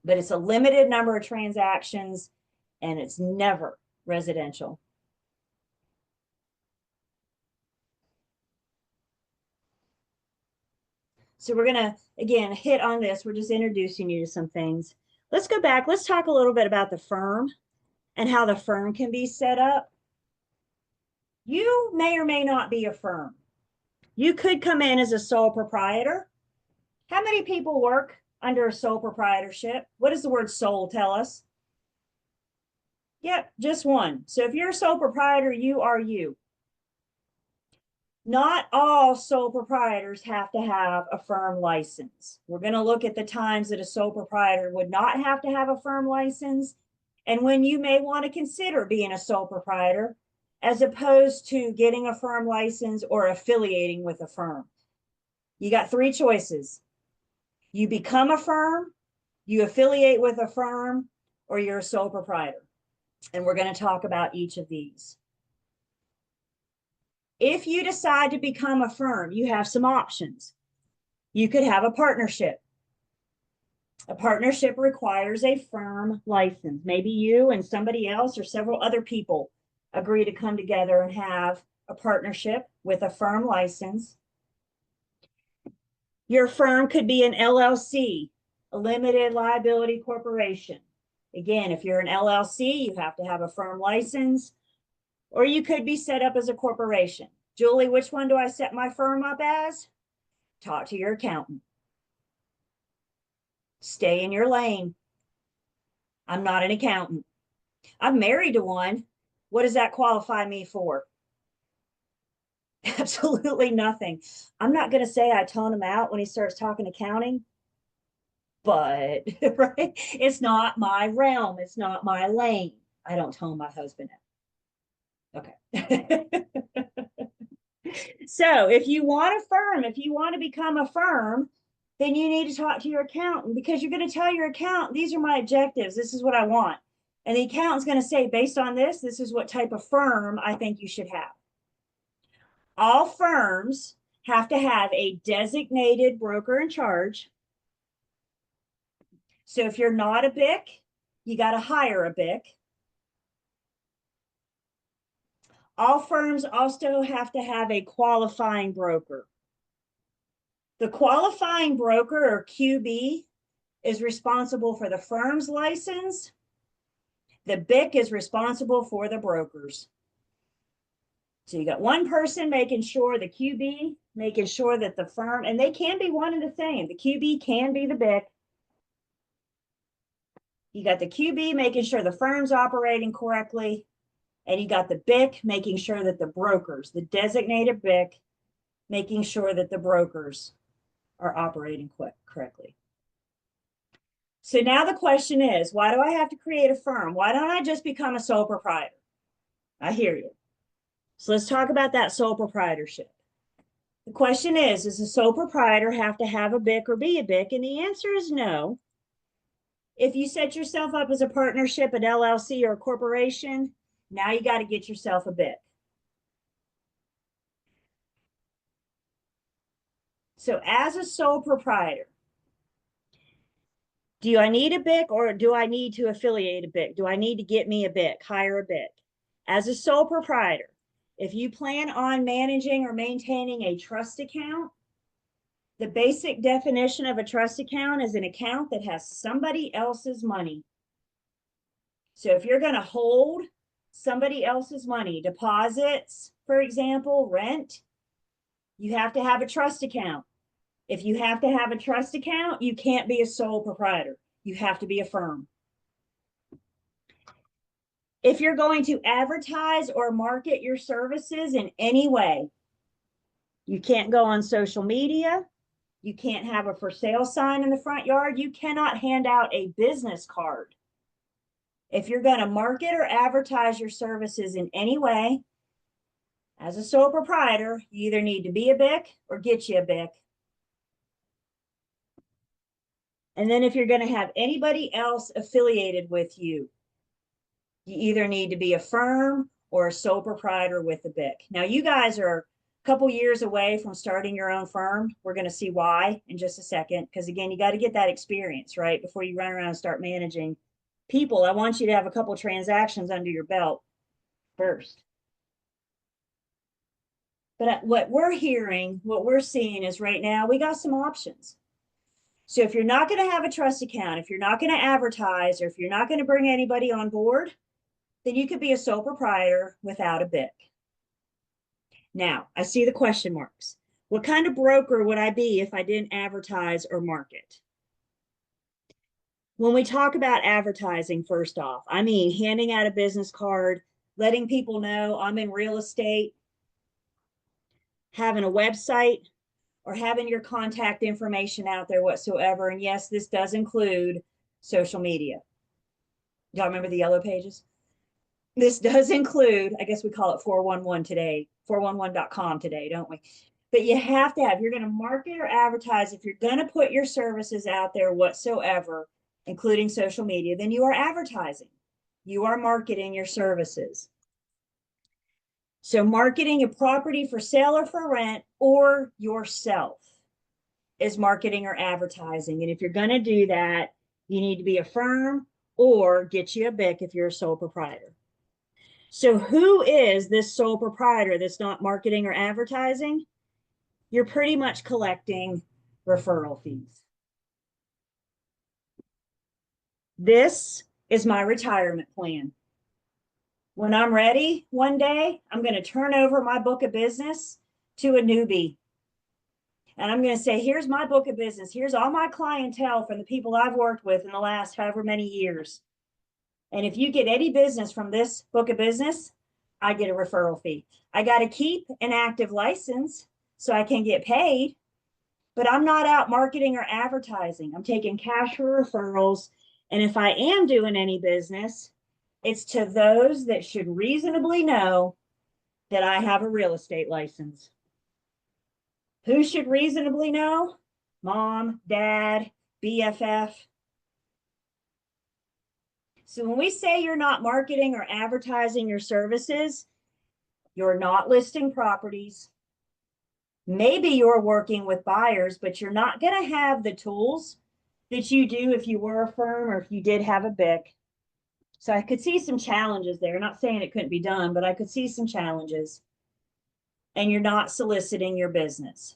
But it's a limited number of transactions and it's never residential. So we're going to, again, hit on this. We're just introducing you to some things. Let's go back. Let's talk a little bit about the firm and how the firm can be set up. You may or may not be a firm. You could come in as a sole proprietor. How many people work under a sole proprietorship? What does the word sole tell us? Yep, just one. So if you're a sole proprietor, you are you. Not all sole proprietors have to have a firm license. We're going to look at the times that a sole proprietor would not have to have a firm license and when you may want to consider being a sole proprietor as opposed to getting a firm license or affiliating with a firm. You got three choices. You become a firm, you affiliate with a firm, or you're a sole proprietor. And we're going to talk about each of these. If you decide to become a firm, you have some options. You could have a partnership. A partnership requires a firm license. Maybe you and somebody else or several other people agree to come together and have a partnership with a firm license. Your firm could be an LLC, a limited liability corporation. Again, if you're an LLC, you have to have a firm license. Or you could be set up as a corporation. Julie, which one do I set my firm up as? Talk to your accountant. Stay in your lane. I'm not an accountant. I'm married to one. What does that qualify me for? Absolutely nothing. I'm not going to say I tone him out when he starts talking accounting, but right? It's not my realm. It's not my lane. I don't tone my husband out. Okay. So if you want a firm, if you want to become a firm, then you need to talk to your accountant because you're going to tell your accountant, these are my objectives. This is what I want. And the accountant's going to say, based on this, this is what type of firm I think you should have. All firms have to have a designated broker in charge. So if you're not a BIC, you got to hire a BIC. All firms also have to have a qualifying broker. The qualifying broker, or QB, is responsible for the firm's license. The BIC is responsible for the brokers. So you got one person making sure, the QB, making sure that the firm, and they can be one and the same. The QB can be the BIC. You got the QB making sure the firm's operating correctly. And you got the BIC making sure that the brokers, the designated BIC, making sure that the brokers are operating correctly. So now the question is, why do I have to create a firm? Why don't I just become a sole proprietor? I hear you. So let's talk about that sole proprietorship. The question is, does a sole proprietor have to have a BIC or be a BIC? And the answer is no. If you set yourself up as a partnership, an LLC, or a corporation, now you got to get yourself a BIC. So as a sole proprietor, do I need a BIC or do I need to affiliate a BIC? Do I need to get me a BIC, hire a BIC? As a sole proprietor, if you plan on managing or maintaining a trust account, the basic definition of a trust account is an account that has somebody else's money. So if you're going to hold somebody else's money, deposits, for example, rent, you have to have a trust account. If you have to have a trust account, you can't be a sole proprietor. You have to be a firm. If you're going to advertise or market your services in any way, you can't go on social media. You can't have a for sale sign in the front yard. You cannot hand out a business card. If you're going to market or advertise your services in any way, as a sole proprietor, you either need to be a BIC or get you a BIC. And then if you're going to have anybody else affiliated with you, you either need to be a firm or a sole proprietor with a BIC. Now, you guys are a couple years away from starting your own firm. We're going to see why in just a second, because again, you got to get that experience, right? Before you run around and start managing people, I want you to have a couple transactions under your belt first. But what we're hearing, what we're seeing is right now, we got some options. So if you're not going to have a trust account, if you're not going to advertise, or if you're not going to bring anybody on board, then you could be a sole proprietor without a BIC. Now, I see the question marks. What kind of broker would I be if I didn't advertise or market? When we talk about advertising, first off, I mean handing out a business card, letting people know I'm in real estate, having a website, or having your contact information out there whatsoever. And yes, this does include social media. Y'all remember the yellow pages? This does include, I guess we call it 411 today, 411.com today, don't we? But you have to have, you're going to market or advertise, if you're going to put your services out there whatsoever, including social media, then you are advertising. You are marketing your services. So marketing a property for sale or for rent or yourself is marketing or advertising. And if you're going to do that, you need to be a firm or get you a BIC if you're a sole proprietor. So who is this sole proprietor that's not marketing or advertising? You're pretty much collecting referral fees. This is my retirement plan. When I'm ready one day, I'm going to turn over my book of business to a newbie. And I'm going to say, here's my book of business. Here's all my clientele from the people I've worked with in the last however many years. And if you get any business from this book of business, I get a referral fee. I got to keep an active license so I can get paid, but I'm not out marketing or advertising. I'm taking cash for referrals. And if I am doing any business, it's to those that should reasonably know that I have a real estate license. Who should reasonably know? Mom, dad, BFF. So when we say you're not marketing or advertising your services, you're not listing properties. Maybe you're working with buyers, but you're not going to have the tools that you do if you were a firm or if you did have a BIC. So I could see some challenges there. Not saying it couldn't be done, but I could see some challenges. And you're not soliciting your business.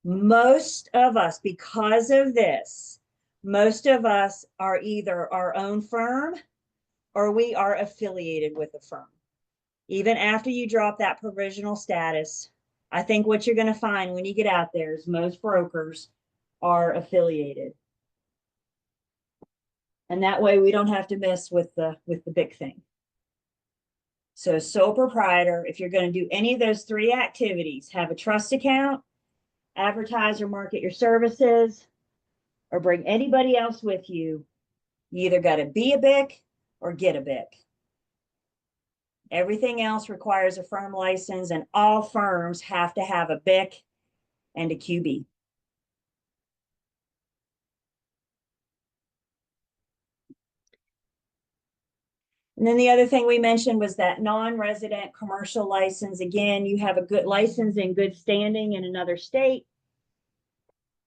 Most of us, because of this, most of us are either our own firm or we are affiliated with a firm. Even after you drop that provisional status, I think what you're going to find when you get out there is most brokers are affiliated. And that way we don't have to mess with the big thing. So sole proprietor, if you're going to do any of those three activities, have a trust account, advertise or market your services, or bring anybody else with you, you either got to be a BIC or get a BIC. Everything else requires a firm license, and all firms have to have a BIC and a QB. And then the other thing we mentioned was that non-resident commercial license. Again, you have a good license in good standing in another state.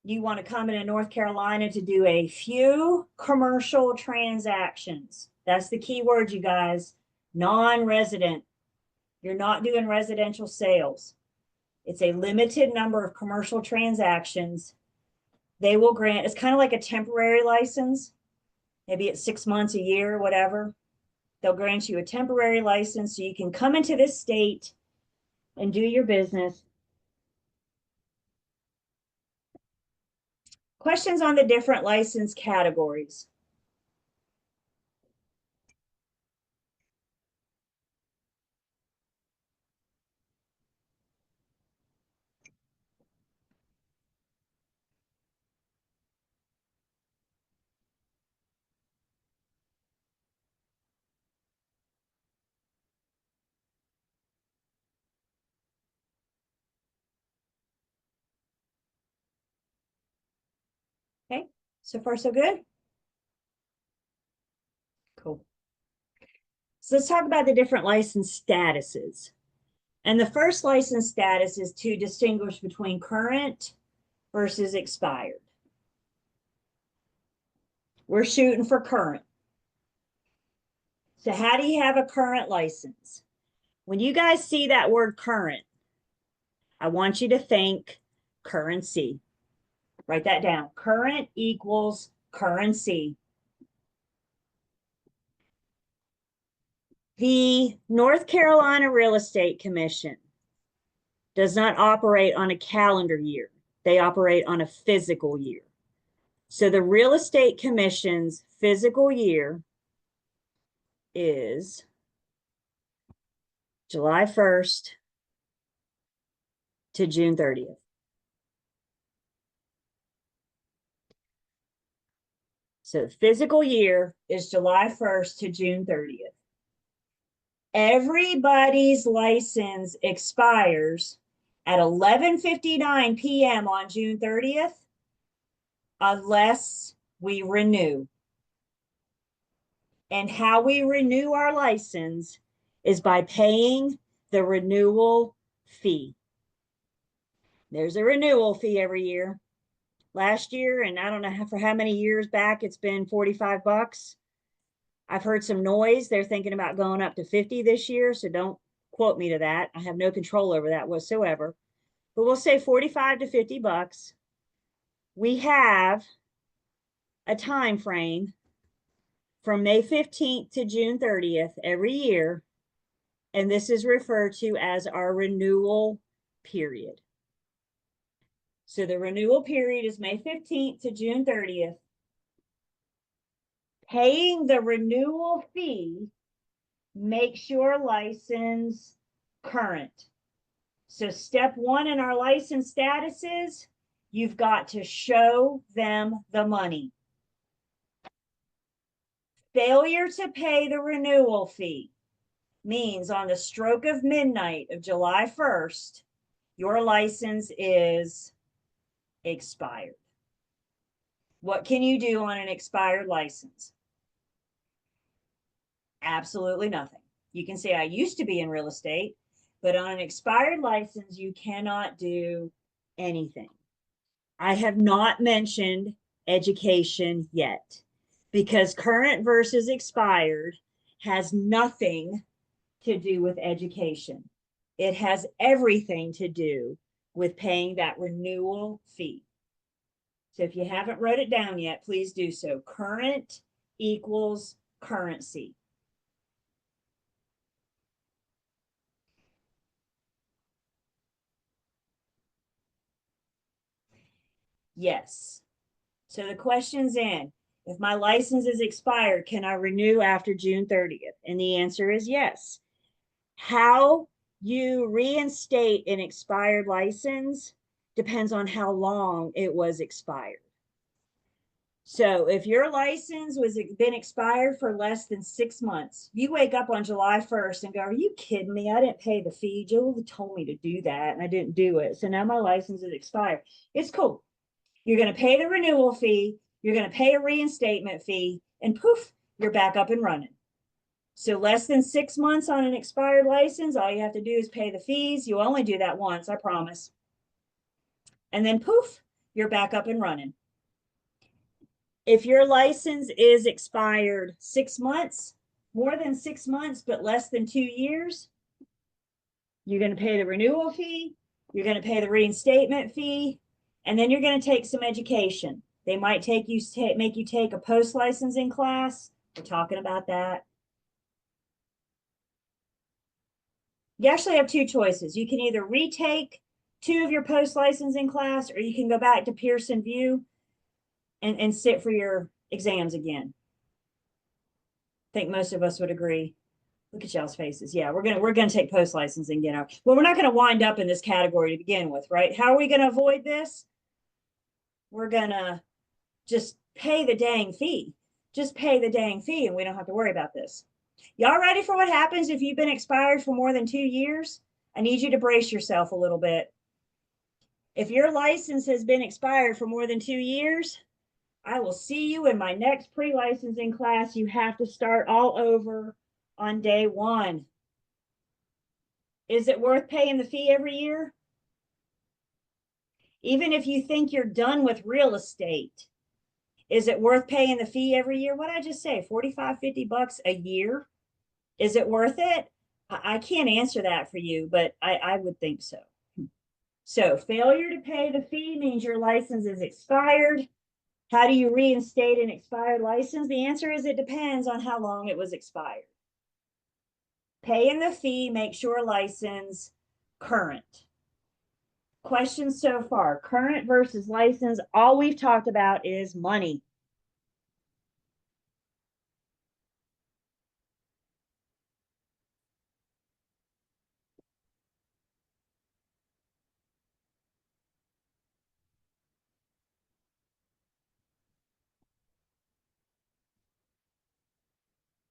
You want to come into North Carolina to do a few commercial transactions. That's the key word, you guys. Non-resident. You're not doing residential sales. It's a limited number of commercial transactions. They will grant, it's kind of like a temporary license. Maybe it's 6 months, a year, whatever. They'll grant you a temporary license so you can come into this state and do your business. Questions on the different license categories? Okay, so far so good? Cool. So let's talk about the different license statuses. And the first license status is to distinguish between current versus expired. We're shooting for current. So how do you have a current license? When you guys see that word current, I want you to think currency. Write that down. Current equals currency. The North Carolina Real Estate Commission does not operate on a calendar year. They operate on a physical year. So the Real Estate Commission's physical year is July 1st to June 30th. So the physical year is July 1st to June 30th. Everybody's license expires at 11:59 p.m. on June 30th unless we renew. And how we renew our license is by paying the renewal fee. There's a renewal fee every year. Last year, and I don't know for how many years back, it's been $45. I've heard some noise. They're thinking about going up to 50 this year, so don't quote me to that. I have no control over that whatsoever. But we'll say 45 to 50 bucks. We have a time frame from May 15th to June 30th every year, and this is referred to as our renewal period. So the renewal period is May 15th to June 30th. Paying the renewal fee makes your license current. So step one in our license status is you've got to show them the money. Failure to pay the renewal fee means on the stroke of midnight of July 1st, your license is expired. What can you do on an expired license? Absolutely nothing. You can say, I used to be in real estate, but on an expired license, you cannot do anything. I have not mentioned education yet because current versus expired has nothing to do with education. It has everything to do with paying that renewal fee. So if you haven't wrote it down yet, please do so. Current equals currency. Yes. So the question's in. If my license is expired, can I renew after June 30th? And the answer is yes. How you reinstate an expired license depends on how long it was expired. So if your license was been expired for less than 6 months, you wake up on July 1st and go, are you kidding me? I didn't pay the fee. Joel told me to do that and I didn't do it. So now my license is expired. It's cool. You're going to pay the renewal fee. You're going to pay a reinstatement fee and poof, you're back up and running. So less than 6 months on an expired license, all you have to do is pay the fees. You only do that once, I promise. And then poof, you're back up and running. If your license is expired 6 months, more than 6 months, but less than 2 years, you're going to pay the renewal fee, you're going to pay the reinstatement fee, and then you're going to take some education. They might make you take a post-licensing class. We're talking about that. You actually have two choices. You can either retake 2 of your post-licensing class, or you can go back to Pearson VUE and sit for your exams again. I think most of us would agree. Look at y'all's faces. Yeah, we're gonna take post-licensing again. Well, we're not gonna wind up in this category to begin with, right? How are we gonna avoid this? We're gonna just pay the dang fee. Just pay the dang fee and we don't have to worry about this. Y'all ready for what happens if you've been expired for more than 2 years? I need you to brace yourself a little bit. If your license has been expired for more than 2 years, I will see you in my next pre-licensing class. You have to start all over on day 1. Is it worth paying the fee every year? Even if you think you're done with real estate, is it worth paying the fee every year? What did I just say? 45, 50 bucks a year? Is it worth it? I can't answer that for you, but I would think so. So failure to pay the fee means your license is expired. How do you reinstate an expired license? The answer is it depends on how long it was expired. Paying the fee makes your license current. Questions so far? Current versus license. All we've talked about is money.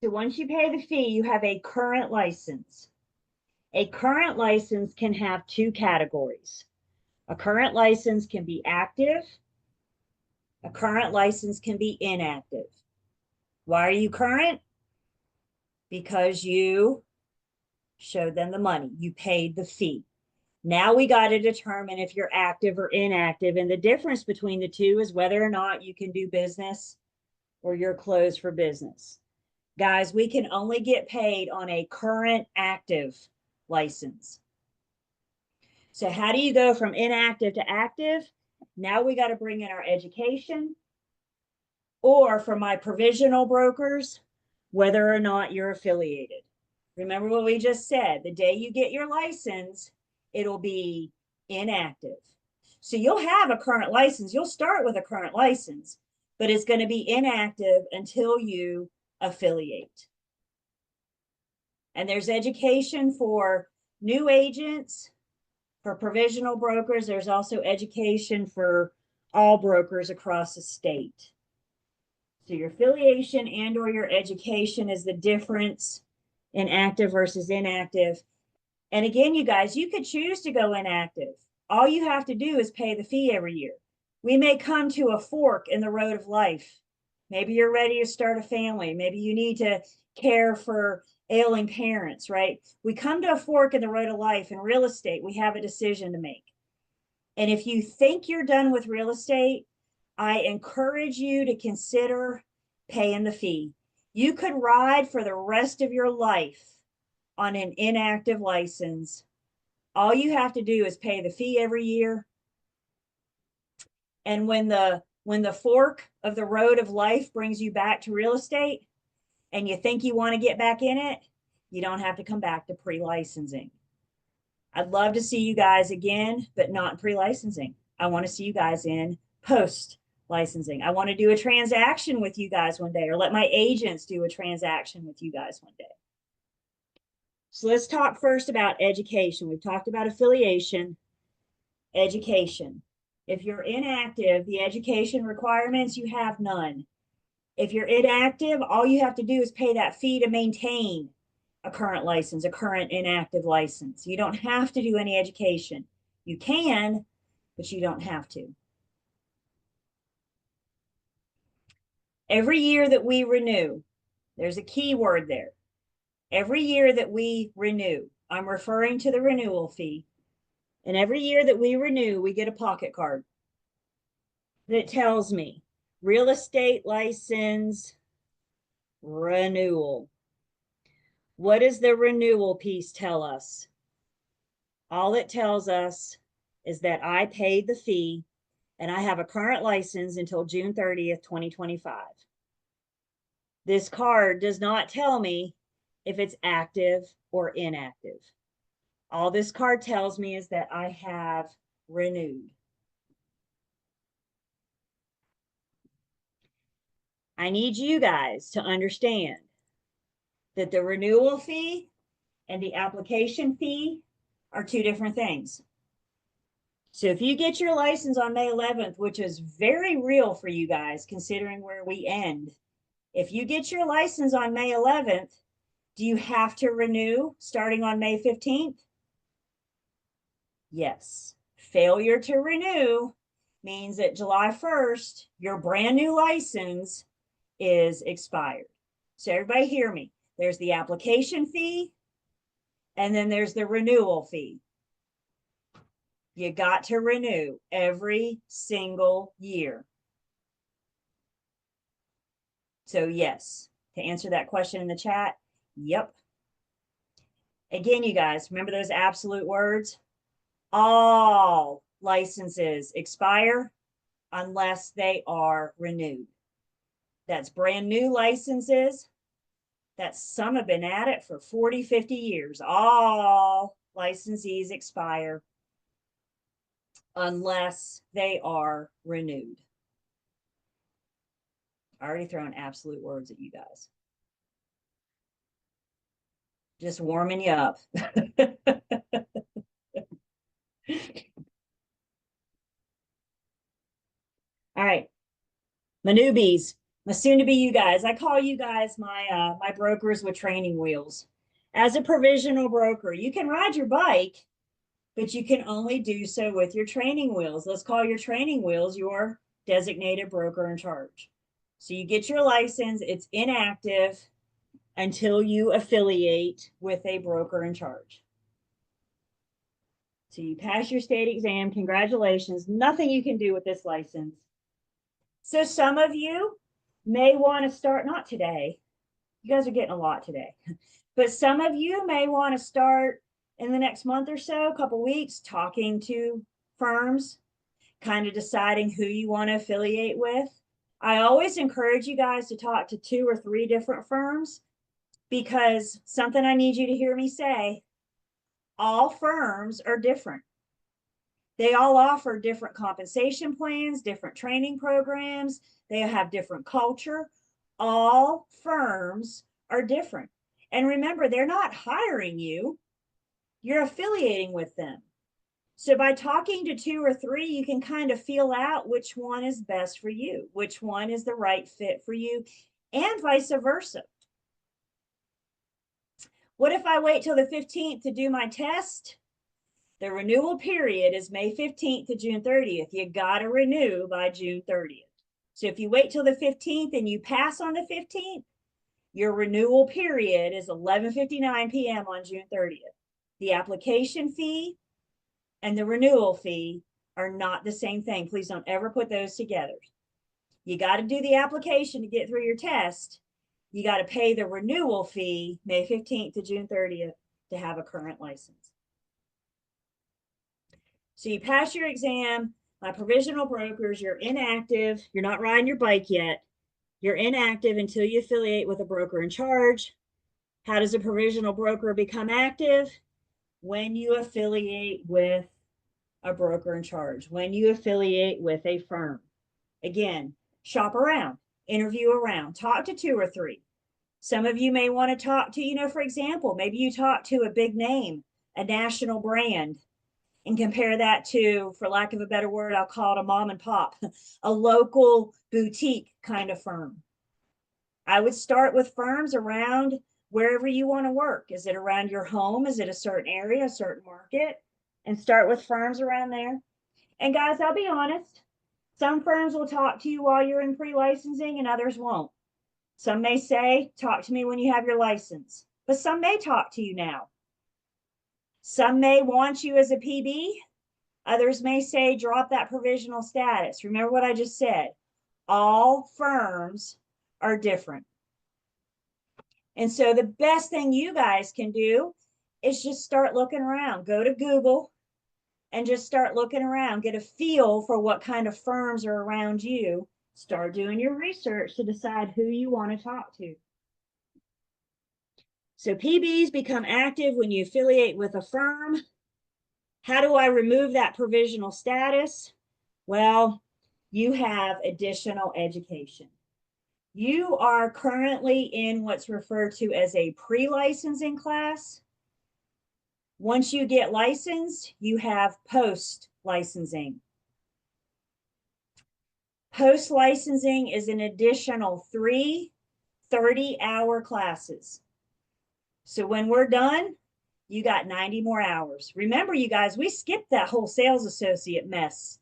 So once you pay the fee, you have a current license. A current license can have 2 categories. A current license can be active. A current license can be inactive. Why are you current? Because you showed them the money. You paid the fee. Now we got to determine if you're active or inactive. And the difference between the two is whether or not you can do business or you're closed for business. Guys, we can only get paid on a current active license. So how do you go from inactive to active? Now we got to bring in our education, or for my provisional brokers, whether or not you're affiliated. Remember what we just said, the day you get your license, it'll be inactive. So you'll have a current license. You'll start with a current license, but it's going to be inactive until you affiliate. And there's education for new agents, for provisional brokers. There's also education for all brokers across the state. So your affiliation and or your education is the difference in active versus inactive. And again, you guys, you could choose to go inactive. All you have to do is pay the fee every year. We may come to a fork in the road of life. Maybe you're ready to start a family. Maybe you need to care for ailing parents, right? We come to a fork in the road of life. In real estate, we have a decision to make. And if you think you're done with real estate, I encourage you to consider paying the fee. You could ride for the rest of your life on an inactive license. All you have to do is pay the fee every year. And when the fork of the road of life brings you back to real estate and you think you want to get back in it, you don't have to come back to pre-licensing. I'd love to see you guys again, but not in pre-licensing. I want to see you guys in post licensing. I want to do a transaction with you guys one day, or let my agents do a transaction with you guys one day. So let's talk first about education. We've talked about affiliation, education. If you're inactive, the education requirements, you have none. If you're inactive, all you have to do is pay that fee to maintain a current license, a current inactive license. You don't have to do any education. You can, but you don't have to. Every year that we renew, there's a key word there. Every year that we renew, I'm referring to the renewal fee. And every year that we renew, we get a pocket card that tells me real estate license renewal. What does the renewal piece tell us? All it tells us is that I paid the fee and I have a current license until June 30th, 2025. This card does not tell me if it's active or inactive. All this card tells me is that I have renewed. I need you guys to understand that the renewal fee and the application fee are two different things. So if you get your license on May 11th, which is very real for you guys, considering where we end, if you get your license on May 11th, do you have to renew starting on May 15th? Yes. Failure to renew means that July 1st, your brand new license is expired. So everybody hear me. There's the application fee, and then there's the renewal fee. You got to renew every single year. So yes, to answer that question in the chat, yep. Again, you guys, remember those absolute words? All licenses expire unless they are renewed. That's brand new licenses. That's some have been at it for 40, 50 years. All licensees expire unless they are renewed. I already thrown absolute words at you guys. Just warming you up. All right, my newbies, my soon to be you guys. I call you guys my my brokers with training wheels. As a provisional broker, you can ride your bike, but you can only do so with your training wheels. Let's call your training wheels your designated broker in charge. So you get your license, it's inactive until you affiliate with a broker in charge. So you pass your state exam, congratulations, nothing you can do with this license. So some of you may want to start, not today, you guys are getting a lot today, but some of you may want to start in the next month or so, a couple weeks, talking to firms, kind of deciding who you want to affiliate with. I always encourage you guys to talk to 2 or 3 different firms, because something I need you to hear me say, all firms are different. They all offer different compensation plans, different training programs. They have different culture. All firms are different. And remember, they're not hiring you. You're affiliating with them. So by talking to 2 or 3, you can kind of feel out which one is best for you, which one is the right fit for you, and vice versa. What if I wait till the 15th to do my test? The renewal period is May 15th to June 30th. You got to renew by June 30th. So if you wait till the 15th and you pass on the 15th, your renewal period is 11:59 p.m. on June 30th. The application fee and the renewal fee are not the same thing. Please don't ever put those together. You got to do the application to get through your test. You got to pay the renewal fee May 15th to June 30th to have a current license. So you pass your exam, my provisional brokers, you're inactive, you're not riding your bike yet. You're inactive until you affiliate with a broker in charge. How does a provisional broker become active? When you affiliate with a broker in charge, when you affiliate with a firm. Again, shop around, interview around, talk to 2 or 3. Some of you may want to talk to, for example, maybe you talk to a big name, a national brand, and compare that to, for lack of a better word, I'll call it a mom and pop, a local boutique kind of firm. I would start with firms around wherever you want to work. Is it around your home? Is it a certain area, a certain market? And start with firms around there. And guys, I'll be honest, some firms will talk to you while you're in pre-licensing and others won't. Some may say, talk to me when you have your license, but some may talk to you now. Some may want you as a PB. Others may say, drop that provisional status. Remember what I just said. All firms are different. And so the best thing you guys can do is just start looking around. Go to Google and just start looking around. Get a feel for what kind of firms are around you. Start doing your research to decide who you want to talk to. So PBs become active when you affiliate with a firm. How do I remove that provisional status? Well, you have additional education. You are currently in what's referred to as a pre-licensing class. Once you get licensed, you have post-licensing. Post-licensing is an additional 3 30-hour classes. So when we're done, you got 90 more hours. Remember, you guys, we skipped that whole sales associate mess.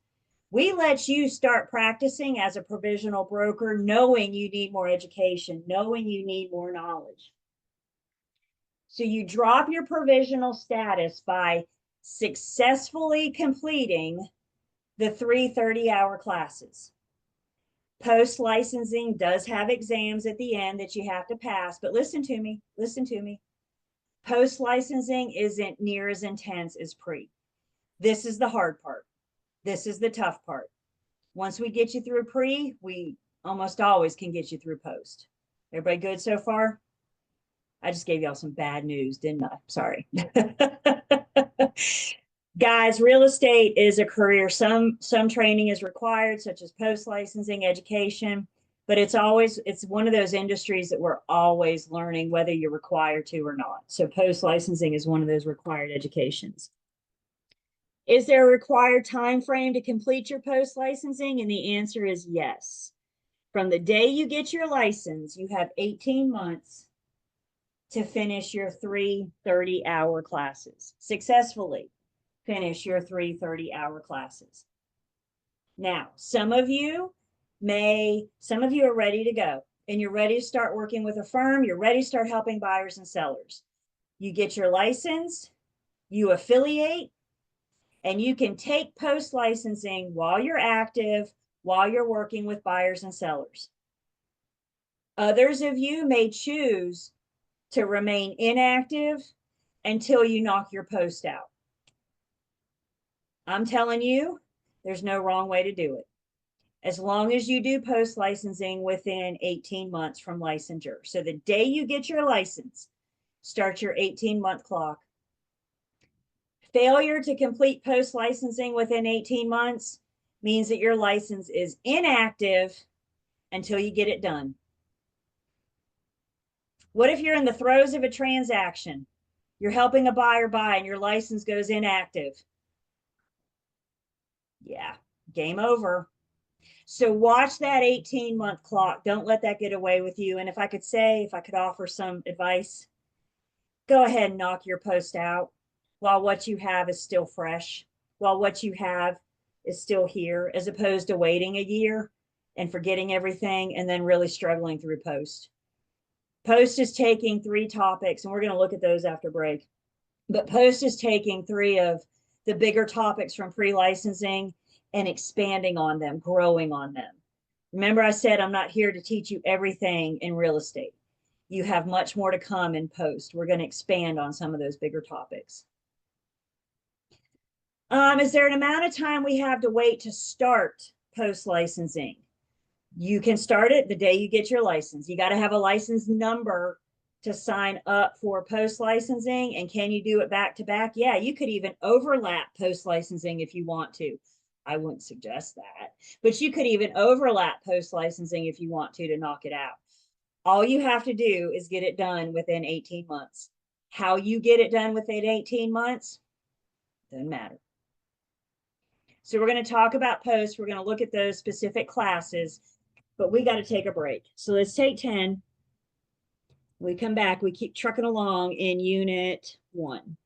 We let you start practicing as a provisional broker, knowing you need more education, knowing you need more knowledge. So you drop your provisional status by successfully completing the 3 30-hour classes. Post-licensing does have exams at the end that you have to pass, but listen to me. Post-licensing isn't near as intense as pre. This is the hard part. This is the tough part. Once we get you through pre, we almost always can get you through post. Everybody good so far? I just gave y'all some bad news, didn't I? Sorry. Guys, real estate is a career. Some training is required, such as post-licensing education, but it's one of those industries that we're always learning whether you're required to or not. So post-licensing is one of those required educations. Is there a required time frame to complete your post-licensing? And the answer is yes. From the day you get your license, you have 18 months to finish your 3 30-hour classes. Successfully finish your 3 30-hour classes. Now, some of you are ready to go and you're ready to start working with a firm. You're ready to start helping buyers and sellers. You get your license, you affiliate, and you can take post-licensing while you're active, while you're working with buyers and sellers. Others of you may choose to remain inactive until you knock your post out. I'm telling you, there's no wrong way to do it. As long as you do post-licensing within 18 months from licensure. So the day you get your license, start your 18-month clock. Failure to complete post-licensing within 18 months means that your license is inactive until you get it done. What if you're in the throes of a transaction? You're helping a buyer buy and your license goes inactive. Yeah, game over. So watch that 18-month clock. Don't let that get away with you. And if I could offer some advice, go ahead and knock your post out while what you have is still fresh, while what you have is still here, as opposed to waiting a year and forgetting everything and then really struggling through post. Post is taking 3 topics, and we're going to look at those after break. But post is taking 3 of the bigger topics from pre-licensing and expanding on them, growing on them. Remember, I said I'm not here to teach you everything in real estate. You have much more to come in post. We're going to expand on some of those bigger topics. Is there an amount of time we have to wait to start post-licensing? You can start it the day you get your license. You got to have a license number to sign up for post-licensing. And can you do it back to back? Yeah, you could even overlap post-licensing if you want to. I wouldn't suggest that. But you could even overlap post licensing if you want to knock it out. All you have to do is get it done within 18 months. How you get it done within 18 months doesn't matter. So we're going to talk about posts. We're going to look at those specific classes, but we got to take a break. So let's take 10. We come back, we keep trucking along in unit 1.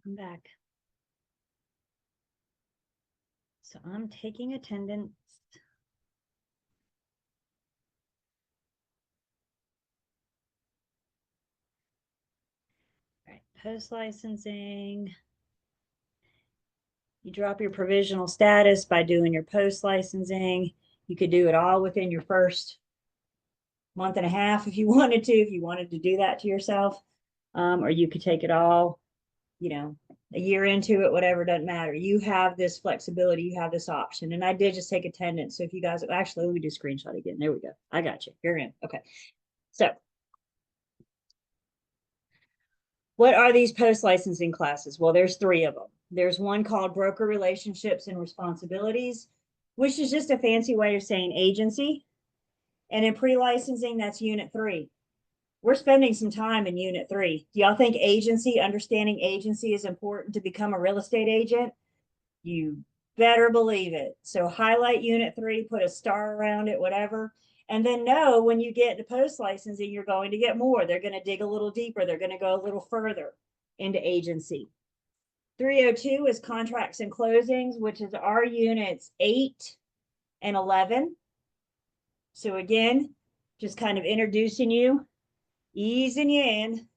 I'm back. So I'm taking attendance. All right, post licensing. You drop your provisional status by doing your post licensing. You could do it all within your first month and a half if you wanted to do that to yourself. Or you could take it all, a year into it, whatever, doesn't matter. You have this flexibility, you have this option. And I did just take attendance. So if you guys actually, let me do screenshot again. There we go. I got you. You're in. Okay. So what are these post licensing classes? Well, there's 3 of them. There's one called broker relationships and responsibilities, which is just a fancy way of saying agency. And in pre-licensing, that's unit 3. We're spending some time in unit 3. Do y'all think understanding agency is important to become a real estate agent? You better believe it. So highlight unit 3, put a star around it, whatever. And then know when you get to post licensing, you're going to get more. They're going to dig a little deeper. They're going to go a little further into agency. 302 is contracts and closings, which is our units 8 and 11. So again, just kind of introducing you, easing you in.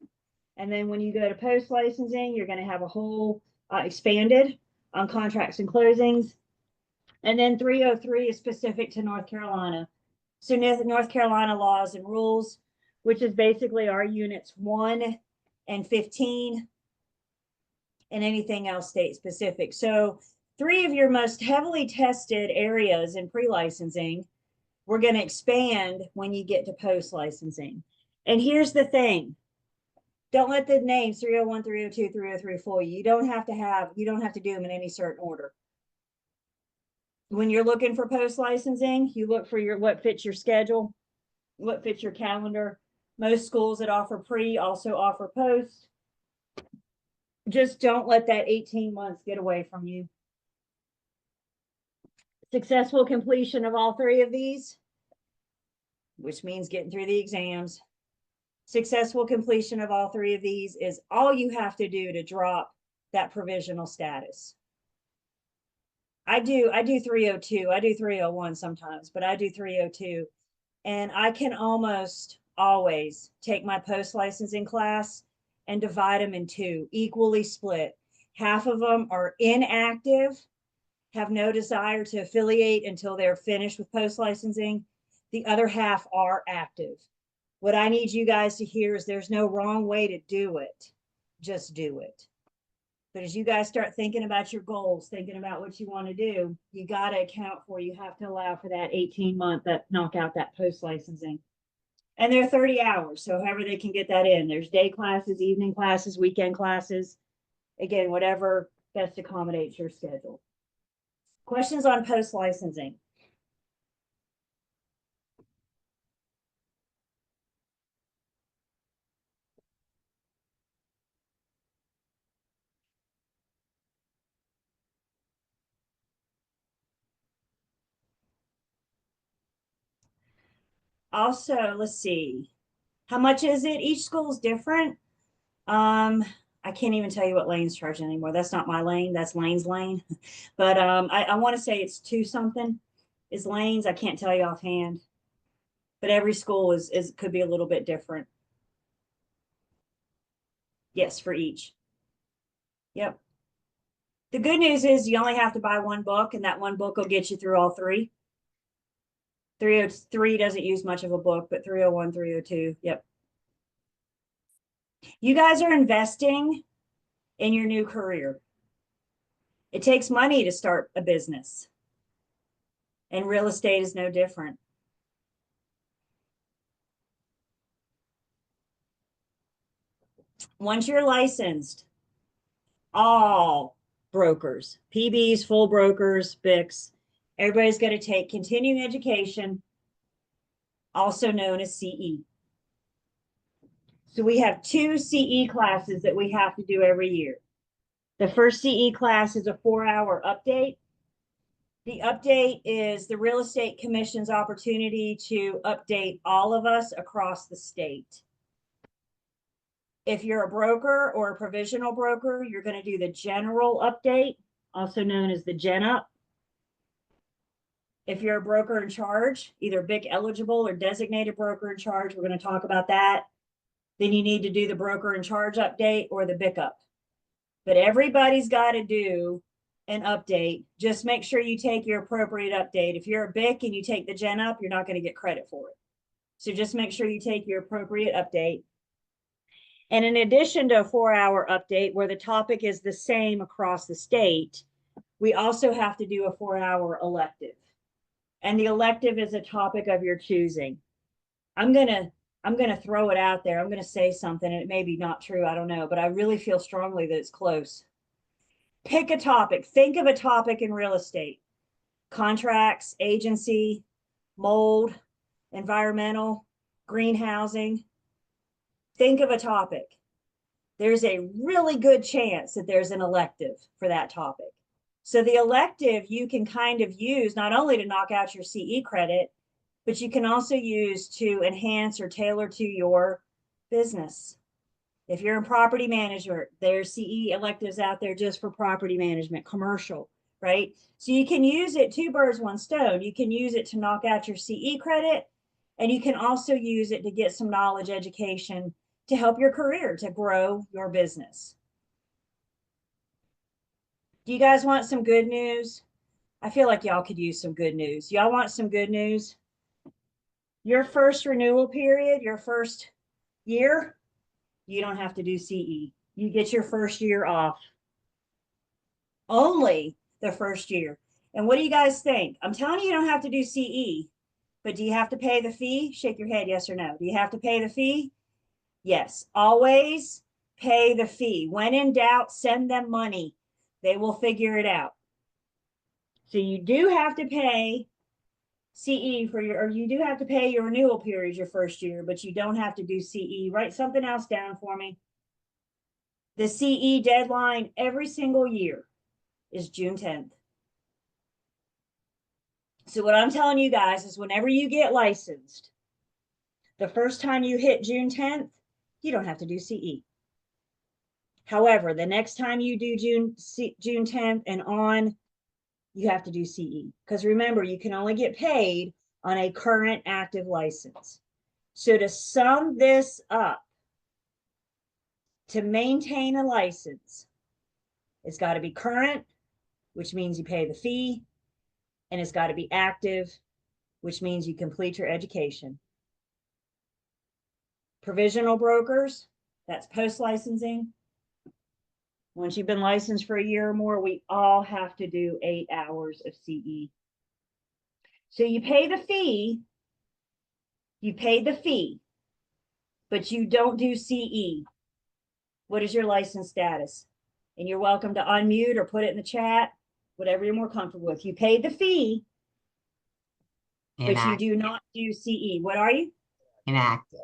And then when you go to post licensing, you're going to have a whole expanded on contracts and closings. And then 303 is specific to North Carolina. So North Carolina laws and rules, which is basically our units 1 and 15, and anything else state specific. So 3 of your most heavily tested areas in pre-licensing, we're going to expand when you get to post licensing. And here's the thing. Don't let the names 301, 302, 303 fool you. You don't have to do them in any certain order. When you're looking for post licensing, you look for what fits your schedule, what fits your calendar. Most schools that offer pre also offer post. Just don't let that 18 months get away from you. Successful completion of all 3 of these, which means getting through the exams. Successful completion of all 3 of these is all you have to do to drop that provisional status. I do 302. I do 301 sometimes, but I do 302. And I can almost always take my post licensing class and divide them in 2, equally split. Half of them are inactive, have no desire to affiliate until they're finished with post licensing. The other half are active. What I need you guys to hear is there's no wrong way to do it. Just do it. But as you guys start thinking about your goals, thinking about what you want to do, you got to account for, you have to allow for that 18-month, that knock out that post licensing. And they're 30 hours. So however they can get that in, there's day classes, evening classes, weekend classes. Again, whatever best accommodates your schedule. Questions on post licensing? Also, let's see. How much is it? Each school is different. I can't even tell you what Lane's charging anymore. That's not my lane. That's Lane's lane. But I want to say it's 2 something is Lane's. I can't tell you offhand. But every school is could be a little bit different. Yes, for each. Yep. The good news is you only have to buy 1 book, and that 1 book will get you through all 3. 303 doesn't use much of a book, but 301, 302, yep. You guys are investing in your new career. It takes money to start a business, and real estate is no different. Once you're licensed, all brokers, PBs, full brokers, BICs, everybody's going to take continuing education, also known as CE. So we have 2 CE classes that we have to do every year. The first CE class is a 4-hour update. The update is the Real Estate Commission's opportunity to update all of us across the state. If you're a broker or a provisional broker, you're going to do the general update, also known as the Gen Up. If you're a broker in charge, either BIC eligible or designated broker in charge, we're going to talk about that. Then you need to do the broker in charge update or the BIC Up. But everybody's got to do an update. Just make sure you take your appropriate update. If you're a BIC and you take the Gen Up, you're not going to get credit for it. So just make sure you take your appropriate update. And in addition to a 4-hour update where the topic is the same across the state, we also have to do a 4-hour elective. And the elective is a topic of your choosing. I'm gonna throw it out there. I'm gonna say something, and it may be not true, I don't know, but I really feel strongly that it's close. Pick a topic. Think of a topic in real estate. Contracts, agency, mold, environmental, greenhousing. Think of a topic. There's a really good chance that there's an elective for that topic. So the elective you can kind of use not only to knock out your CE credit, but you can also use to enhance or tailor to your business. If you're in property management, there's CE electives out there just for property management, commercial, right? So you can use it 2 birds, 1 stone. You can use it to knock out your CE credit, and you can also use it to get some knowledge education to help your career, to grow your business. Do you guys want some good news? I feel like y'all could use some good news. Y'all want some good news? Your first renewal period, your first year, you don't have to do CE. You get your first year off. Only the first year. And what do you guys think? I'm telling you, you don't have to do CE, but do you have to pay the fee? Shake your head, yes or no. Do you have to pay the fee? Yes. Always pay the fee. When in doubt, send them money. They will figure it out. So you do have to pay CE for your, or you do have to pay your renewal period your first year, but you don't have to do CE. Write something else down for me. The CE deadline every single year is June 10th. So what I'm telling you guys is whenever you get licensed, the first time you hit June 10th, you don't have to do CE. However, the next time you do June 10th and on, you have to do CE. Because remember, you can only get paid on a current active license. So to sum this up, to maintain a license, it's got to be current, which means you pay the fee, and it's got to be active, which means you complete your education. Provisional brokers, that's post-licensing. Once you've been licensed for a year or more, we all have to do 8 hours of CE. So you pay the fee, but you don't do CE. What is your license status? And you're welcome to unmute or put it in the chat, whatever you're more comfortable with. You paid the fee, but you do not do CE. What are you? Inactive.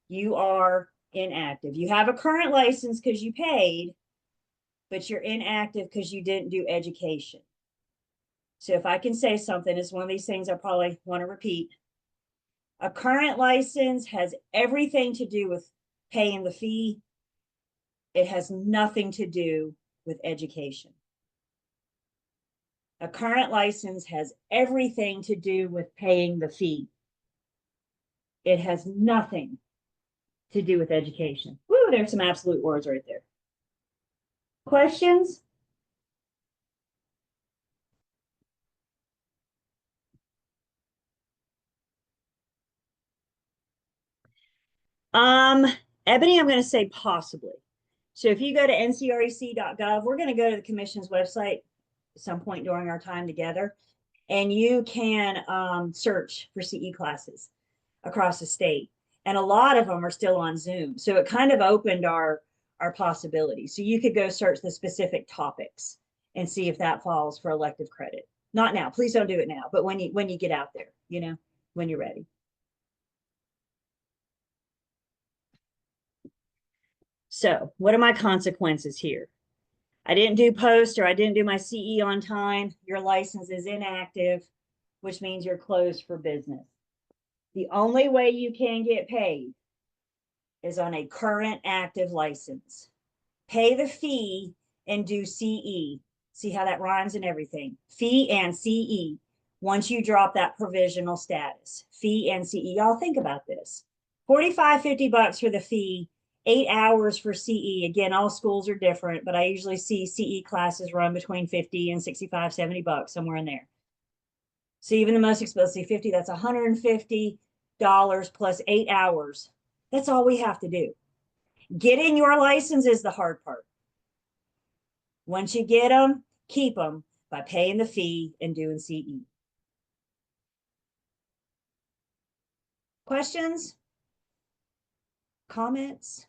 You are inactive. You have a current license because you paid, but you're inactive because you didn't do education. So if I can say something, it's one of these things I probably want to repeat. A current license has everything to do with paying the fee. It has nothing to do with education. A current license has everything to do with paying the fee. It has nothing to do with education. Woo, there's some absolute words right there. Questions? Ebony, I'm going to say possibly. So if you go to ncrec.gov, we're going to go to the commission's website at some point during our time together, and you can search for CE classes across the state. And a lot of them are still on Zoom. So it kind of opened our possibilities. So you could go search the specific topics and see if that falls for elective credit. Not now, please don't do it now, but when you get out there, you know, when you're ready. So what are my consequences here? I didn't do post, or I didn't do my CE on time. Your license is inactive, which means you're closed for business. The only way you can get paid is on a current active license. Pay the fee and do CE. See how that rhymes and everything. Fee and CE. Once you drop that provisional status, fee and CE. Y'all think about this. 45, 50 bucks for the fee, 8 hours for CE. Again, all schools are different, but I usually see CE classes run between 50 and 65, 70 bucks, somewhere in there. So even the most expensive 50, that's $150 plus 8 hours. That's all we have to do. Getting your license is the hard part. Once you get them, keep them by paying the fee and doing CE. Questions? Comments?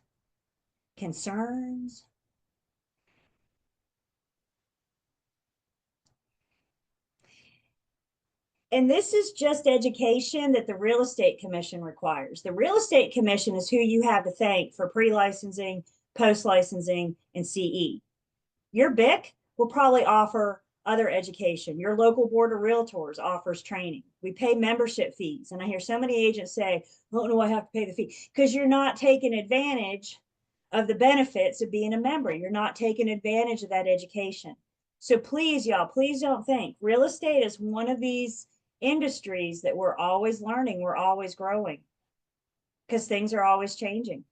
Concerns? And this is just education that the Real Estate Commission requires. The Real Estate Commission is who you have to thank for pre-licensing, post-licensing, and CE. Your BIC will probably offer other education. Your local board of realtors offers training. We pay membership fees. And I hear so many agents say, oh no, I have to pay the fee, because you're not taking advantage of the benefits of being a member. You're not taking advantage of that education. So please, y'all, please don't think real estate is one of these industries that we're always learning, we're always growing, because things are always changing.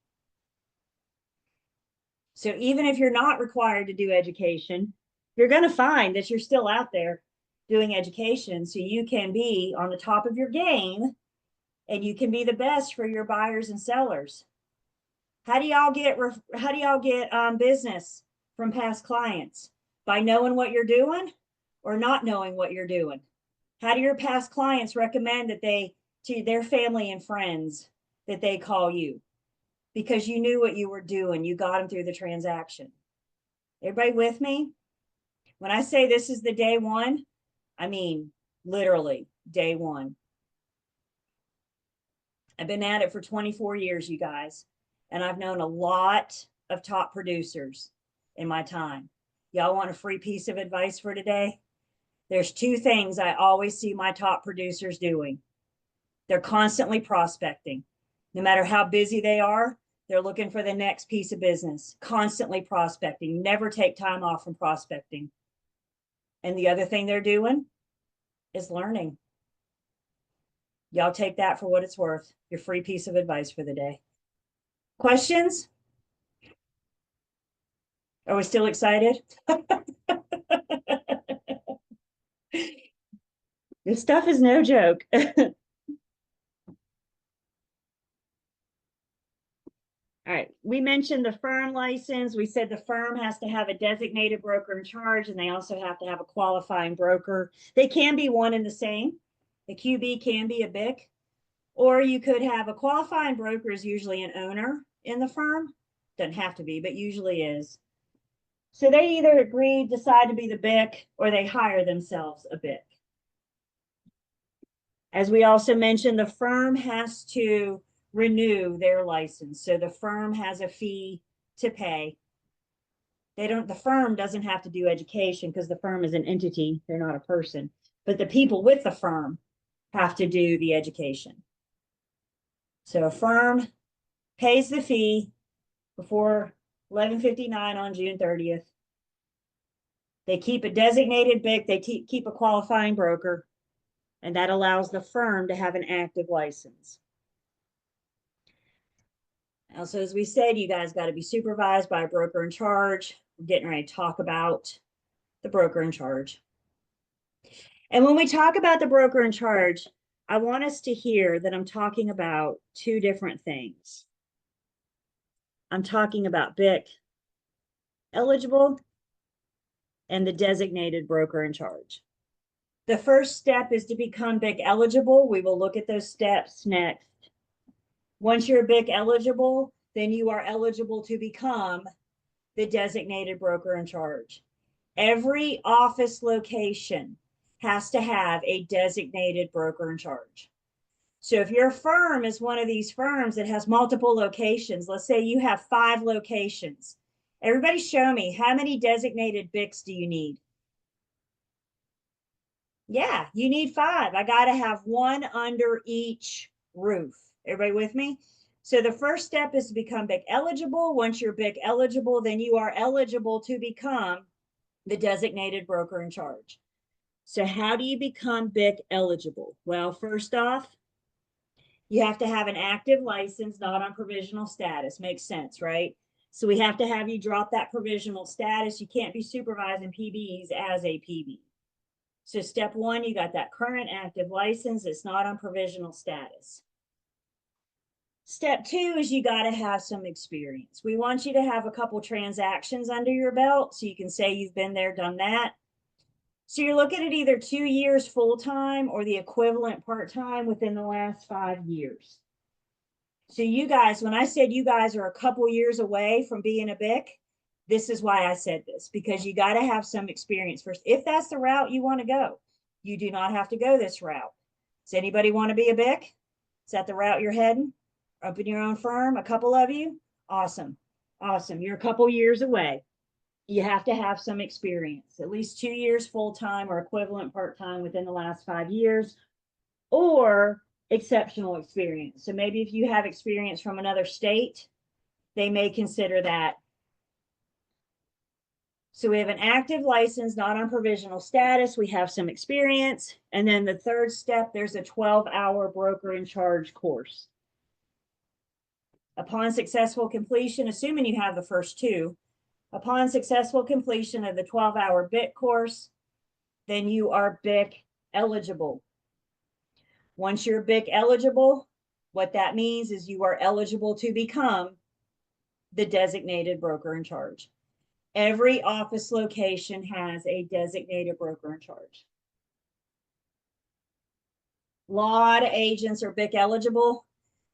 So even if you're not required to do education, you're going to find that you're still out there doing education, so you can be on the top of your game and you can be the best for your buyers and sellers. How do y'all get business from past clients? By knowing what you're doing or not knowing what you're doing? How do your past clients recommend that to their family and friends that they call you? Because you knew what you were doing. You got them through the transaction. Everybody with me? When I say this is the day one, I mean literally day one. I've been at it for 24 years, you guys, and I've known a lot of top producers in my time. Y'all want a free piece of advice for today? There's 2 things I always see my top producers doing. They're constantly prospecting. No matter how busy they are, they're looking for the next piece of business, constantly prospecting, never take time off from prospecting. And the other thing they're doing is learning. Y'all take that for what it's worth. Your free piece of advice for the day. Questions? Are we still excited? This stuff is no joke. All right, we mentioned the firm license. We said the firm has to have a designated broker in charge, and they also have to have a qualifying broker. They can be one and the same. The QB can be a BIC, or you could have a qualifying broker is usually an owner in the firm. Doesn't have to be, but usually is. So they either decide to be the BIC, or they hire themselves a BIC. As we also mentioned, the firm has to renew their license. So the firm has a fee to pay. The firm doesn't have to do education because the firm is an entity. They're not a person, but the people with the firm have to do the education. So a firm pays the fee before 11:59 on June 30th. They keep a designated BIC, they keep a qualifying broker, and that allows the firm to have an active license. Also, as we said, you guys got to be supervised by a broker in charge. We're getting ready to talk about the broker in charge. And when we talk about the broker in charge, I want us to hear that I'm talking about 2 different things. I'm talking about BIC eligible and the designated broker in charge. The first step is to become BIC eligible. We will look at those steps next. Once you're BIC eligible, then you are eligible to become the designated broker in charge. Every office location has to have a designated broker in charge. So if your firm is one of these firms that has multiple locations, let's say you have 5 locations. Everybody show me, how many designated BICs do you need? Yeah, you need 5. I got to have 1 under each roof. Everybody with me? So the first step is to become BIC eligible. Once you're BIC eligible, then you are eligible to become the designated broker in charge. So how do you become BIC eligible? Well, first off, you have to have an active license, not on provisional status. Makes sense, right? So we have to have you drop that provisional status. You can't be supervising PBs as a PB. So step one, you got that current active license. It's not on provisional status. Step two is you got to have some experience. We want you to have a couple transactions under your belt so you can say you've been there, done that. So you're looking at either 2 years full-time or the equivalent part-time within the last 5 years. So you guys, when I said you guys are a couple years away from being a BIC, this is why I said this, because you got to have some experience first. If that's the route you want to go, you do not have to go this route. Does anybody want to be a BIC? Is that the route you're heading? Open your own firm, a couple of you? Awesome. Awesome. You're a couple years away. You have to have some experience, at least 2 years full-time or equivalent part-time within the last 5 years, or exceptional experience. So maybe if you have experience from another state, they may consider that. So we have an active license, not on provisional status. We have some experience. And then the third step, there's a 12-hour broker in charge course. Upon successful completion, assuming you have the first two, upon successful completion of the 12-hour BIC course, then you are BIC eligible. Once you're BIC eligible, what that means is you are eligible to become the designated broker in charge. Every office location has a designated broker in charge. A lot of agents are BIC eligible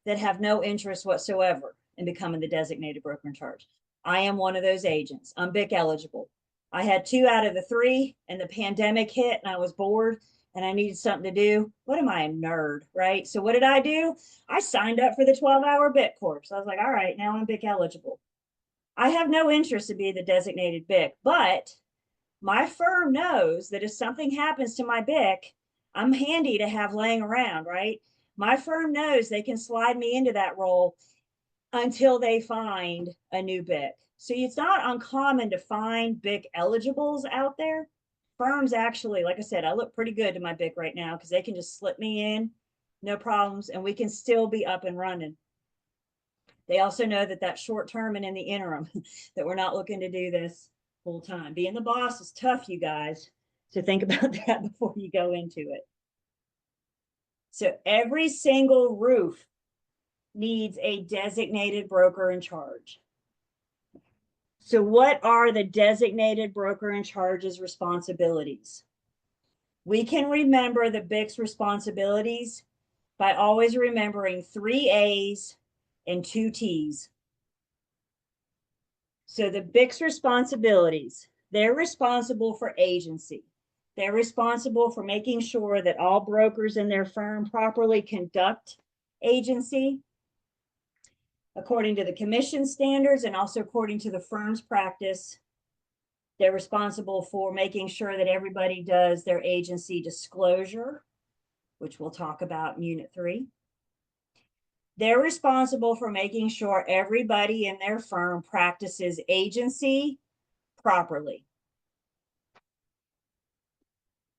that have no interest whatsoever in becoming the designated broker in charge. I am one of those agents. I'm BIC eligible. I had 2 out of the 3 and the pandemic hit and I was bored and I needed something to do. What am I, a nerd, right? So what did I do? I signed up for the 12-hour BIC course. I was like, all right, now I'm BIC eligible. I have no interest in being the designated BIC, but my firm knows that if something happens to my BIC, I'm handy to have laying around, right? My firm knows they can slide me into that role until they find a new BIC. So it's not uncommon to find BIC eligibles out there. Firms actually, like I said, I look pretty good to my BIC right now because they can just slip me in, no problems, and we can still be up and running. They also know that that's short term and in the interim, that we're not looking to do this full time. Being the boss is tough, you guys. So think about that before you go into it. So every single roof needs a designated broker in charge. So what are the designated broker in charge's responsibilities? We can remember the BIC's responsibilities by always remembering 3 A's and 2 T's. So the BIC's responsibilities, they're responsible for agency. They're responsible for making sure that all brokers in their firm properly conduct agency according to the commission standards and also according to the firm's practice. They're responsible for making sure that everybody does their agency disclosure, which we'll talk about in Unit 3. They're responsible for making sure everybody in their firm practices agency properly.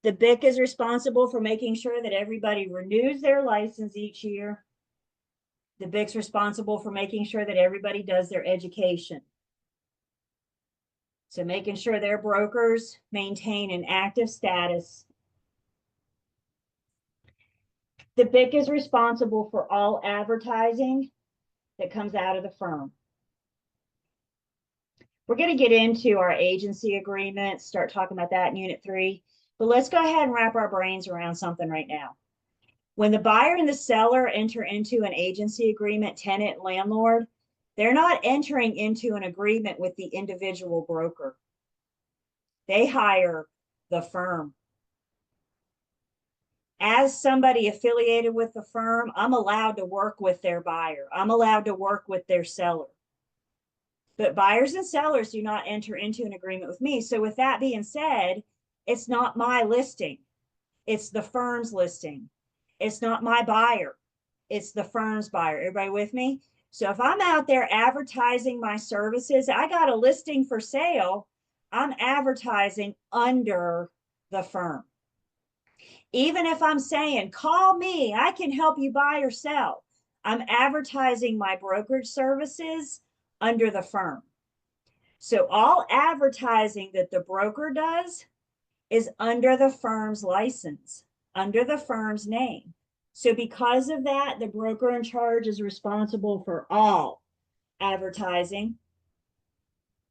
The BIC is responsible for making sure that everybody renews their license each year. The BIC's responsible for making sure that everybody does their education. So making sure their brokers maintain an active status. The BIC is responsible for all advertising that comes out of the firm. We're going to get into our agency agreement, start talking about that in Unit 3, but let's go ahead and wrap our brains around something right now. When the buyer and the seller enter into an agency agreement, tenant, landlord, they're not entering into an agreement with the individual broker. They hire the firm. As somebody affiliated with the firm, I'm allowed to work with their buyer. I'm allowed to work with their seller. But buyers and sellers do not enter into an agreement with me. So with that being said, it's not my listing. It's the firm's listing. It's not my buyer. It's the firm's buyer. Everybody with me? So if I'm out there advertising my services, I got a listing for sale, I'm advertising under the firm. Even if I'm saying, call me, I can help you buy or sell, I'm advertising my brokerage services under the firm. So all advertising that the broker does is under the firm's license, under the firm's name. So because of that, the broker in charge is responsible for all advertising.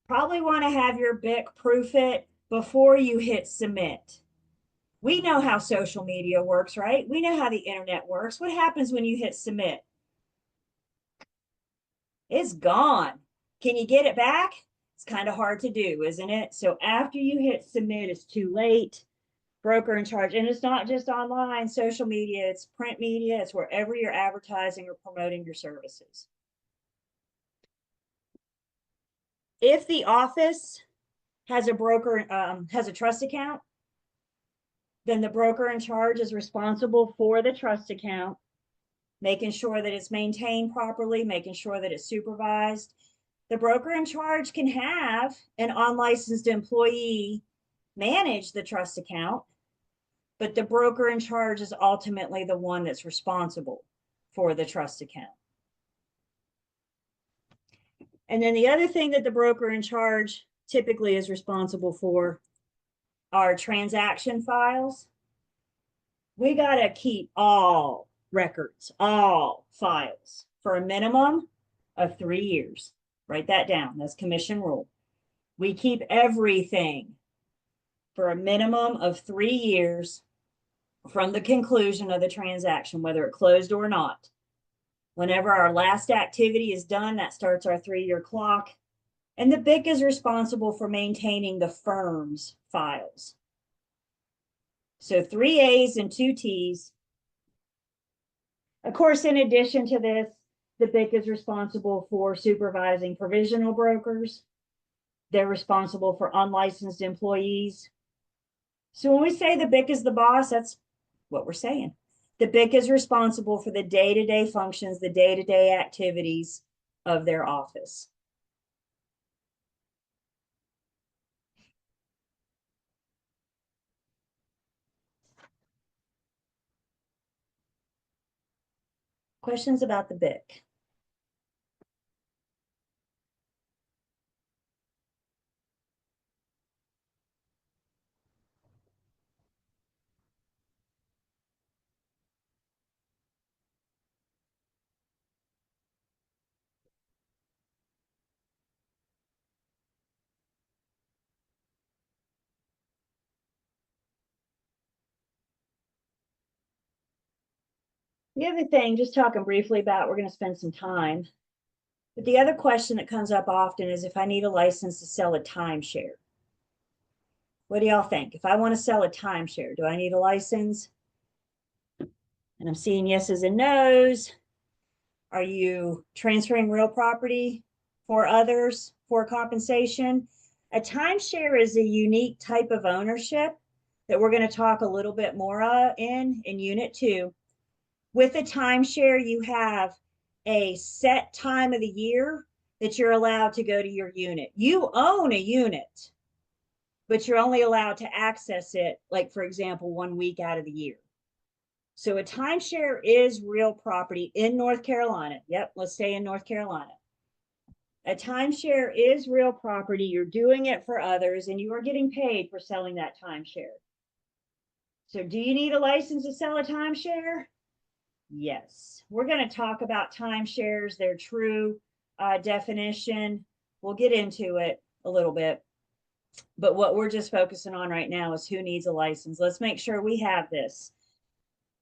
Probably want to have your BIC proof it before you hit submit. We know how social media works, right? We know how the internet works. What happens when you hit submit? It's gone. Can you get it back? It's kind of hard to do, isn't it? So after you hit submit, it's too late. Broker in charge. And it's not just online, social media, it's print media, it's wherever you're advertising or promoting your services. If the office has a broker, has a trust account, then the broker in charge is responsible for the trust account, making sure that it's maintained properly, making sure that it's supervised. The broker in charge can have an unlicensed employee manage the trust account, but the broker in charge is ultimately the one that's responsible for the trust account. And then the other thing that the broker in charge typically is responsible for are transaction files. We got to keep all records, all files for a minimum of 3 years. Write that down. That's commission rule. We keep everything for a minimum of 3 years from the conclusion of the transaction, whether it closed or not. Whenever our last activity is done, that starts our 3-year clock. And the BIC is responsible for maintaining the firm's files. So 3 A's and 2 T's. Of course, in addition to this, the BIC is responsible for supervising provisional brokers. They're responsible for unlicensed employees. So when we say the BIC is the boss, that's what we're saying. The BIC is responsible for the day-to-day functions, the day-to-day activities of their office. Questions about the BIC? The other thing, just talking briefly about, we're going to spend some time, but the other question that comes up often is if I need a license to sell a timeshare. What do y'all think? If I want to sell a timeshare, do I need a license? And I'm seeing yeses and nos. Are you transferring real property for others for compensation? A timeshare is a unique type of ownership that we're going to talk a little bit more in Unit 2. With a timeshare, you have a set time of the year that you're allowed to go to your unit. You own a unit, but you're only allowed to access it, like, for example, 1 week out of the year. So a timeshare is real property in North Carolina. Yep, let's stay in North Carolina. A timeshare is real property. You're doing it for others, and you are getting paid for selling that timeshare. So do you need a license to sell a timeshare? Yes. We're going to talk about timeshares, their true definition. We'll get into it a little bit. But what we're just focusing on right now is who needs a license. Let's make sure we have this.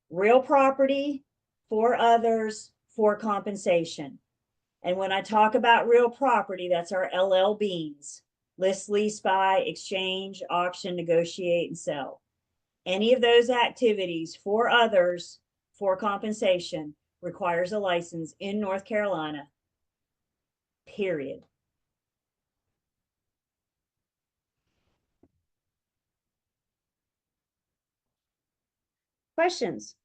Real property for others for compensation. And when I talk about real property, that's our LLBs. List, lease, buy, exchange, auction, negotiate, and sell. Any of those activities for others for compensation requires a license in North Carolina, period. Questions?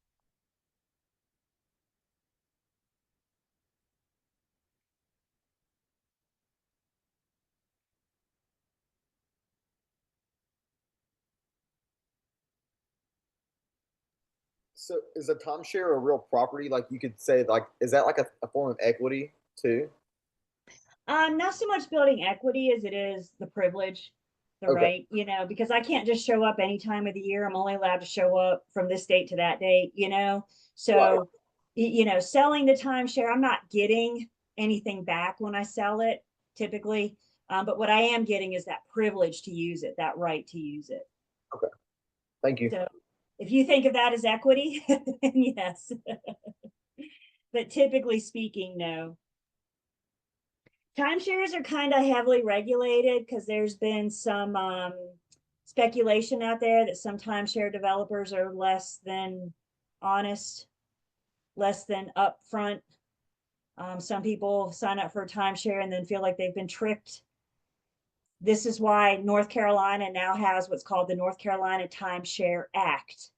So is a timeshare a real property? Like you could say, like, is that like a form of equity too? Not so much building equity as it is the privilege, the Okay. right, because I can't just show up any time of the year. I'm only allowed to show up from this date to that date. Right. So, selling the timeshare, I'm not getting anything back when I sell it typically. But what I am getting is that privilege to use it, that right to use it. Okay. Thank you. So if you think of that as equity, then yes. But typically speaking, no. Timeshares are kind of heavily regulated because there's been some speculation out there that some timeshare developers are less than honest, less than upfront. Some people sign up for a timeshare and then feel like they've been tricked. This is why North Carolina now has what's called the North Carolina Timeshare Act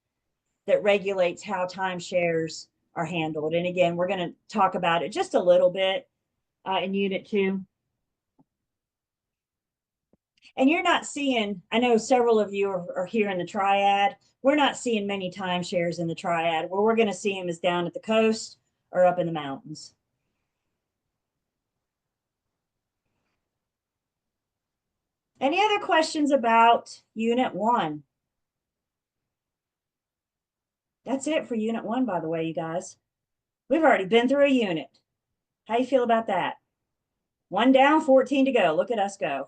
that regulates how timeshares are handled. And again, we're going to talk about it just a little bit in Unit 2. And you're not seeing, I know several of you are here in the triad. We're not seeing many timeshares in the triad. Where we're going to see them is down at the coast or up in the mountains. Any other questions about Unit 1? That's it for Unit 1, by the way, you guys. We've already been through a unit. How you feel about that? 1 down, 14 to go. Look at us go.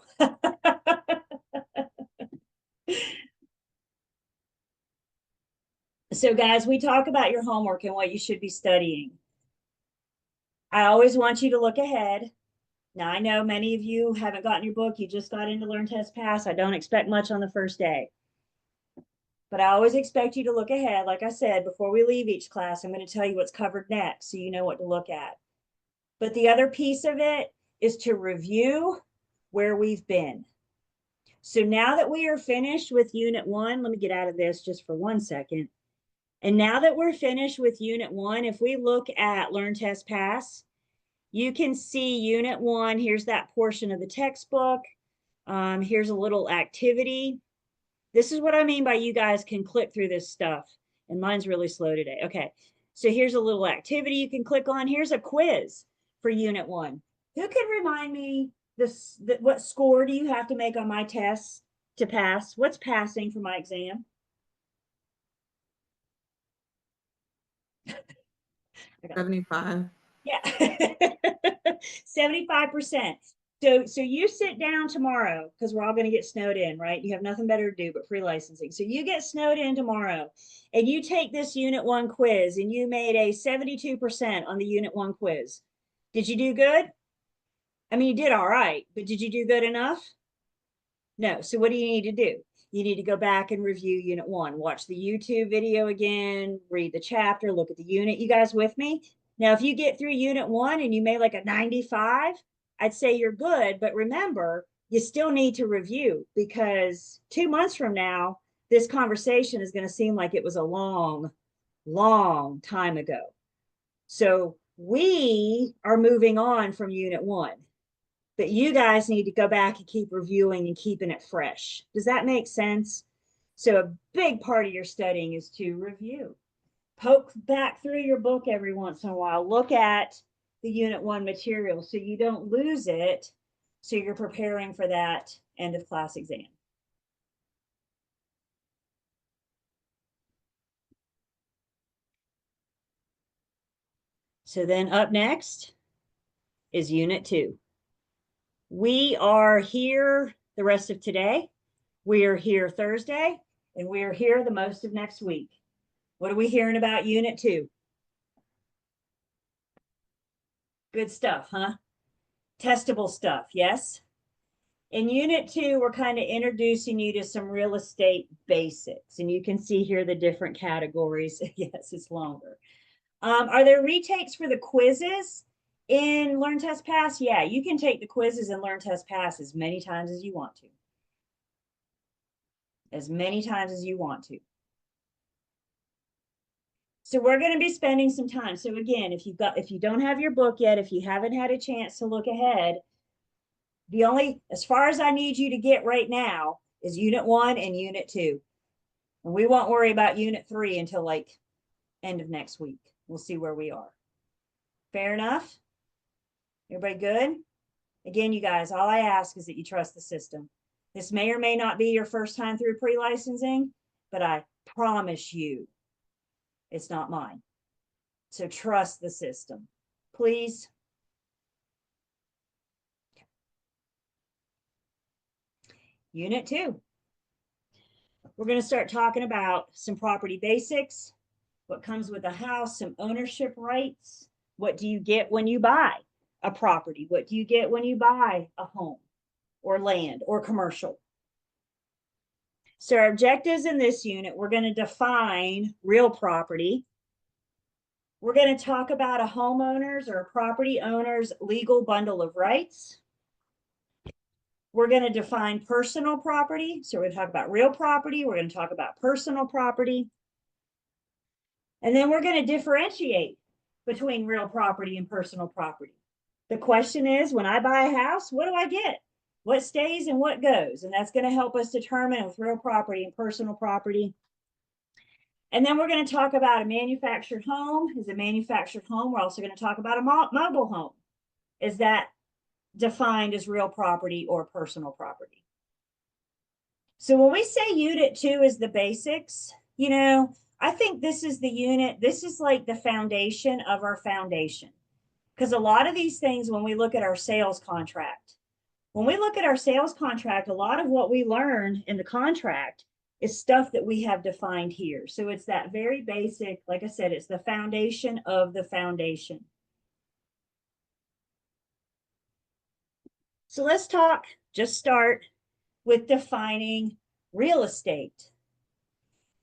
So guys, we talk about your homework and what you should be studying. I always want you to look ahead. Now, I know many of you haven't gotten your book. You just got into Learn, Test, Pass. I don't expect much on the first day. But I always expect you to look ahead. Like I said, before we leave each class, I'm going to tell you what's covered next so you know what to look at. But the other piece of it is to review where we've been. So now that we are finished with Unit 1, let me get out of this just for 1 second. And now that we're finished with Unit 1, if we look at Learn, Test, Pass, you can see Unit 1. Here's that portion of the textbook. Here's a little activity. This is what I mean by you guys can click through this stuff. And mine's really slow today. Okay, so here's a little activity you can click on. Here's a quiz for Unit 1. Who can remind me what score do you have to make on my tests to pass? What's passing for my exam? 75. Yeah, 75%. So you sit down tomorrow because we're all going to get snowed in, right? You have nothing better to do but free licensing. So you get snowed in tomorrow and you take this Unit 1 quiz and you made a 72% on the Unit 1 quiz. Did you do good? I mean, you did all right, but did you do good enough? No. So what do you need to do? You need to go back and review Unit 1, watch the YouTube video again, read the chapter, look at the unit. You guys with me? Now, if you get through Unit 1 and you made like a 95, I'd say you're good. But remember, you still need to review because 2 months from now, this conversation is going to seem like it was a long, long time ago. So we are moving on from Unit 1. But you guys need to go back and keep reviewing and keeping it fresh. Does that make sense? So a big part of your studying is to review. Poke back through your book every once in a while. Look at the Unit 1 material so you don't lose it, so you're preparing for that end of class exam. So then up next is Unit 2. We are here the rest of today. We are here Thursday, and we are here the most of next week. What are we hearing about Unit 2? Good stuff, huh? Testable stuff, yes? In Unit 2, we're kind of introducing you to some real estate basics, and you can see here the different categories. Yes, it's longer. Are there retakes for the quizzes in Learn, Test, Pass? Yeah, you can take the quizzes and Learn, Test, Pass as many times as you want to. As many times as you want to. So we're going to be spending some time. So again, if you don't have your book yet, if you haven't had a chance to look ahead, as far as I need you to get right now is Unit 1 and Unit 2. And we won't worry about Unit 3 until like end of next week. We'll see where we are. Fair enough? Everybody good? Again, you guys, all I ask is that you trust the system. This may or may not be your first time through pre-licensing, but I promise you it's not mine. So trust the system, please. Unit 2. We're going to start talking about some property basics, what comes with a house, some ownership rights. What do you get when you buy a property? What do you get when you buy a home or land or commercial? So our objectives in this unit, we're going to define real property. We're going to talk about a homeowner's or a property owner's legal bundle of rights. We're going to define personal property. So we're going to talk about real property. We're going to talk about personal property. And then we're going to differentiate between real property and personal property. The question is, when I buy a house, what do I get? What stays and what goes? And that's going to help us determine with real property and personal property. And then we're going to talk about a manufactured home. Is a manufactured home? We're also going to talk about a mobile home. Is that defined as real property or personal property? So when we say unit 2 is the basics, you know, I think this is the unit, this is like the foundation of our foundation. Because a lot of these things, when we look at our sales contract, a lot of what we learn in the contract is stuff that we have defined here. So it's that very basic, like I said, it's the foundation of the foundation. So let's start with defining real estate.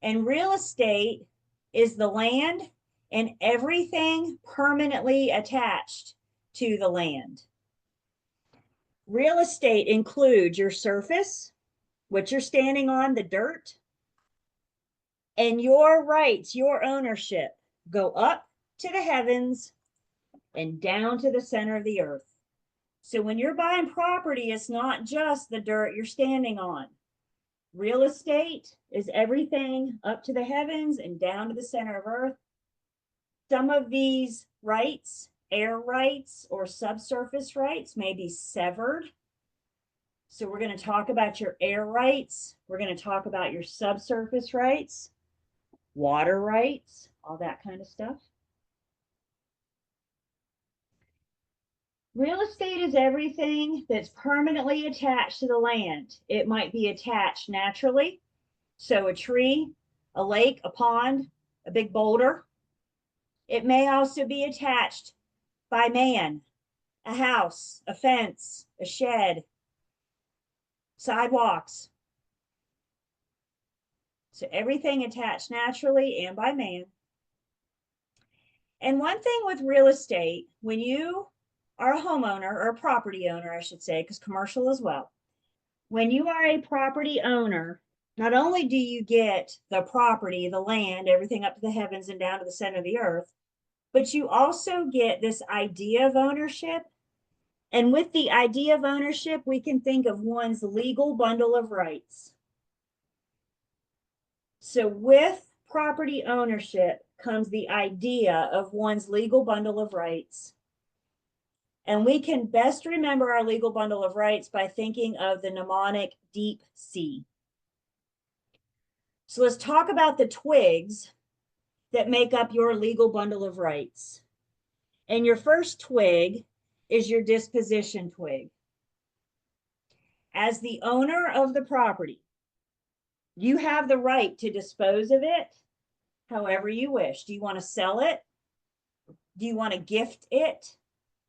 And real estate is the land and everything permanently attached to the land. Real estate includes your surface, what you're standing on, the dirt, and your rights, your ownership go up to the heavens and down to the center of the earth. So when you're buying property, it's not just the dirt you're standing on. Real estate is everything up to the heavens and down to the center of earth. Some of these rights, air rights or subsurface rights, may be severed. So we're going to talk about your air rights. We're going to talk about your subsurface rights, water rights, all that kind of stuff. Real estate is everything that's permanently attached to the land. It might be attached naturally. So a tree, a lake, a pond, a big boulder. It may also be attached by man, a house, a fence, a shed, sidewalks. So everything attached naturally and by man. And one thing with real estate, when you are a homeowner or a property owner, I should say, because commercial as well. When you are a property owner, not only do you get the property, the land, everything up to the heavens and down to the center of the earth, but you also get this idea of ownership. And with the idea of ownership, we can think of one's legal bundle of rights. So with property ownership comes the idea of one's legal bundle of rights. And we can best remember our legal bundle of rights by thinking of the mnemonic deep sea. So let's talk about the twigs that make up your legal bundle of rights. And your first twig is your disposition twig. As the owner of the property, you have the right to dispose of it however you wish. Do you want to sell it? Do you want to gift it?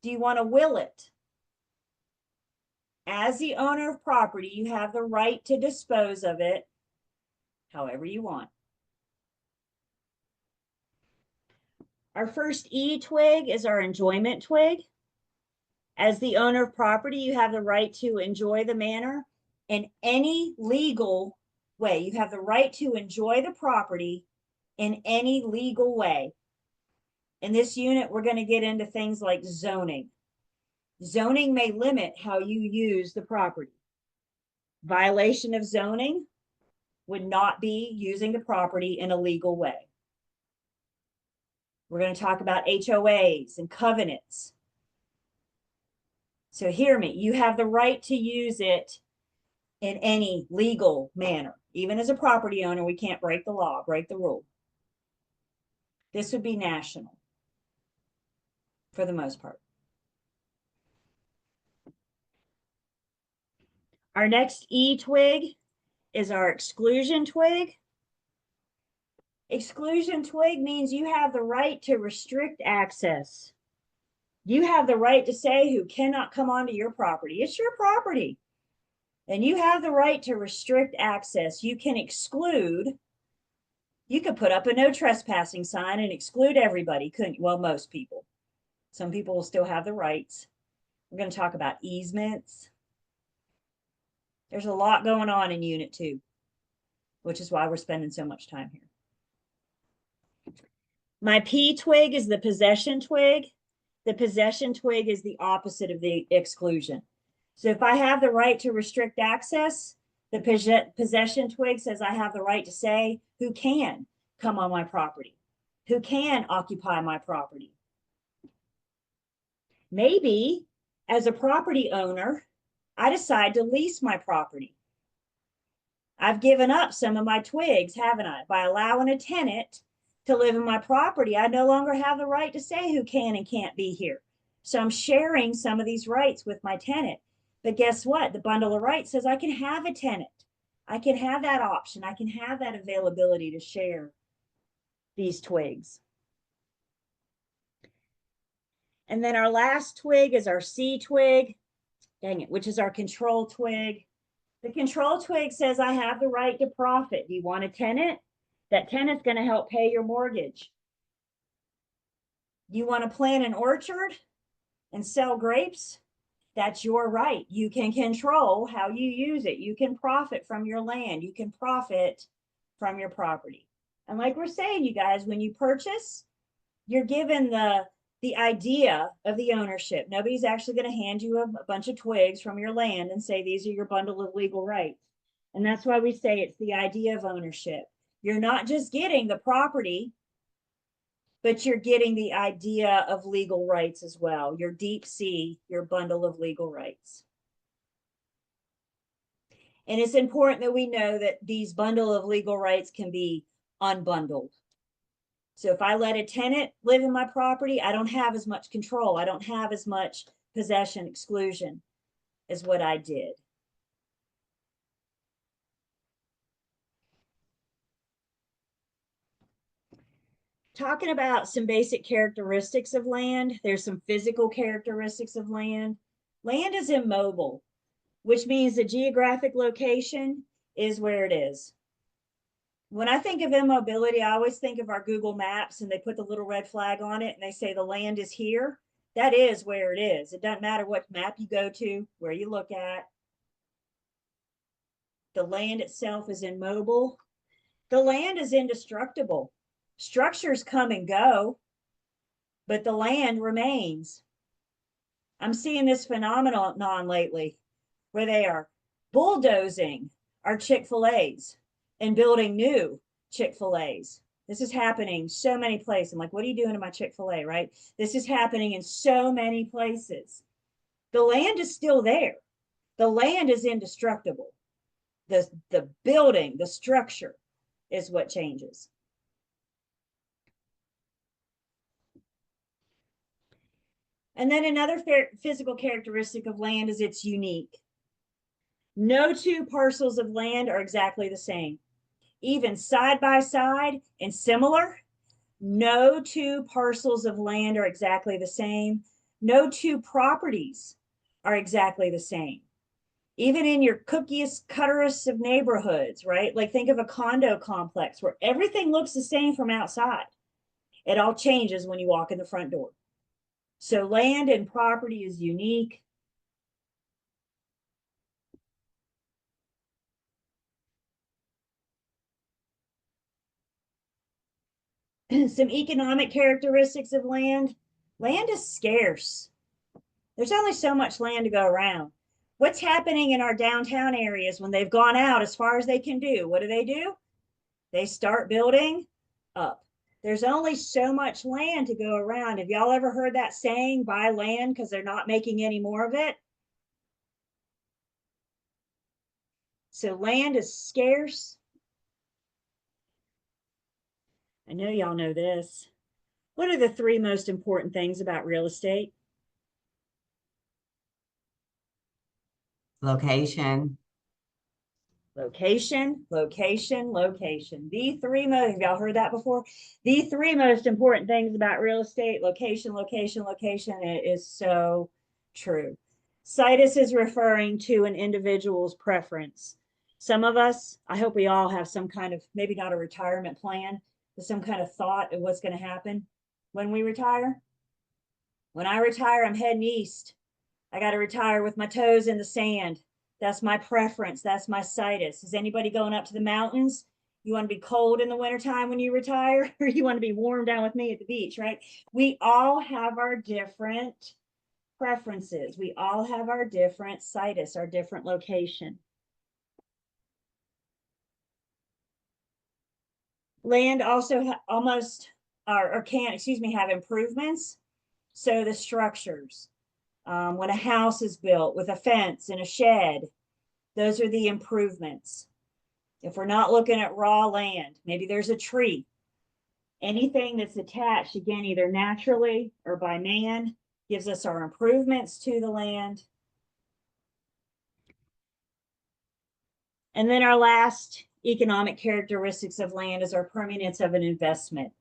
Do you want to will it? As the owner of property, you have the right to dispose of it however you want. Our first E twig is our enjoyment twig. As the owner of property, you have the right to enjoy the manor in any legal way. You have the right to enjoy the property in any legal way. In this unit, we're going to get into things like zoning. Zoning may limit how you use the property. Violation of zoning would not be using the property in a legal way. We're going to talk about HOAs and covenants. So hear me, you have the right to use it in any legal manner. Even as a property owner, we can't break the law, break the rule. This would be national for the most part. Our next E twig is our exclusion twig. Exclusion twig means you have the right to restrict access. You have the right to say who cannot come onto your property. It's your property. And you have the right to restrict access. You can exclude. You could put up a no trespassing sign and exclude everybody, couldn't you? Well, most people. Some people will still have the rights. We're going to talk about easements. There's a lot going on in Unit 2, which is why we're spending so much time here. My P twig is the possession twig. The possession twig is the opposite of the exclusion. So if I have the right to restrict access, the possession twig says I have the right to say who can come on my property, who can occupy my property. Maybe as a property owner, I decide to lease my property. I've given up some of my twigs, haven't I? By allowing a tenant to live in my property, I no longer have the right to say who can and can't be here. So I'm sharing some of these rights with my tenant. But guess what? The bundle of rights says I can have a tenant. I can have that option. I can have that availability to share these twigs. And then our last twig is our C twig, dang it, which is our control twig. The control twig says I have the right to profit. You want a tenant? That tenant's going to help pay your mortgage. You want to plant an orchard and sell grapes? That's your right. You can control how you use it. You can profit from your land. You can profit from your property. And like we're saying, you guys, when you purchase, you're given the idea of the ownership. Nobody's actually going to hand you a bunch of twigs from your land and say, these are your bundle of legal rights. And that's why we say it's the idea of ownership. You're not just getting the property, but you're getting the idea of legal rights as well. Your deep C, your bundle of legal rights. And it's important that we know that these bundle of legal rights can be unbundled. So if I let a tenant live in my property, I don't have as much control. I don't have as much possession exclusion as what I did. Talking about some basic characteristics of land, there's some physical characteristics of land. Land is immobile, which means the geographic location is where it is. When I think of immobility, I always think of our Google Maps and they put the little red flag on it and they say the land is here. That is where it is. It doesn't matter what map you go to, where you look at. The land itself is immobile. The land is indestructible. Structures come and go, but the land remains. I'm seeing this phenomenon lately where they are bulldozing our Chick-fil-A's and building new Chick-fil-A's. This is happening so many places. I'm like, what are you doing to my Chick-fil-A, right? This is happening in so many places. The land is still there. The land is indestructible. The building, the structure is what changes. And then another physical characteristic of land is it's unique. No two parcels of land are exactly the same. Even side by side and similar, no two parcels of land are exactly the same. No two properties are exactly the same. Even in your cookiest, cutterest of neighborhoods, right? Like think of a condo complex where everything looks the same from outside. It all changes when you walk in the front door. So land and property is unique. Some economic characteristics of land. Land is scarce. There's only so much land to go around. What's happening in our downtown areas when they've gone out as far as they can do? What do? They start building up. There's only so much land to go around. Have y'all ever heard that saying, buy land because they're not making any more of it? So land is scarce. I know y'all know this. What are the three most important things about real estate? Location, Location, location, location. The three most, have y'all heard that before? The three most important things about real estate, location, location, location. It is so true. Situs is referring to an individual's preference. Some of us, I hope we all have some kind of, maybe not a retirement plan, but some kind of thought of what's going to happen when we retire. When I retire, I'm heading east. I got to retire with my toes in the sand. That's my preference. That's my situs. Is anybody going up to the mountains? You want to be cold in the wintertime when you retire, or you want to be warm down with me at the beach, right? We all have our different preferences. We all have our different situs, our different location. Land also almost, or can, excuse me, have improvements. So the structures, when a house is built with a fence and a shed, those are the improvements. If we're not looking at raw land, maybe there's a tree. Anything that's attached, again, either naturally or by man, gives us our improvements to the land. And then our last economic characteristics of land is our permanence of an investment.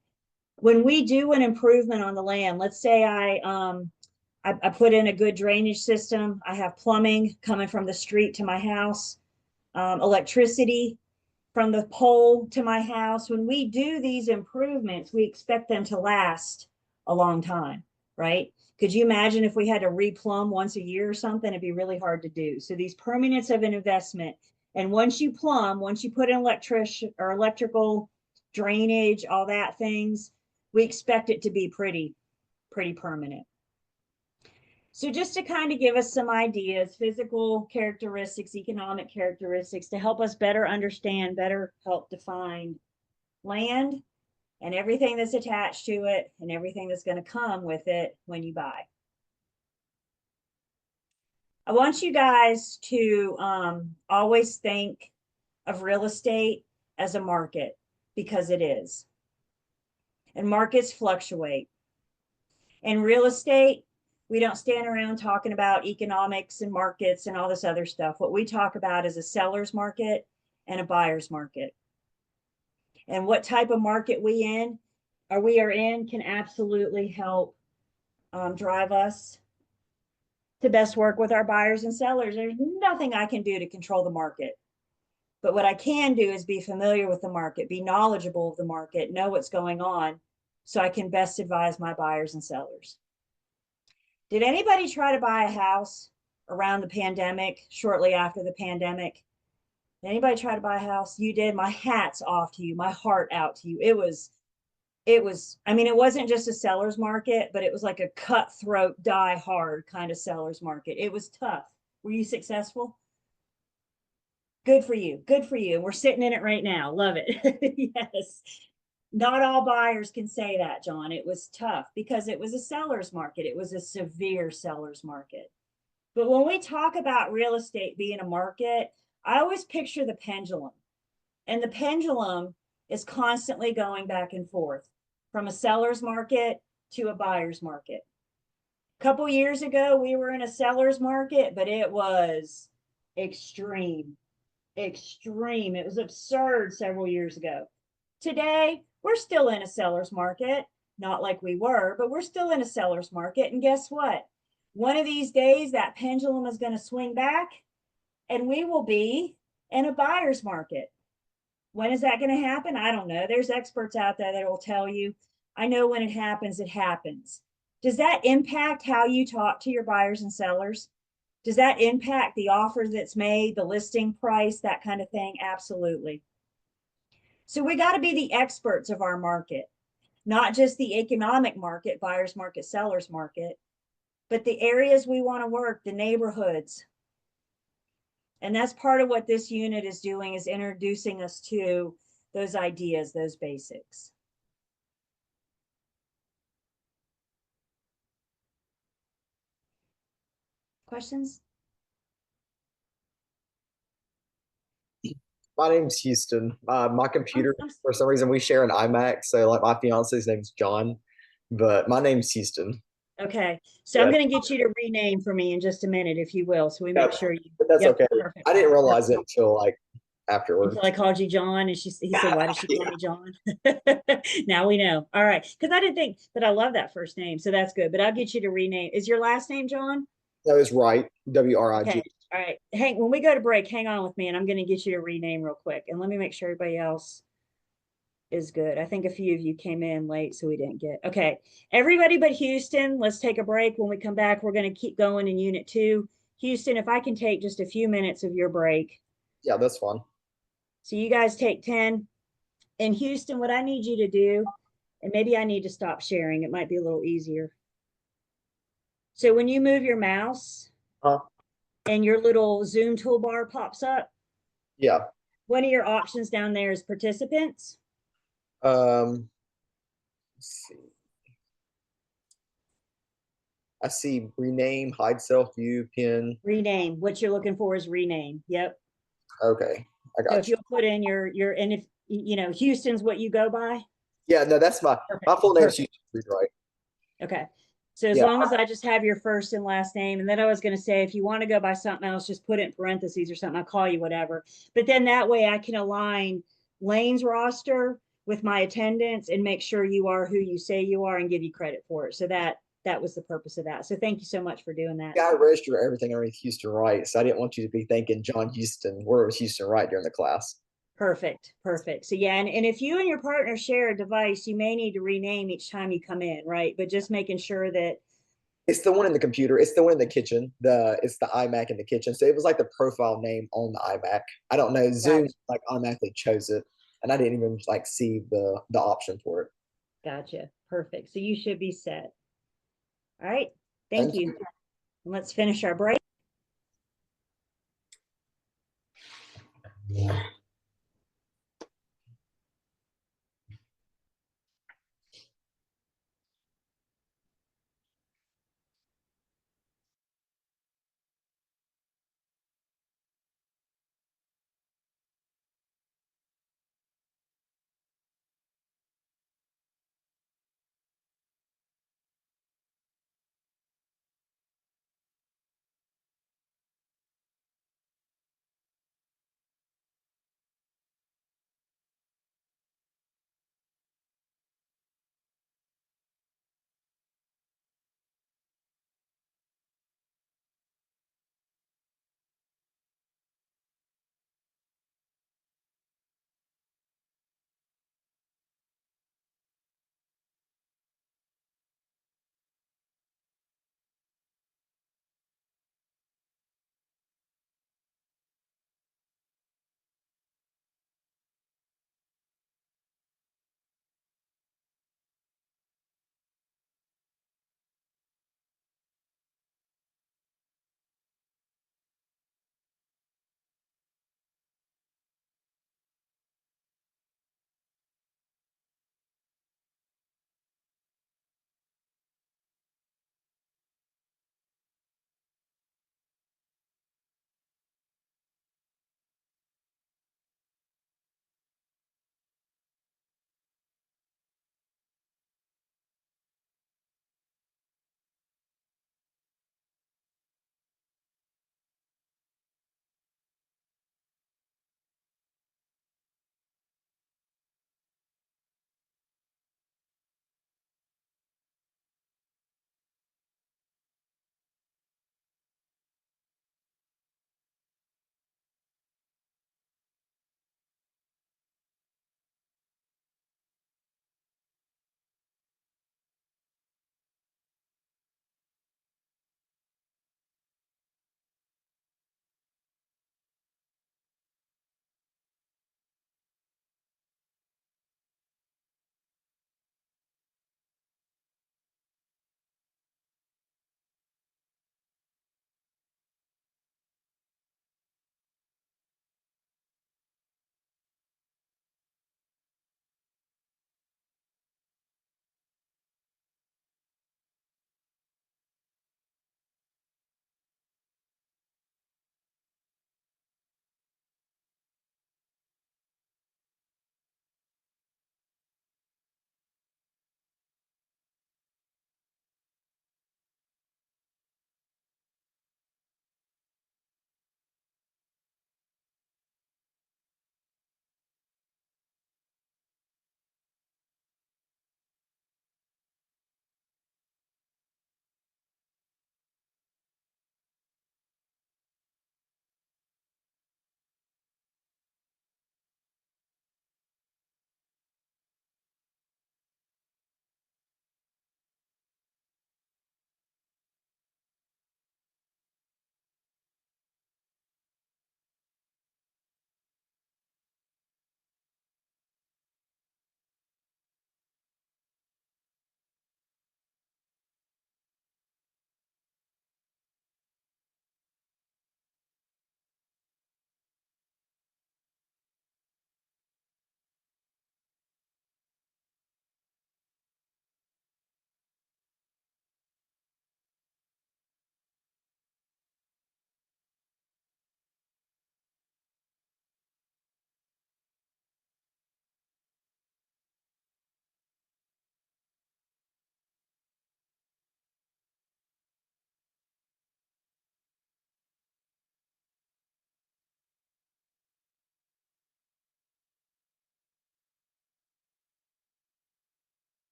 When we do an improvement on the land, let's say I put in a good drainage system. I have plumbing coming from the street to my house, electricity from the pole to my house. When we do these improvements, we expect them to last a long time, right? Could you imagine if we had to replumb once a year or something? It'd be really hard to do. So these permanence of an investment. And once you plumb, once you put in electrical drainage, all that things, we expect it to be pretty permanent. So just to kind of give us some ideas, physical characteristics, economic characteristics, to help us better understand, better help define land and everything that's attached to it and everything that's going to come with it when you buy. I want you guys to always think of real estate as a market, because it is. And markets fluctuate. In real estate, we don't stand around talking about economics and markets and all this other stuff. What we talk about is a seller's market and a buyer's market. And what type of market we are in can absolutely help drive us to best work with our buyers and sellers. There's nothing I can do to control the market. But what I can do is be familiar with the market, be knowledgeable of the market, know what's going on, so I can best advise my buyers and sellers. Did anybody try to buy a house around the pandemic, shortly after the pandemic? Did anybody try to buy a house? You did. My hat's off to you, my heart out to you. It was, I mean, it wasn't just a seller's market, but it was like a cutthroat, die hard kind of seller's market. It was tough. Were you successful? Good for you. Good for you. We're sitting in it right now. Love it. Yes. Not all buyers can say that, John. It was tough because it was a seller's market. It was a severe seller's market. But when we talk about real estate being a market, I always picture the pendulum. And the pendulum is constantly going back and forth from a seller's market to a buyer's market. A couple years ago, we were in a seller's market, but it was extreme. It was absurd several years ago. Today, we're still in a seller's market, not like we were, but we're still in a seller's market. And guess what? One of these days, that pendulum is going to swing back and we will be in a buyer's market. When is that going to happen? I don't know. There's experts out there that will tell you. I know when it happens, it happens. Does that impact how you talk to your buyers and sellers? Does that impact the offer that's made, the listing price, that kind of thing? Absolutely. So we got to be the experts of our market, not just the economic market, buyer's market, seller's market, but the areas we want to work, the neighborhoods. And that's part of what this unit is doing, is introducing us to those ideas, those basics. Questions? My name's Houston. My computer, I'm for some reason, we share an iMac. So, like, my fiance's name's John, but my name's Houston. Okay, so I'm Yeah. gonna get you to rename for me in just a minute, if you will, so we make Yeah, sure you. but that's Yep, okay. perfect. I didn't realize it until like afterwards. Until I called you John, and he said, "Why does she call Yeah. me John?" Now we know. All right, because I didn't think, but I love that first name, so that's good. But I'll get you to rename. Is your last name John? That was right. WRIG. Okay. All right. Hang when we go to break, hang on with me, and I'm gonna get you to rename real quick, and let me make sure everybody else is good. I think a few of you came in late, so we didn't get. Okay, everybody but Houston, let's take a break. When we come back, we're going to keep going in Unit 2. Houston, if I can take just a few minutes of your break. Yeah, that's fun. So you guys take 10. And Houston, what I need you to do, and maybe I need to stop sharing, it might be a little easier. So when you move your mouse Huh? and your little Zoom toolbar pops up, Yeah. one of your options down there is participants. Let's see. I see rename, hide self view, pin. Rename. What you're looking for is rename. Yep. Okay, I So got if you. you'll put in your and if Houston's what you go by. Yeah, no, that's my Perfect. full name's Perfect. Houston, right? Okay. So as Yeah. long as I just have your first and last name, and then I was going to say, if you want to go by something else, just put it in parentheses or something. I'll call you whatever. But then that way I can align Lane's roster with my attendance and make sure you are who you say you are and give you credit for it. So that was the purpose of that. So thank you so much for doing that. Yeah, I register everything underneath Houston Wright, so I didn't want you to be thinking John Houston. Where was Houston Wright during the class? Perfect. Perfect. So yeah, and if you and your partner share a device, you may need to rename each time you come in, right? But just making sure that It's the one in the computer. It's the one in the kitchen. It's the iMac in the kitchen. So it was like the profile name on the iMac. I don't know. Zoom Gotcha. like automatically chose it, and I didn't even like see the option for it. Gotcha. Perfect. So you should be set. All right. Thank Thank you. And let's finish our break. you.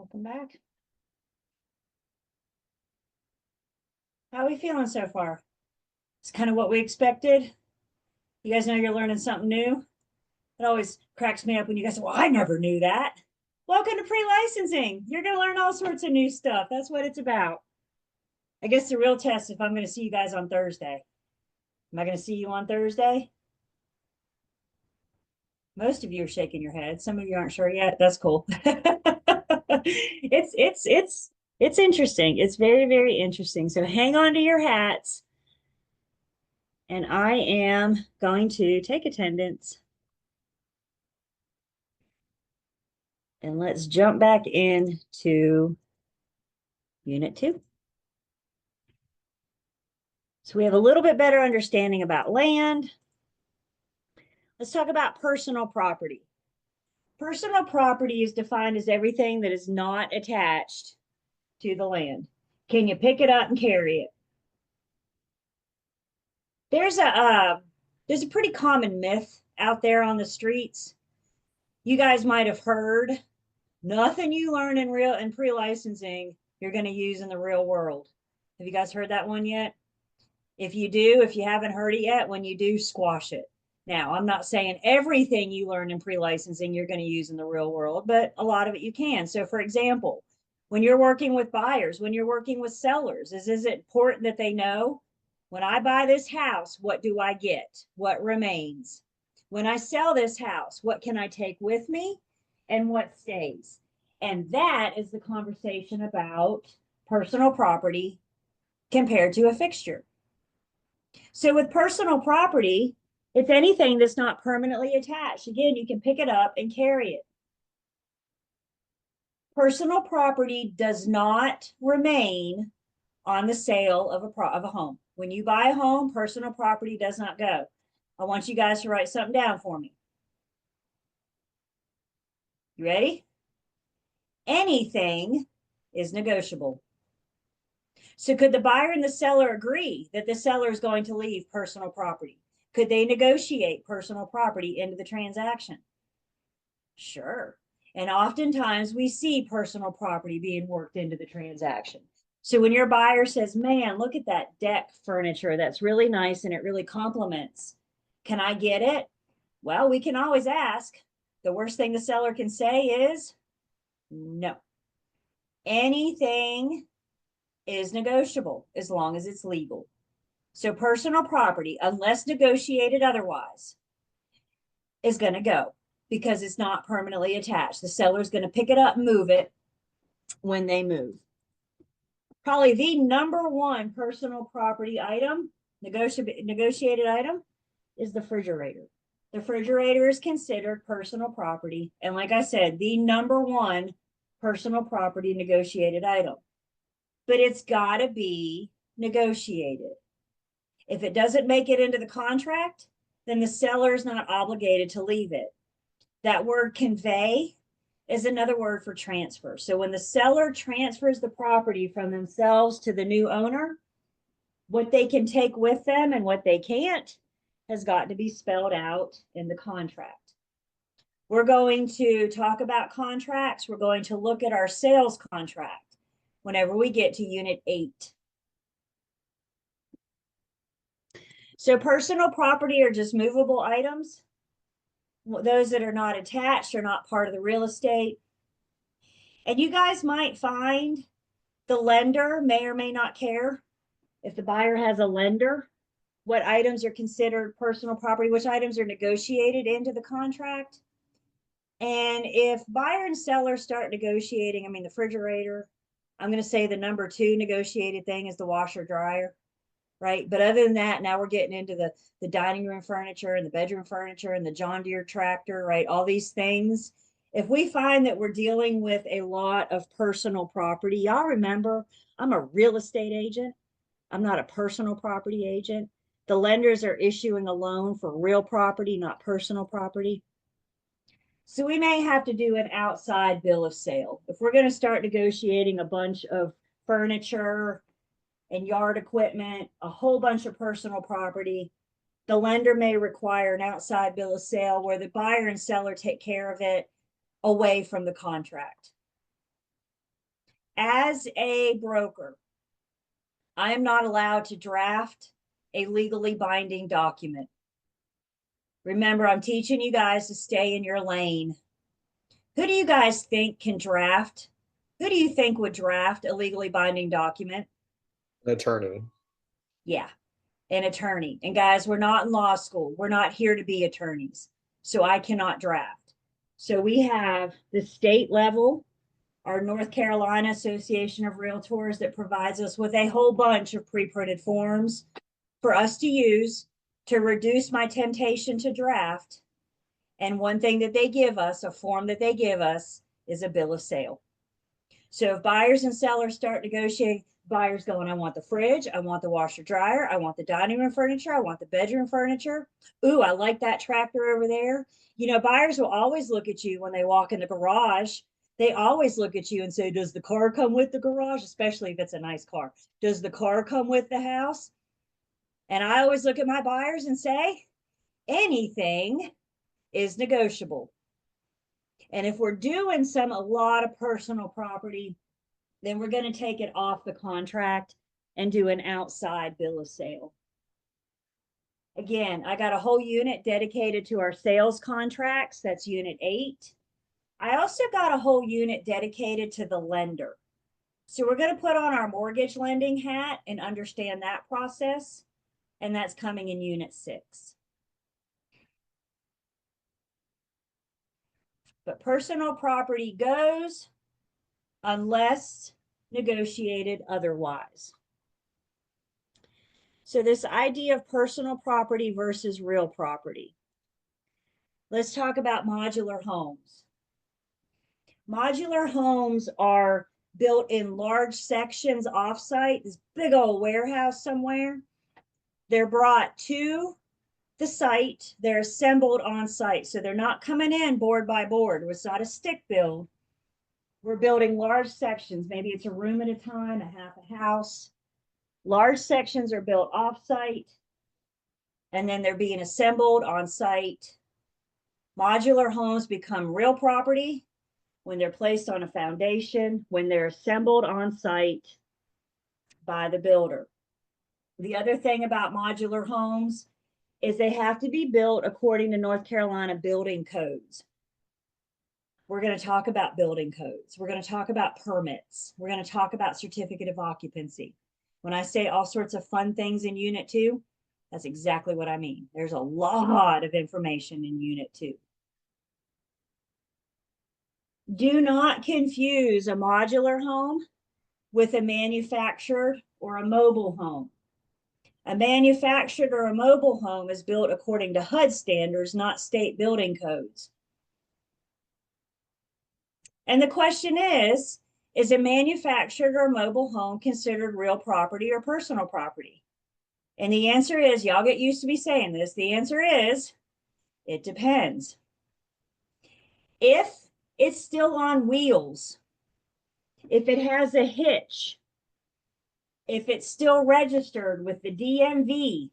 Welcome back. How are we feeling so far? It's kind of what we expected. You guys know you're learning something new. It always cracks me up when you guys say, well, I never knew that. Welcome to pre-licensing. You're going to learn all sorts of new stuff. That's what it's about. I guess the real test if I'm going to see you guys on Thursday. Am I going to see you on Thursday? Most of you are shaking your head. Some of you aren't sure yet. That's cool. It's interesting. It's very, very interesting. So hang on to your hats. And I am going to take attendance. And let's jump back into Unit 2. So we have a little bit better understanding about land. Let's talk about personal property. Personal property is defined as everything that is not attached to the land. Can you pick it up and carry it? There's a pretty common myth out there on the streets. You guys might have heard, nothing you learn in pre-licensing you're going to use in the real world. Have you guys heard that one yet? If you do, if you haven't heard it yet, when you do, squash it. Now, I'm not saying everything you learn in pre-licensing you're going to use in the real world, but a lot of it you can. So for example, when you're working with buyers, when you're working with sellers, is it important that they know, when I buy this house, what do I get? What remains? When I sell this house, what can I take with me and what stays? And that is the conversation about personal property compared to a fixture. So with personal property, it's anything that's not permanently attached. Again, you can pick it up and carry it. Personal property does not remain on the sale of a home. When you buy a home, personal property does not go. I want you guys to write something down for me. You ready? Anything is negotiable. So could the buyer and the seller agree that the seller is going to leave personal property? Could they negotiate personal property into the transaction? Sure. And oftentimes we see personal property being worked into the transaction. So when your buyer says, man, look at that deck furniture, that's really nice and it really complements. Can I get it? Well, we can always ask. The worst thing the seller can say is no. Anything is negotiable as long as it's legal. So personal property, unless negotiated otherwise, is going to go because it's not permanently attached. The seller is going to pick it up and move it when they move. Probably the number one personal property item, negotiated item, is the refrigerator. The refrigerator is considered personal property. And like I said, the number one personal property negotiated item. But it's got to be negotiated. If it doesn't make it into the contract, then the seller is not obligated to leave it. That word convey is another word for transfer. So when the seller transfers the property from themselves to the new owner, what they can take with them and what they can't has got to be spelled out in the contract. We're going to talk about contracts. We're going to look at our sales contract whenever we get to Unit 8. So personal property are just movable items. Those that are not attached are not part of the real estate. And you guys might find the lender may or may not care if the buyer has a lender, what items are considered personal property, which items are negotiated into the contract. And if buyer and seller start negotiating, I mean, the refrigerator, I'm going to say the number 2 negotiated thing is the washer dryer, right? But other than that, now we're getting into the dining room furniture and the bedroom furniture and the John Deere tractor, right? All these things. If we find that we're dealing with a lot of personal property, y'all remember, I'm a real estate agent. I'm not a personal property agent. The lenders are issuing a loan for real property, not personal property. So we may have to do an outside bill of sale. If we're going to start negotiating a bunch of furniture and yard equipment, a whole bunch of personal property, the lender may require an outside bill of sale where the buyer and seller take care of it away from the contract. As a broker, I am not allowed to draft a legally binding document. Remember, I'm teaching you guys to stay in your lane. Who do you guys think can draft? Who do you think would draft a legally binding document? An attorney. Yeah, an attorney. And guys, we're not in law school. We're not here to be attorneys. So I cannot draft. So we have the state level, our North Carolina Association of Realtors, that provides us with a whole bunch of pre-printed forms for us to use to reduce my temptation to draft. And one thing that they give us, a form that they give us, is a bill of sale. So if buyers and sellers start negotiating, buyers going, I want the fridge, I want the washer dryer, I want the dining room furniture, I want the bedroom furniture. Ooh, I like that tractor over there. You know, buyers will always look at you when they walk in the garage. They always look at you and say, does the car come with the garage? Especially if it's a nice car. Does the car come with the house? And I always look at my buyers and say, anything is negotiable. And if we're doing a lot of personal property, then we're going to take it off the contract and do an outside bill of sale. Again, I got a whole unit dedicated to our sales contracts. That's unit 8. I also got a whole unit dedicated to the lender. So we're going to put on our mortgage lending hat and understand that process. And that's coming in unit 6. But personal property goes unless negotiated otherwise. So this idea of personal property versus real property. Let's talk about modular homes. Modular homes are built in large sections offsite, this big old warehouse somewhere. They're brought to the site, they're assembled on site. So they're not coming in board by board. It's not a stick build. We're building large sections. Maybe it's a room at a time, a half a house. Large sections are built off-site, and then they're being assembled on site. Modular homes become real property when they're placed on a foundation, when they're assembled on site by the builder. The other thing about modular homes is they have to be built according to North Carolina building codes. We're going to talk about building codes. We're going to talk about permits. We're going to talk about certificate of occupancy. When I say all sorts of fun things in Unit 2, that's exactly what I mean. There's a lot of information in Unit 2. Do not confuse a modular home with a manufactured or a mobile home. A manufactured or a mobile home is built according to HUD standards, not state building codes. And the question is a manufactured or mobile home considered real property or personal property? And the answer is, y'all get used to me saying this, the answer is, it depends. If it's still on wheels, if it has a hitch, if it's still registered with the DMV,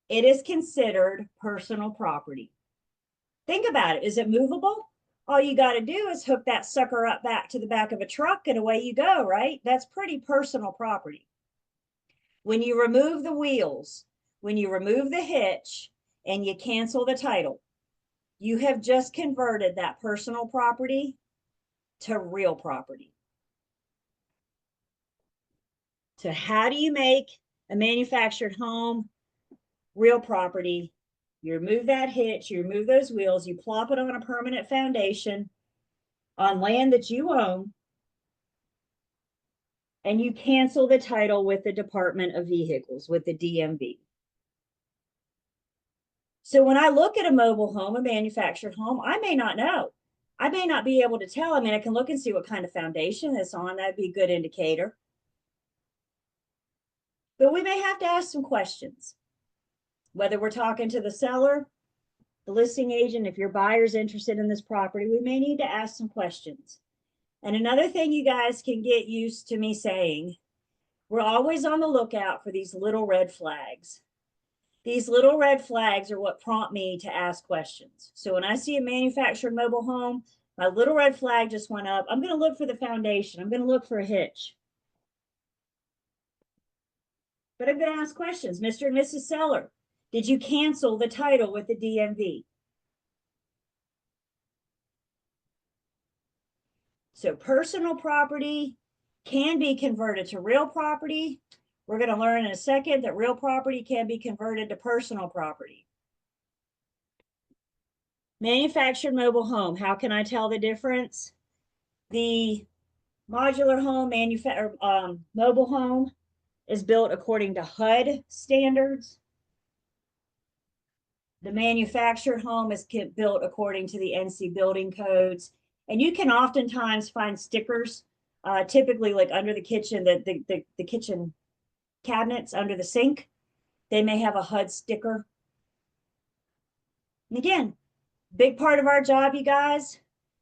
it is considered personal property. Think about it. Is it movable? All you got to do is hook that sucker up back to the back of a truck and away you go, right? That's pretty personal property. When you remove the wheels, when you remove the hitch, and you cancel the title, you have just converted that personal property to real property. So how do you make a manufactured home real property? You remove that hitch, you remove those wheels, you plop it on a permanent foundation on land that you own, and you cancel the title with the Department of Vehicles, with the DMV. So when I look at a mobile home, a manufactured home, I may not know. I may not be able to tell. I mean, I can look and see what kind of foundation it's on. That'd be a good indicator. But we may have to ask some questions. Whether we're talking to the seller, the listing agent, if your buyer's interested in this property, we may need to ask some questions. And another thing you guys can get used to me saying, we're always on the lookout for these little red flags. These little red flags are what prompt me to ask questions. So when I see a manufactured mobile home, My little red flag just went up. I'm going to look for the foundation. I'm going to look for a hitch. But I'm going to ask questions. Mr. and Mrs. Seller, did you cancel the title with the DMV? So personal property can be converted to real property. We're going to learn in a second that real property can be converted to personal property. Manufactured mobile home. How can I tell the difference? The modular home, mobile home is built according to HUD standards. The manufactured home is built according to the NC building codes. And you can oftentimes find stickers, typically like under the kitchen, the kitchen cabinets under the sink. They may have a HUD sticker. And again, big part of our job, you guys,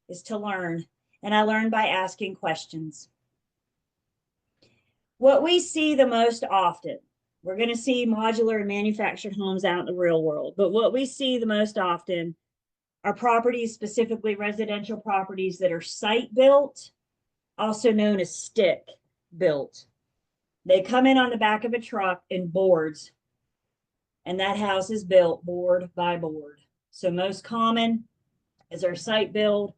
is to learn. And I learn by asking questions. What we see the most often, we're going to see modular and manufactured homes out in the real world, but what we see the most often are properties, specifically residential properties that are site built, also known as stick built. They come in on the back of a truck in boards, and that house is built board by board. So most common is our site built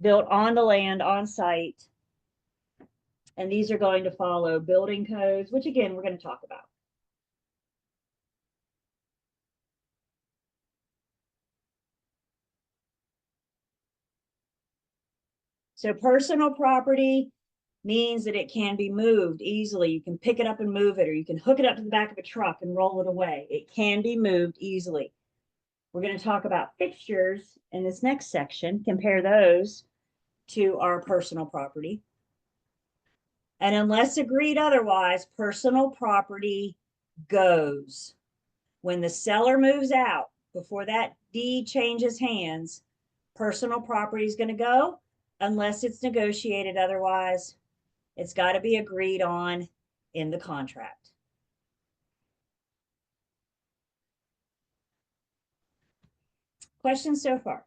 on the land, on site. And these are going to follow building codes, which again, we're going to talk about. So personal property means that it can be moved easily. You can pick it up and move it, or you can hook it up to the back of a truck and roll it away. It can be moved easily. We're going to talk about fixtures in this next section, compare those to our personal property. And unless agreed otherwise, personal property goes. When the seller moves out, before that deed changes hands, personal property is going to go unless it's negotiated otherwise. It's got to be agreed on in the contract. Questions so far?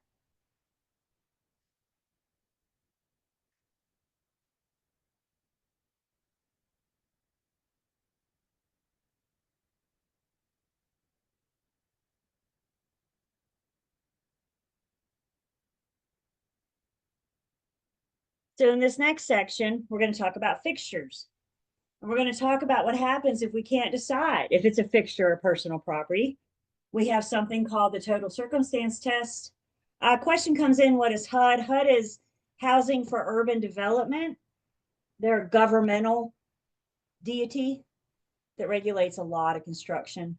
So in this next section, we're going to talk about fixtures. And we're going to talk about what happens if we can't decide if it's a fixture or personal property. We have something called the total circumstance test. A question comes in, what is HUD? HUD is Housing for Urban Development. They're a governmental deity that regulates a lot of construction.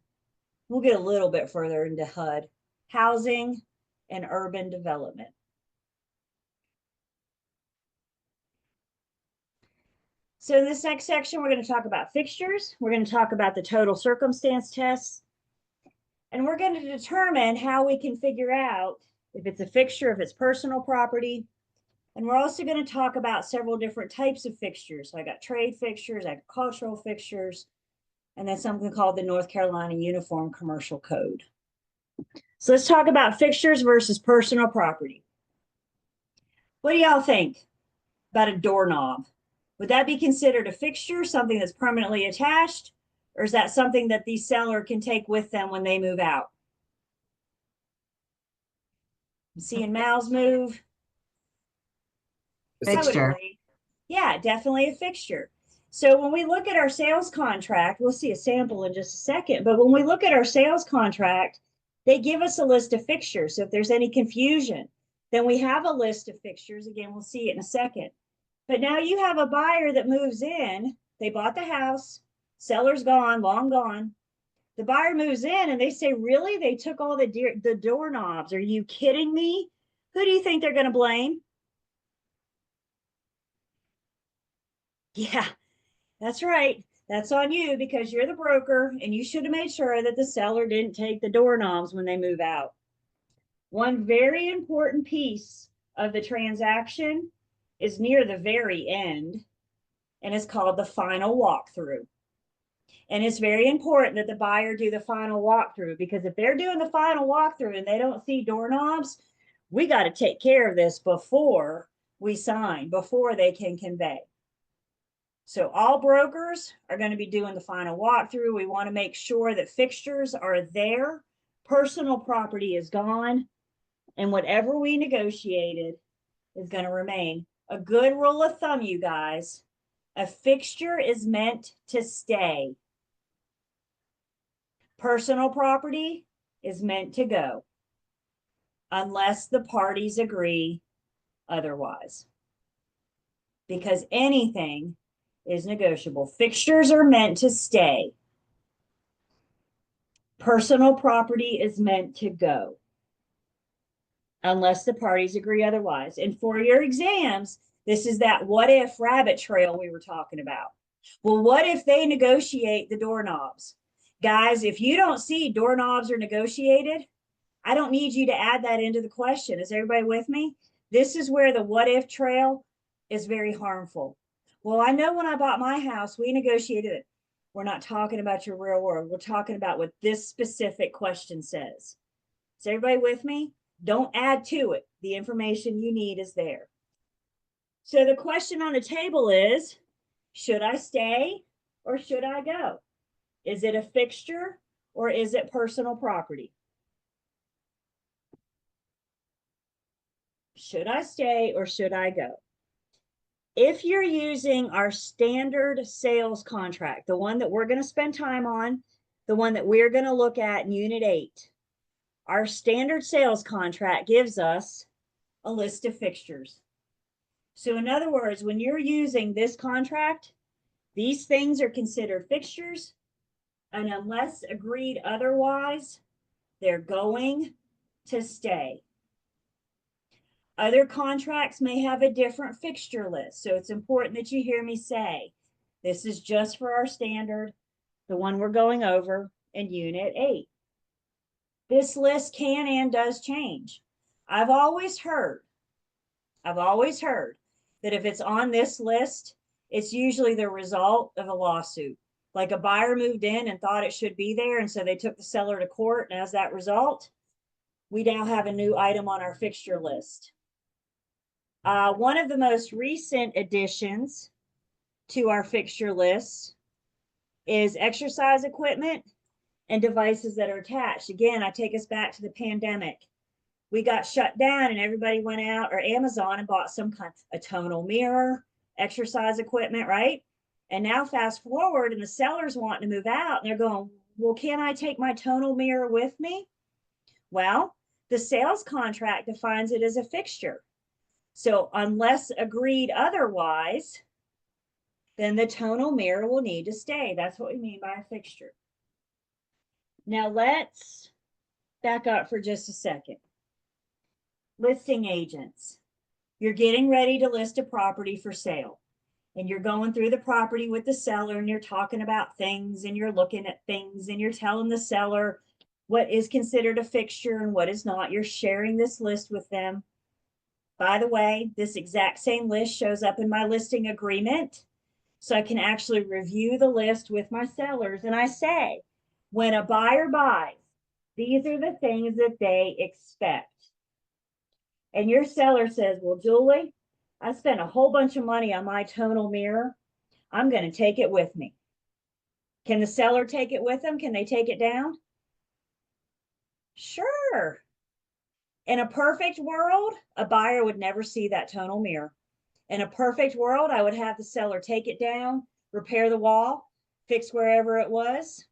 We'll get a little bit further into HUD. Housing and Urban Development. So in this next section, we're going to talk about fixtures. We're going to talk about the total circumstance tests. And we're going to determine how we can figure out if it's a fixture, if it's personal property. And we're also going to talk about several different types of fixtures. So I got trade fixtures, agricultural fixtures, and then something called the North Carolina Uniform Commercial Code. So let's talk about fixtures versus personal property. What do y'all think about a doorknob? Would that be considered a fixture, something that's permanently attached, or is that something that the seller can take with them when they move out? I'm seeing mouths move. Fixture. Yeah, definitely a fixture. So when we look at our sales contract, we'll see a sample in just a second, but when we look at our sales contract, they give us a list of fixtures. So if there's any confusion, then we have a list of fixtures. Again, we'll see it in a second. But now you have a buyer that moves in, they bought the house, seller's gone, long gone. The buyer moves in and they say, really? They took all the doorknobs. Are you kidding me? Who do you think they're going to blame? Yeah, that's right. That's on you because you're the broker and you should have made sure that the seller didn't take the doorknobs when they move out. One very important piece of the transaction is near the very end, and it's called the final walkthrough. And it's very important that the buyer do the final walkthrough, because if they're doing the final walkthrough and they don't see doorknobs, we got to take care of this before we sign, before they can convey. So all brokers are going to be doing the final walkthrough. We want to make sure that fixtures are there, personal property is gone, and whatever we negotiated is going to remain. A good rule of thumb, you guys, a fixture is meant to stay. Personal property is meant to go unless the parties agree otherwise. Because anything is negotiable. Fixtures are meant to stay. Personal property is meant to go unless the parties agree otherwise. And for your exams, this is that what if rabbit trail we were talking about. Well, what if they negotiate the doorknobs? Guys, if you don't see doorknobs are negotiated, I don't need you to add that into the question. Is everybody with me? This is where the what if trail is very harmful. Well, I know when I bought my house, we negotiated it. We're not talking about your real world. We're talking about what this specific question says. Is everybody with me? Don't add to it. The information you need is there. So the question on the table is, should I stay or should I go? Is it a fixture or is it personal property? Should I stay or should I go? If you're using our standard sales contract, the one that we're going to spend time on, the one that we're going to look at in Unit 8, our standard sales contract gives us a list of fixtures. So in other words, when you're using this contract, these things are considered fixtures, and unless agreed otherwise, they're going to stay. Other contracts may have a different fixture list, so it's important that you hear me say, this is just for our standard, the one we're going over in Unit 8. This list can and does change. I've always heard that if it's on this list, it's usually the result of a lawsuit. Like a buyer moved in and thought it should be there, and so they took the seller to court, and as that result, we now have a new item on our fixture list. One of the most recent additions to our fixture list is exercise equipment and devices that are attached. Again, I take us back to the pandemic. We got shut down and everybody went out or Amazon and bought some kind of a tonal mirror, exercise equipment, right? And now fast forward and the seller's wanting to move out and they're going, well, can I take my tonal mirror with me? Well, the sales contract defines it as a fixture. So unless agreed otherwise, then the tonal mirror will need to stay. That's what we mean by a fixture. Now let's back up for just a second. Listing agents. You're getting ready to list a property for sale. And you're going through the property with the seller and you're talking about things and you're looking at things and you're telling the seller what is considered a fixture and what is not. You're sharing this list with them. By the way, this exact same list shows up in my listing agreement. So I can actually review the list with my sellers. And I say, when a buyer buys, these are the things that they expect. And your seller says, well, Julie, I spent a whole bunch of money on my tonal mirror. I'm going to take it with me. Can the seller take it with them? Can they take it down? Sure. In a perfect world, a buyer would never see that tonal mirror. In a perfect world, I would have the seller take it down, repair the wall, fix wherever it was,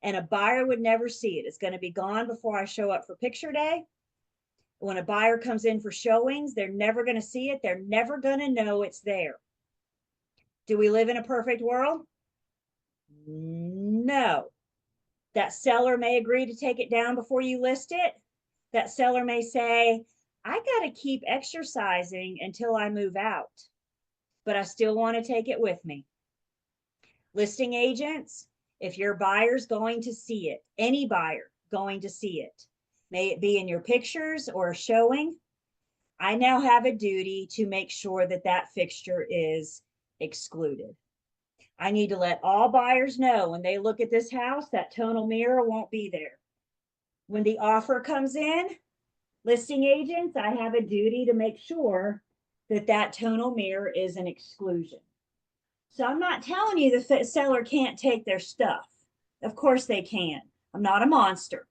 and a buyer would never see it. It's going to be gone before I show up for picture day. When a buyer comes in for showings, they're never going to see it. They're never going to know it's there. Do we live in a perfect world? No. That seller may agree to take it down before you list it. That seller may say, I got to keep exercising until I move out, but I still want to take it with me. Listing agents, if your buyer's going to see it, any buyer going to see it, may it be in your pictures or a showing, I now have a duty to make sure that that fixture is excluded. I need to let all buyers know when they look at this house, that tonal mirror won't be there. When the offer comes in, Listing agents, I have a duty to make sure that that tonal mirror is an exclusion. So I'm not telling you the seller can't take their stuff. Of course they can. I'm not a monster,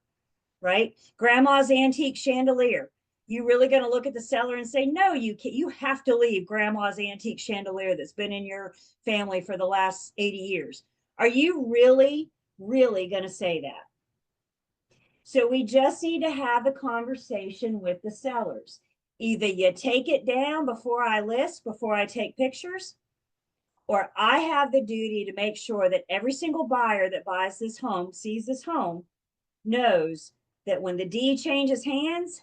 right? Grandma's antique chandelier. You really going to look at the seller and say, no, you can't, you have to leave grandma's antique chandelier that's been in your family for the last 80 years. Are you really going to say that? So we just need to have a conversation with the sellers. Either you take it down before I list, before I take pictures, or I have the duty to make sure that every single buyer that buys this home, sees this home, knows that when the deed changes hands,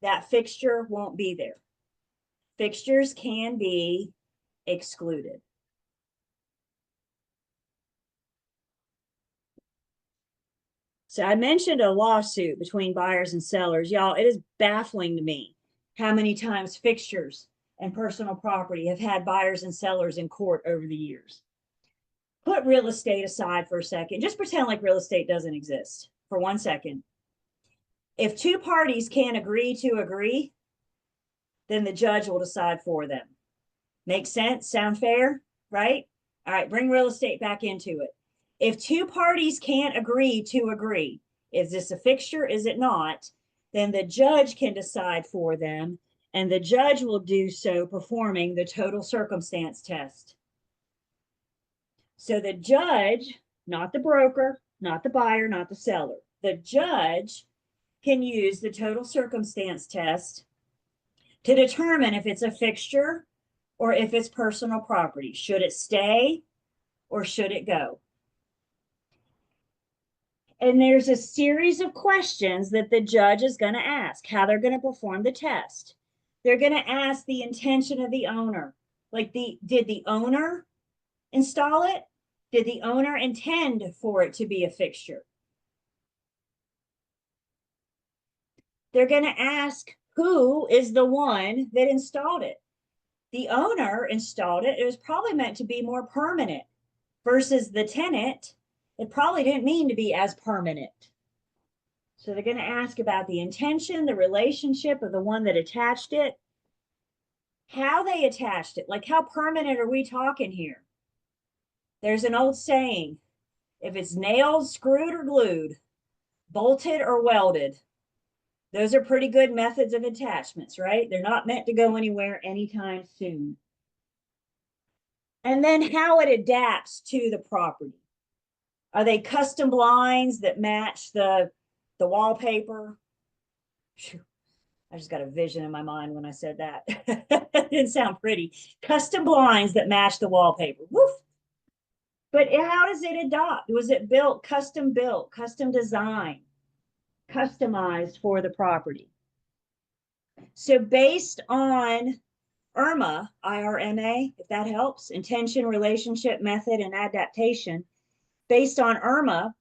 that fixture won't be there. Fixtures can be excluded. So I mentioned a lawsuit between buyers and sellers. Y'all, it is baffling to me how many times fixtures and personal property have had buyers and sellers in court over the years. Put real estate aside for a second. Just pretend like real estate doesn't exist for 1 second. If two parties can't agree to agree, then the judge will decide for them. Make sense? Sound fair? Right? All right, bring real estate back into it. If two parties can't agree to agree, is this a fixture? Is it not? Then the judge can decide for them, and the judge will do so performing the total circumstance test. So the judge, not the broker, not the buyer, not the seller, the judge can use the total circumstance test to determine if it's a fixture or if it's personal property. Should it stay or should it go? And there's a series of questions that the judge is going to ask, how they're going to perform the test. They're going to ask the intention of the owner. Like, did the owner install it? Did the owner intend for it to be a fixture? They're going to ask, who is the one that installed it? The owner installed it. It was probably meant to be more permanent versus the tenant. It probably didn't mean to be as permanent. So they're going to ask about the intention, the relationship of the one that attached it, how they attached it, like how permanent are we talking here? There's an old saying, if it's nailed, screwed, or glued, bolted or welded, those are pretty good methods of attachments, right? They're not meant to go anywhere anytime soon. And then how it adapts to the property. Are they custom blinds that match the wallpaper? I just got a vision in my mind when I said that. It didn't sound pretty. Custom blinds that match the wallpaper. Woof. But how does it adopt? Was it built, custom design, customized for the property? So based on IRMA, IRMA, if that helps, intention, relationship, method, and adaptation, based on IRMA,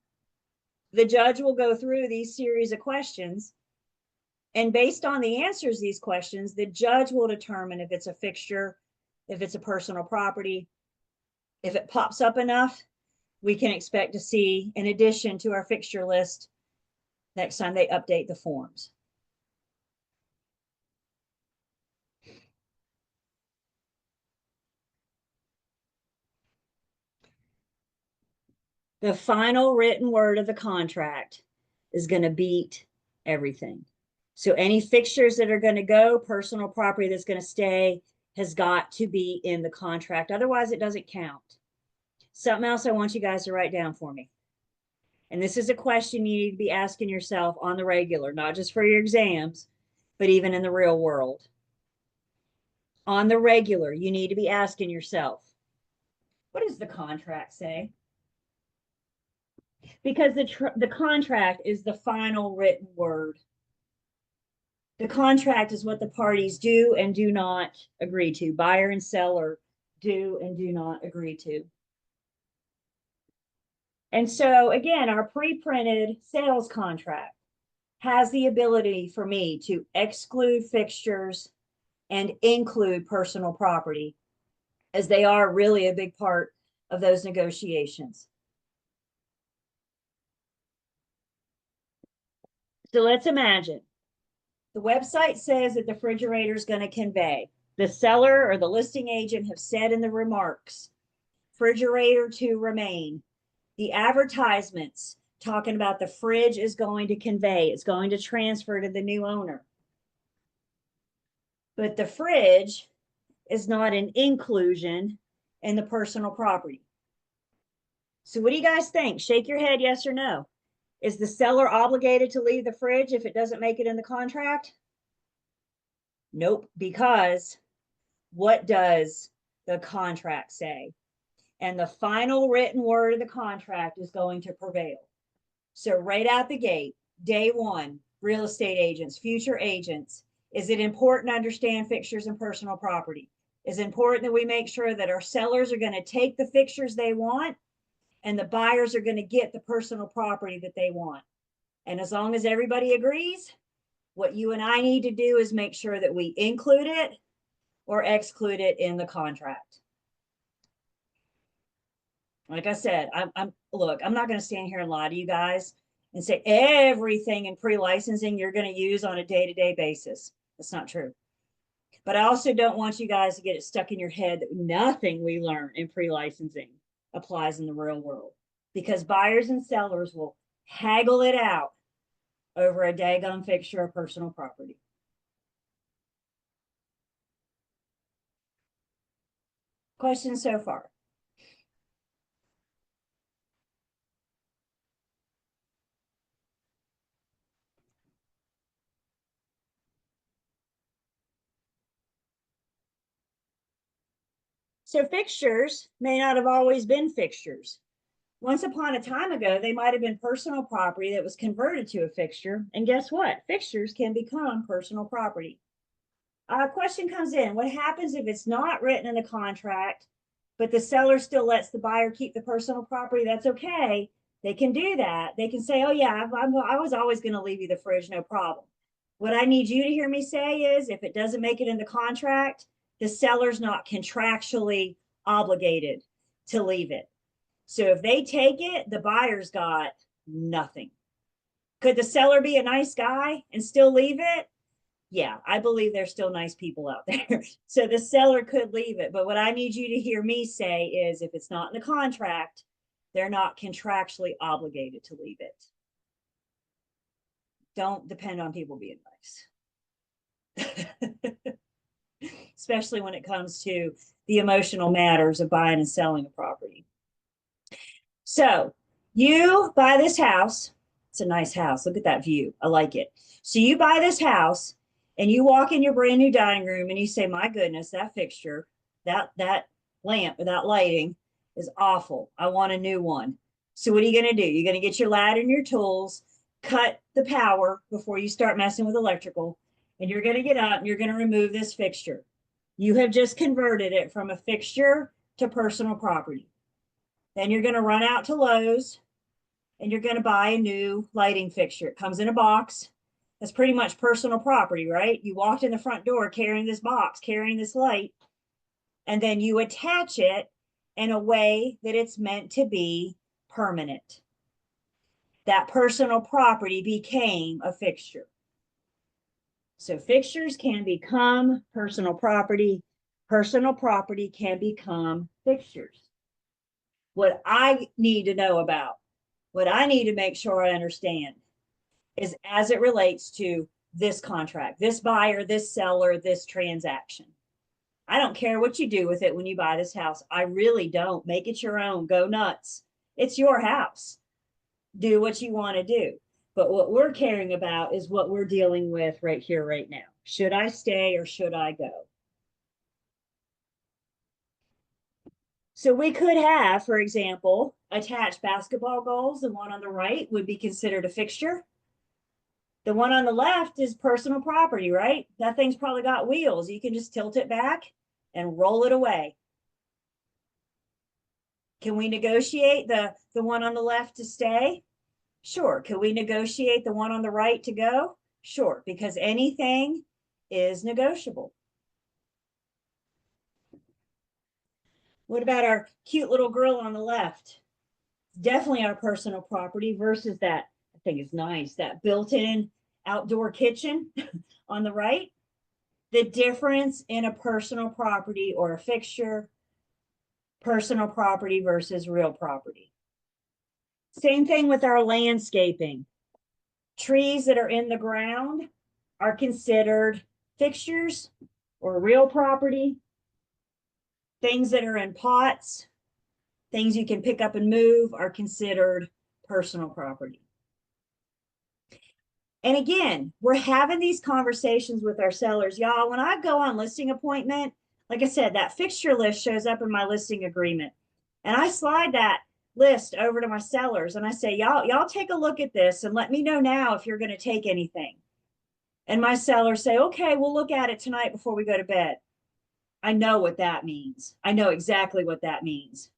the judge will go through these series of questions. And based on the answers to these questions, the judge will determine if it's a fixture, if it's a personal property. If it pops up enough, we can expect to see, in addition to our fixture list, next time they update the forms. The final written word of the contract is going to beat everything. So any fixtures that are going to go, personal property that's going to stay, has got to be in the contract. Otherwise, it doesn't count. Something else I want you guys to write down for me. And this is a question you need to be asking yourself on the regular, not just for your exams, but even in the real world. On the regular, you need to be asking yourself, what does the contract say? Because the contract is the final written word. The contract is what the parties do and do not agree to. Buyer and seller do and do not agree to. And so again, our pre-printed sales contract has the ability for me to exclude fixtures and include personal property, as they are really a big part of those negotiations. So let's imagine The website says that the refrigerator is going to convey. The seller or the listing agent have said in the remarks, refrigerator to remain. The advertisements talking about the fridge is going to convey, it's going to transfer to the new owner. But the fridge is not an inclusion in the personal property. So what do you guys think? Shake your head, yes or no. Is the seller obligated to leave the fridge if it doesn't make it in the contract? Nope, because what does the contract say? And the final written word of the contract is going to prevail. So right out the gate, day one, real estate agents, future agents, is it important to understand fixtures and personal property? Is it important that we make sure that our sellers are going to take the fixtures they want and the buyers are going to get the personal property that they want? And as long as everybody agrees, what you and I need to do is make sure that we include it or exclude it in the contract. Like I said, look, I'm not going to stand here and lie to you guys and say everything in pre-licensing you're going to use on a day-to-day basis. That's not true. But I also don't want you guys to get it stuck in your head that nothing we learn in pre-licensing applies in the real world, because buyers and sellers will haggle it out over a daggone fixture of personal property. Questions so far? So fixtures may not have always been fixtures. Once upon a time ago, they might have been personal property that was converted to a fixture. And guess what? Fixtures can become personal property. Question comes in, what happens if it's not written in the contract, but the seller still lets the buyer keep the personal property? That's okay. They can do that. They can say, oh yeah, I was always going to leave you the fridge, no problem. What I need you to hear me say is, if it doesn't make it in the contract, the seller's not contractually obligated to leave it. So if they take it, the buyer's got nothing. Could the seller be a nice guy and still leave it? Yeah, I believe there's still nice people out there. So the seller could leave it. But what I need you to hear me say is, if it's not in the contract, they're not contractually obligated to leave it. Don't depend on people being nice. Especially when it comes to the emotional matters of buying and selling a property. So you buy this house. It's a nice house. Look at that view. I like it. So you buy this house and you walk in your brand new dining room and you say, my goodness, that fixture, that lamp without lighting is awful. I want a new one. So what are you going to do? You're going to get your ladder and your tools, cut the power before you start messing with electrical, and you're going to get up and you're going to remove this fixture. You have just converted it from a fixture to personal property. Then you're going to run out to Lowe's and you're going to buy a new lighting fixture. It comes in a box. That's pretty much personal property, right? You walked in the front door carrying this box, carrying this light, and then you attach it in a way that it's meant to be permanent. That personal property became a fixture. So fixtures can become personal property. Personal property can become fixtures. What I need to know about, what I need to make sure I understand, is as it relates to this contract, this buyer, this seller, this transaction. I don't care what you do with it when you buy this house. I really don't. Make it your own. Go nuts. It's your house. Do what you want to do. But what we're caring about is what we're dealing with right here, right now. Should I stay or should I go? So we could have, for example, attached basketball goals. The one on the right would be considered a fixture. The one on the left is personal property, right? That thing's probably got wheels. You can just tilt it back and roll it away. Can we negotiate the one on the left to stay? Sure. Can we negotiate the one on the right to go? Sure, because anything is negotiable. What about our cute little grill on the left? Definitely our personal property versus that, I think is nice, that built-in outdoor kitchen on the right. The difference in a personal property or a fixture, personal property versus real property. Same thing with our landscaping. Trees that are in the ground are considered fixtures or real property. Things that are in pots, things you can pick up and move, are considered personal property. And again, we're having these conversations with our sellers. Y'all, when I go on listing appointment, like I said, that fixture list shows up in my listing agreement. And I slide that list over to my sellers and I say, y'all take a look at this and let me know now if you're going to take anything. And my sellers say, okay, we'll look at it tonight before we go to bed. I know what that means. I know exactly what that means.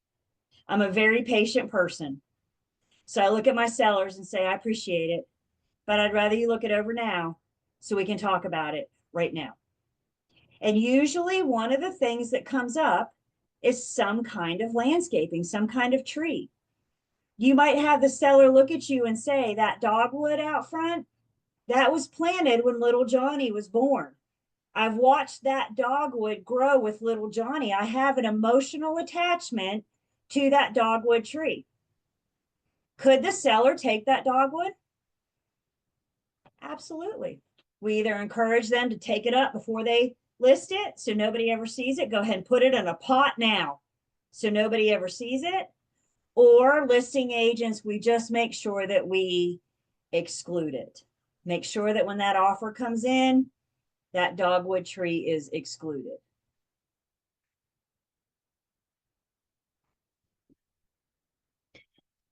I'm a very patient person. So I look at my sellers and say, I appreciate it, but I'd rather you look it over now so we can talk about it right now. And usually one of the things that comes up is some kind of landscaping, some kind of tree. You might have the seller look at you and say, that dogwood out front, that was planted when little Johnny was born. I've watched that dogwood grow with little Johnny. I have an emotional attachment to that dogwood tree. Could the seller take that dogwood? Absolutely. We either encourage them to take it up before they list it so nobody ever sees it. Go ahead and put it in a pot now so nobody ever sees it. Or listing agents, we just make sure that we exclude it. Make sure that when that offer comes in, that dogwood tree is excluded.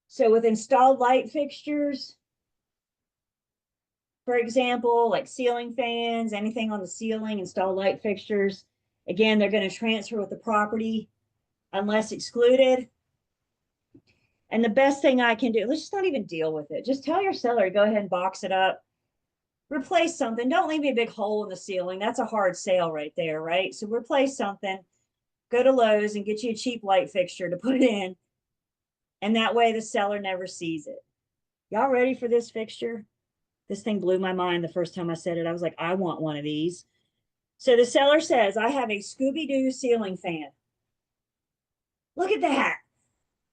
So with installed light fixtures, for example, like ceiling fans, anything on the ceiling, installed light fixtures, again, they're going to transfer with the property unless excluded. And the best thing I can do, let's just not even deal with it. Just tell your seller, go ahead and box it up. Replace something. Don't leave me a big hole in the ceiling. That's a hard sale right there, right? So replace something. Go to Lowe's and get you a cheap light fixture to put in. And that way the seller never sees it. Y'all ready for this fixture? This thing blew my mind the first time I said it. I was like, I want one of these. So the seller says, I have a Scooby-Doo ceiling fan. Look at that.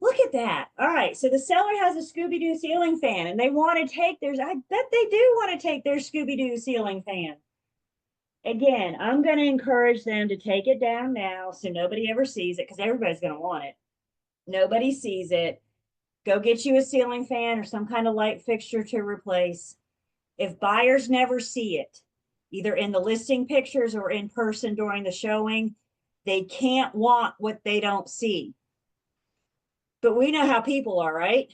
Look at that. All right. So the seller has a Scooby-Doo ceiling fan and they want to take theirs. I bet they do want to take their Scooby-Doo ceiling fan. Again, I'm going to encourage them to take it down now so nobody ever sees it because everybody's going to want it. Nobody sees it. Go get you a ceiling fan or some kind of light fixture to replace. If buyers never see it, either in the listing pictures or in person during the showing, they can't want what they don't see. But we know how people are, right?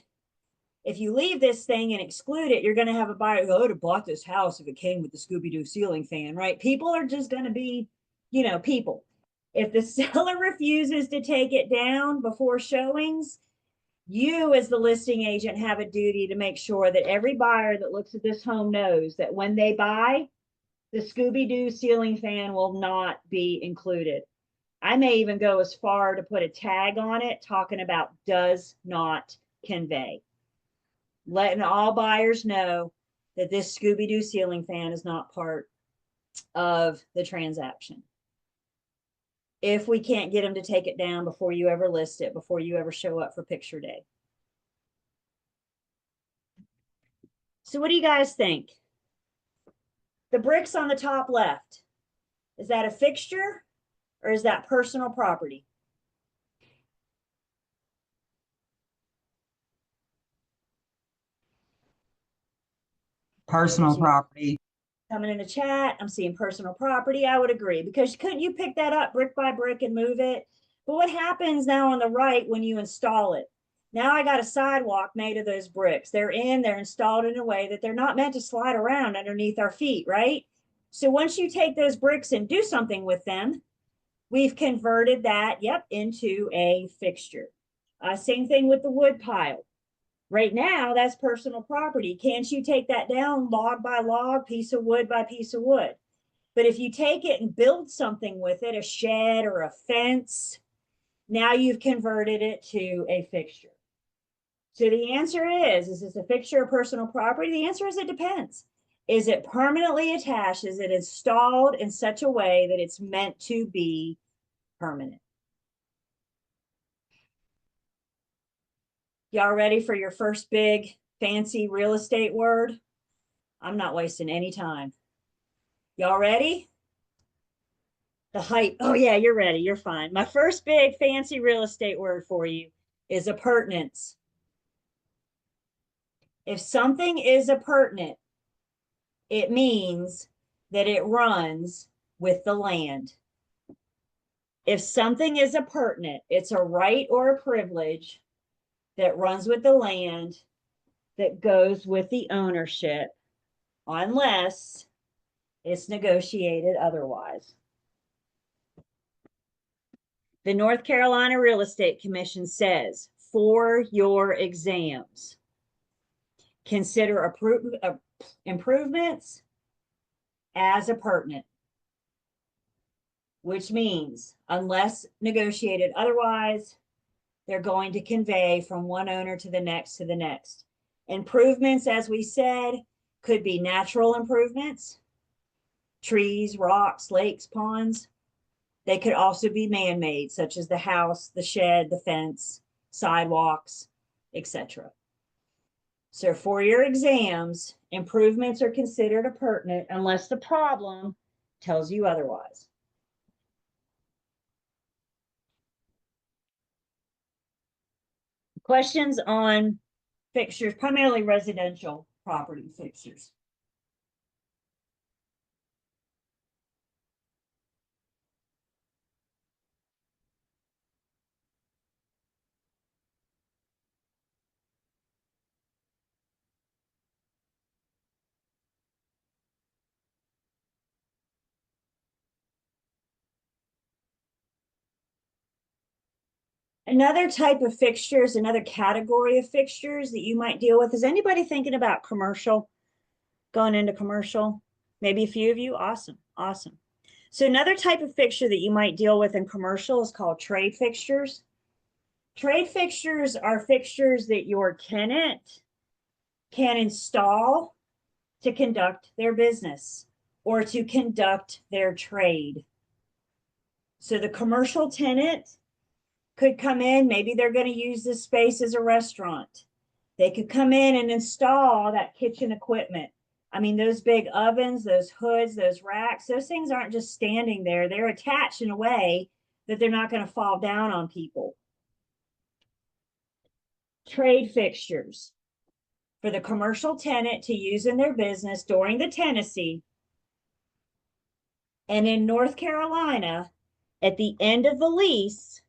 If you leave this thing and exclude it, you're going to have a buyer go, I would have bought this house if it came with the Scooby-Doo ceiling fan, right? People are just going to be, people. If the seller refuses to take it down before showings, you as the listing agent have a duty to make sure that every buyer that looks at this home knows that when they buy, the Scooby-Doo ceiling fan will not be included. I may even go as far to put a tag on it talking about does not convey. Letting all buyers know that this Scooby-Doo ceiling fan is not part of the transaction. If we can't get them to take it down before you ever list it, before you ever show up for picture day. So what do you guys think? The bricks on the top left, is that a fixture or is that personal property? Personal property. Coming in the chat, I'm seeing personal property. I would agree because couldn't you pick that up brick by brick and move it? But what happens now on the right when you install it? Now I got a sidewalk made of those bricks. They're installed in a way that they're not meant to slide around underneath our feet, right? So once you take those bricks and do something with them, we've converted that, into a fixture. Same thing with the wood pile. Right now, that's personal property. Can't you take that down log by log, piece of wood by piece of wood? But if you take it and build something with it, a shed or a fence, now you've converted it to a fixture. So the answer is this a fixture or personal property? The answer is it depends. Is it permanently attached? Is it installed in such a way that it's meant to be permanent? Y'all ready for your first big fancy real estate word? I'm not wasting any time. Y'all ready? The hype. Oh yeah, you're ready. You're fine. My first big fancy real estate word for you is appurtenance. If something is appurtenant, it means that it runs with the land. If something is appurtenant, it's a right or a privilege that runs with the land, that goes with the ownership, unless it's negotiated otherwise. The North Carolina Real Estate Commission says, for your exams, consider improvements as appurtenant, which means unless negotiated otherwise, they're going to convey from one owner to the next to the next. Improvements, as we said, could be natural improvements, trees, rocks, lakes, ponds. They could also be man-made, such as the house, the shed, the fence, sidewalks, etc. So for your exams, improvements are considered appurtenant unless the problem tells you otherwise. Questions on fixtures, primarily residential property fixtures. Another type of fixtures, another category of fixtures that you might deal with. Is anybody thinking about commercial, going into commercial? Maybe a few of you. Awesome. Awesome. So another type of fixture that you might deal with in commercial is called trade fixtures. Trade fixtures are fixtures that your tenant can install to conduct their business or to conduct their trade. So the commercial tenant could come in, maybe they're going to use this space as a restaurant. They could come in and install that kitchen equipment. I mean, those big ovens, those hoods, those racks, those things aren't just standing there. They're attached in a way that they're not going to fall down on people. Trade fixtures for the commercial tenant to use in their business during the tenancy. And in North Carolina, at the end of the lease,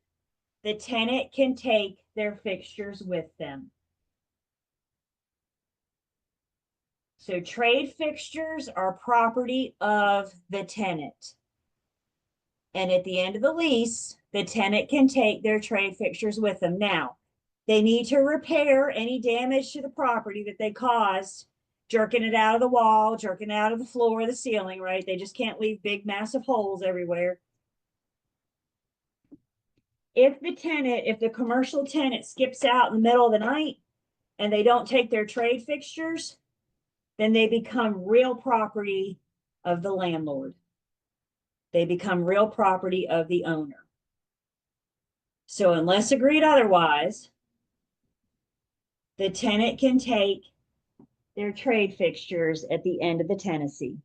the tenant can take their fixtures with them. So trade fixtures are property of the tenant. And at the end of the lease, the tenant can take their trade fixtures with them. Now, they need to repair any damage to the property that they caused, jerking it out of the wall, jerking it out of the floor, the ceiling, right? They just can't leave big, massive holes everywhere. If the commercial tenant skips out in the middle of the night and they don't take their trade fixtures, then they become real property of the landlord. They become real property of the owner. So unless agreed otherwise, the tenant can take their trade fixtures at the end of the tenancy.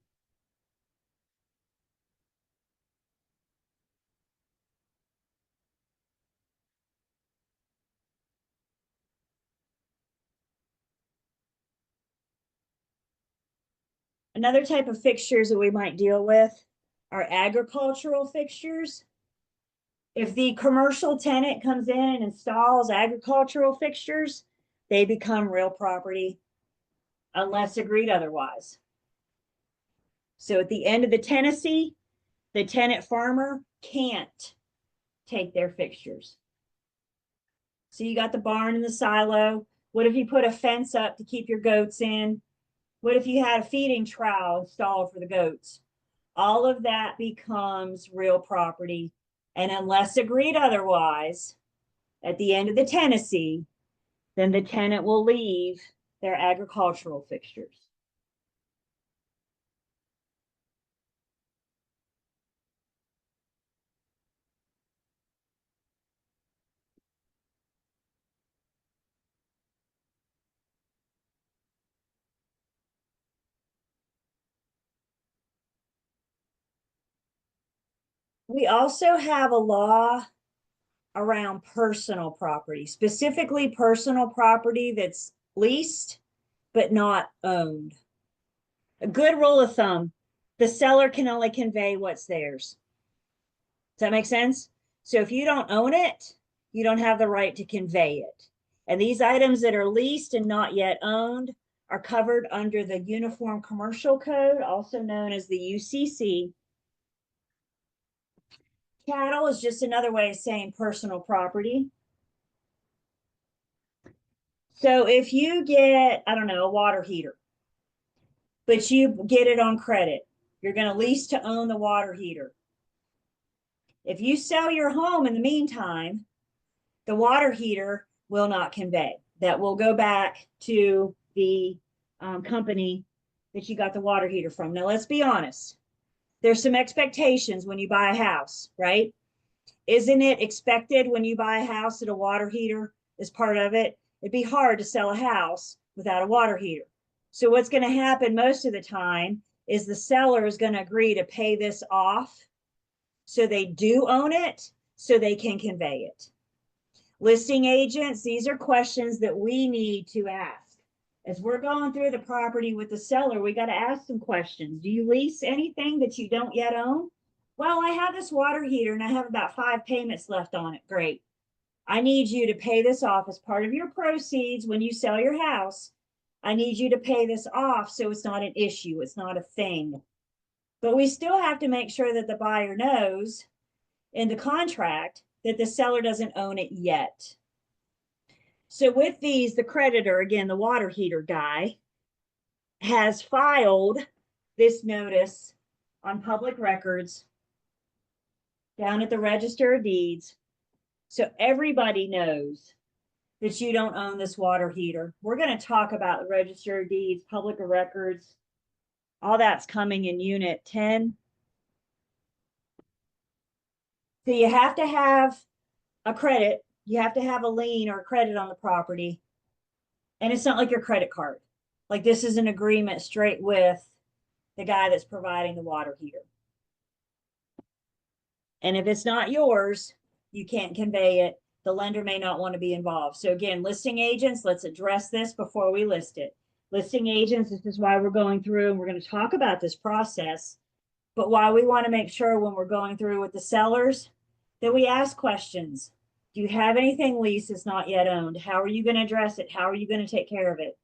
Another type of fixtures that we might deal with are agricultural fixtures. If the commercial tenant comes in and installs agricultural fixtures, they become real property unless agreed otherwise. So at the end of the tenancy, the tenant farmer can't take their fixtures. So you got the barn and the silo. What if you put a fence up to keep your goats in? What if you had a feeding trowel installed for the goats? All of that becomes real property. And unless agreed otherwise, at the end of the tenancy, then the tenant will leave their agricultural fixtures. We also have a law around personal property, specifically personal property that's leased but not owned. A good rule of thumb, the seller can only convey what's theirs. Does that make sense? So if you don't own it, you don't have the right to convey it. And these items that are leased and not yet owned are covered under the Uniform Commercial Code, also known as the UCC. Cattle is just another way of saying personal property. So if you get, I don't know, a water heater, but you get it on credit, you're going to lease to own the water heater. If you sell your home in the meantime, the water heater will not convey. That will go back to the company that you got the water heater from. Now, let's be honest. There's some expectations when you buy a house, right? Isn't it expected when you buy a house that a water heater is part of it? It'd be hard to sell a house without a water heater. So what's going to happen most of the time is the seller is going to agree to pay this off so they do own it, so they can convey it. Listing agents, these are questions that we need to ask. As we're going through the property with the seller, we got to ask some questions. Do you lease anything that you don't yet own? Well, I have this water heater and I have about 5 payments left on it. Great. I need you to pay this off as part of your proceeds when you sell your house. I need you to pay this off so it's not an issue. It's not a thing. But we still have to make sure that the buyer knows in the contract that the seller doesn't own it yet. So with these, the creditor, again, the water heater guy, has filed this notice on public records down at the Register of Deeds. So everybody knows that you don't own this water heater. We're going to talk about the Register of Deeds, public records. All that's coming in Unit 10. So you have to have a credit. You have to have a lien or a credit on the property. And it's not like your credit card. Like this is an agreement straight with the guy that's providing the water heater. And if it's not yours, you can't convey it. The lender may not want to be involved. So again, listing agents, let's address this before we list it. Listing agents, this is why we're going through and we're going to talk about this process. But why we want to make sure when we're going through with the sellers that we ask questions. Do you have anything leased that's not yet owned? How are you going to address it? How are you going to take care of it?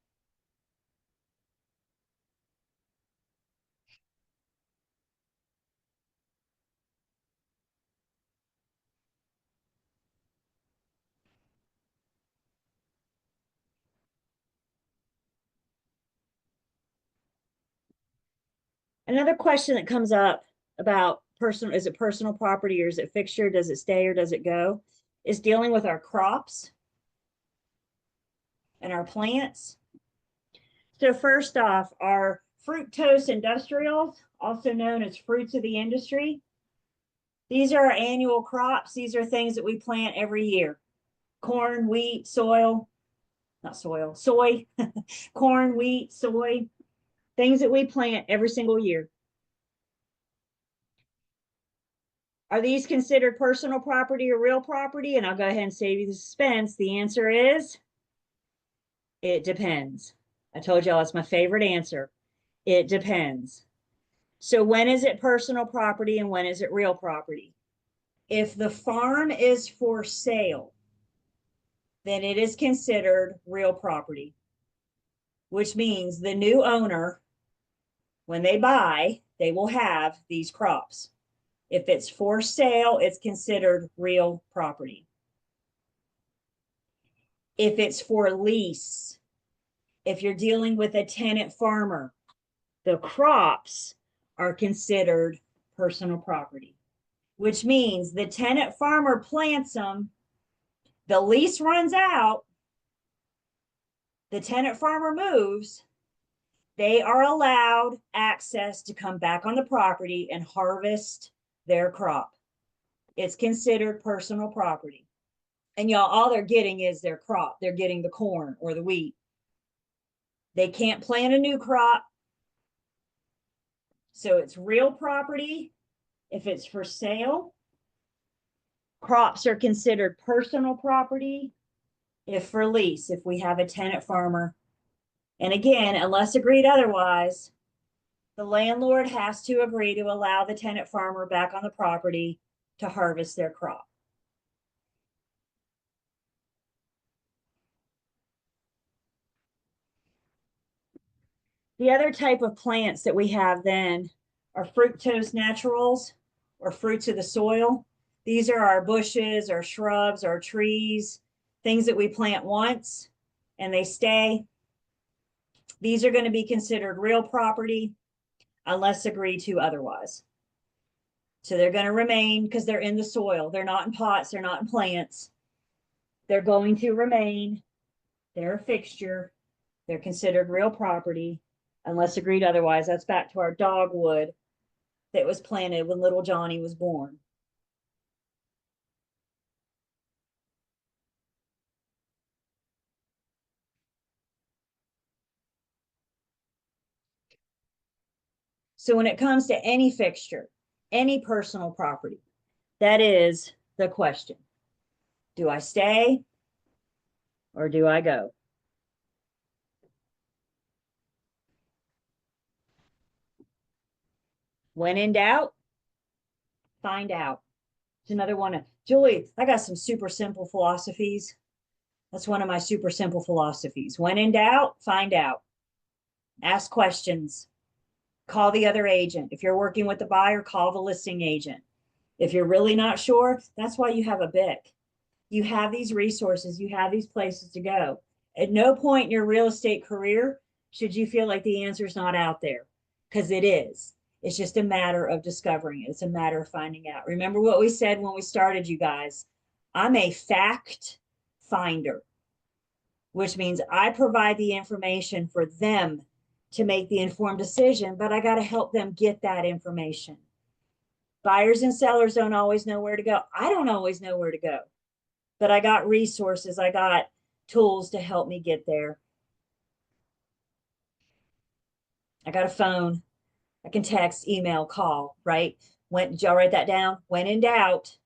Another question that comes up about personal, is it personal property or is it fixture? Does it stay or does it go? Is dealing with our crops and our plants. So first off, our fructose industrials, also known as fruits of the industry. These are our annual crops. These are things that we plant every year. Corn, wheat, soy, corn, wheat, soy, things that we plant every single year. Are these considered personal property or real property? And I'll go ahead and save you the suspense. The answer is, it depends. I told y'all it's my favorite answer. It depends. So when is it personal property and when is it real property? If the farm is for sale, then it is considered real property, which means the new owner, when they buy, they will have these crops. If it's for sale, it's considered real property. If it's for lease, if you're dealing with a tenant farmer, the crops are considered personal property, which means the tenant farmer plants them, the lease runs out, the tenant farmer moves, they are allowed access to come back on the property and harvest their crop. It's considered personal property. And y'all, all they're getting is their crop. They're getting the corn or the wheat. They can't plant a new crop. So it's real property if it's for sale. Crops are considered personal property if for lease, if we have a tenant farmer. And again, unless agreed otherwise, the landlord has to agree to allow the tenant farmer back on the property to harvest their crop. The other type of plants that we have then are fructose naturals or fruits of the soil. These are our bushes, our shrubs, our trees, things that we plant once and they stay. These are going to be considered real property unless agreed to otherwise. So they're going to remain because they're in the soil. They're not in pots, they're not in plants. They're going to remain. They're a fixture. They're considered real property unless agreed otherwise. That's back to our dogwood that was planted when little Johnny was born. So when it comes to any fixture, any personal property, that is the question. Do I stay or do I go? When in doubt, find out. It's another one. Julie, I got some super simple philosophies. That's one of my super simple philosophies. When in doubt, find out. Ask questions. Call the other agent. If you're working with the buyer, call the listing agent. If you're really not sure, that's why you have a BIC. You have these resources, you have these places to go. At no point in your real estate career should you feel like the answer is not out there, because it is. It's just a matter of discovering it. It's a matter of finding out. Remember what we said when we started, you guys. I'm a fact finder, which means I provide the information for them to make the informed decision, but I got to help them get that information. Buyers and sellers don't always know where to go. I don't always know where to go, but I got resources. I got tools to help me get there. I got a phone. I can text, email, call, right? Did y'all write that down? When in doubt,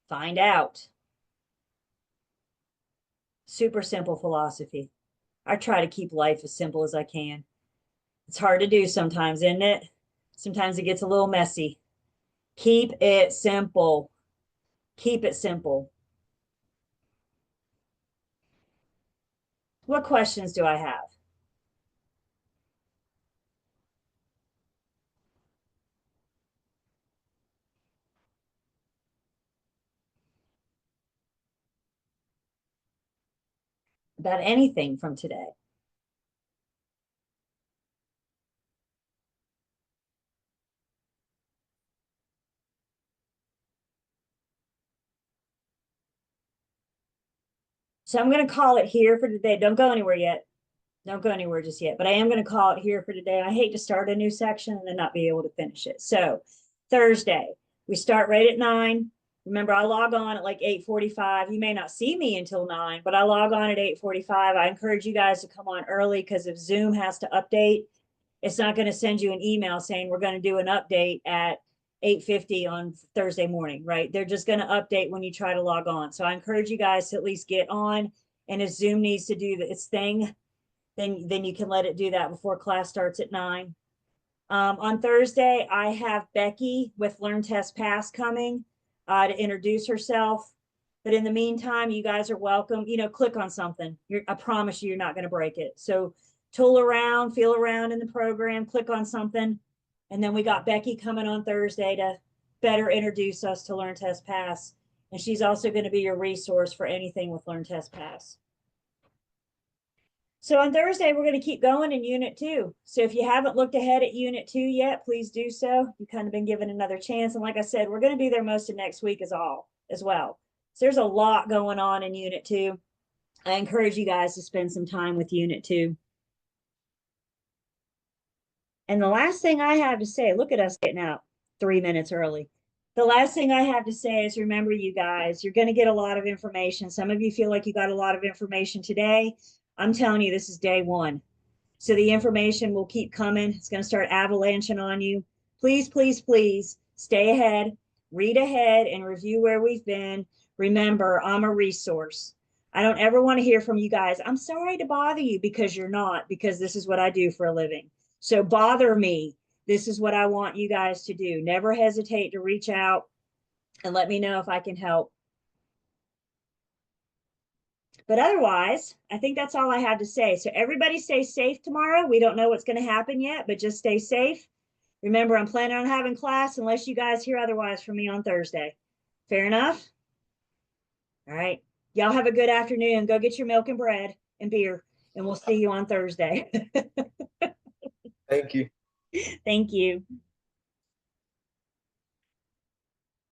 find out. Super simple philosophy. I try to keep life as simple as I can. It's hard to do sometimes, isn't it? Sometimes it gets a little messy. Keep it simple. Keep it simple. What questions do I have? About anything from today? So I'm going to call it here for today. Don't go anywhere yet. Don't go anywhere just yet, but I am going to call it here for today. I hate to start a new section and then not be able to finish it. So Thursday, we start right at 9. Remember, I log on at like 8:45. You may not see me until 9, but I log on at 8:45. I encourage you guys to come on early because if Zoom has to update, it's not going to send you an email saying we're going to do an update at 8:50 on Thursday morning, right? They're just going to update when you try to log on. So I encourage you guys to at least get on. And if Zoom needs to do its thing, then you can let it do that before class starts at 9. On Thursday, I have Becky with Learn Test Pass coming to introduce herself. But in the meantime, you guys are welcome. Click on something. I promise you're not going to break it. So tool around, feel around in the program, click on something. And then we got Becky coming on Thursday to better introduce us to Learn Test Pass. And she's also going to be your resource for anything with Learn Test Pass. So on Thursday, we're going to keep going in Unit 2. So if you haven't looked ahead at Unit 2 yet, please do so. You've kind of been given another chance. And like I said, we're going to be there most of next week as well. So there's a lot going on in Unit 2. I encourage you guys to spend some time with Unit 2. And the last thing I have to say, look at us getting out 3 minutes early. The last thing I have to say is remember, you guys, you're going to get a lot of information. Some of you feel like you got a lot of information today. I'm telling you, this is day 1. So the information will keep coming. It's going to start avalanching on you. Please, please, please stay ahead. read ahead and review where we've been. Remember, I'm a resource. I don't ever want to hear from you guys. I'm sorry to bother you, because you're not, because this is what I do for a living. So bother me. This is what I want you guys to do. Never hesitate to reach out and let me know if I can help. But otherwise, I think that's all I have to say. So everybody stay safe tomorrow. We don't know what's going to happen yet, but just stay safe. Remember, I'm planning on having class unless you guys hear otherwise from me on Thursday. Fair enough? All right. Y'all have a good afternoon. Go get your milk and bread and beer, and we'll see you on Thursday. Thank you. Thank you.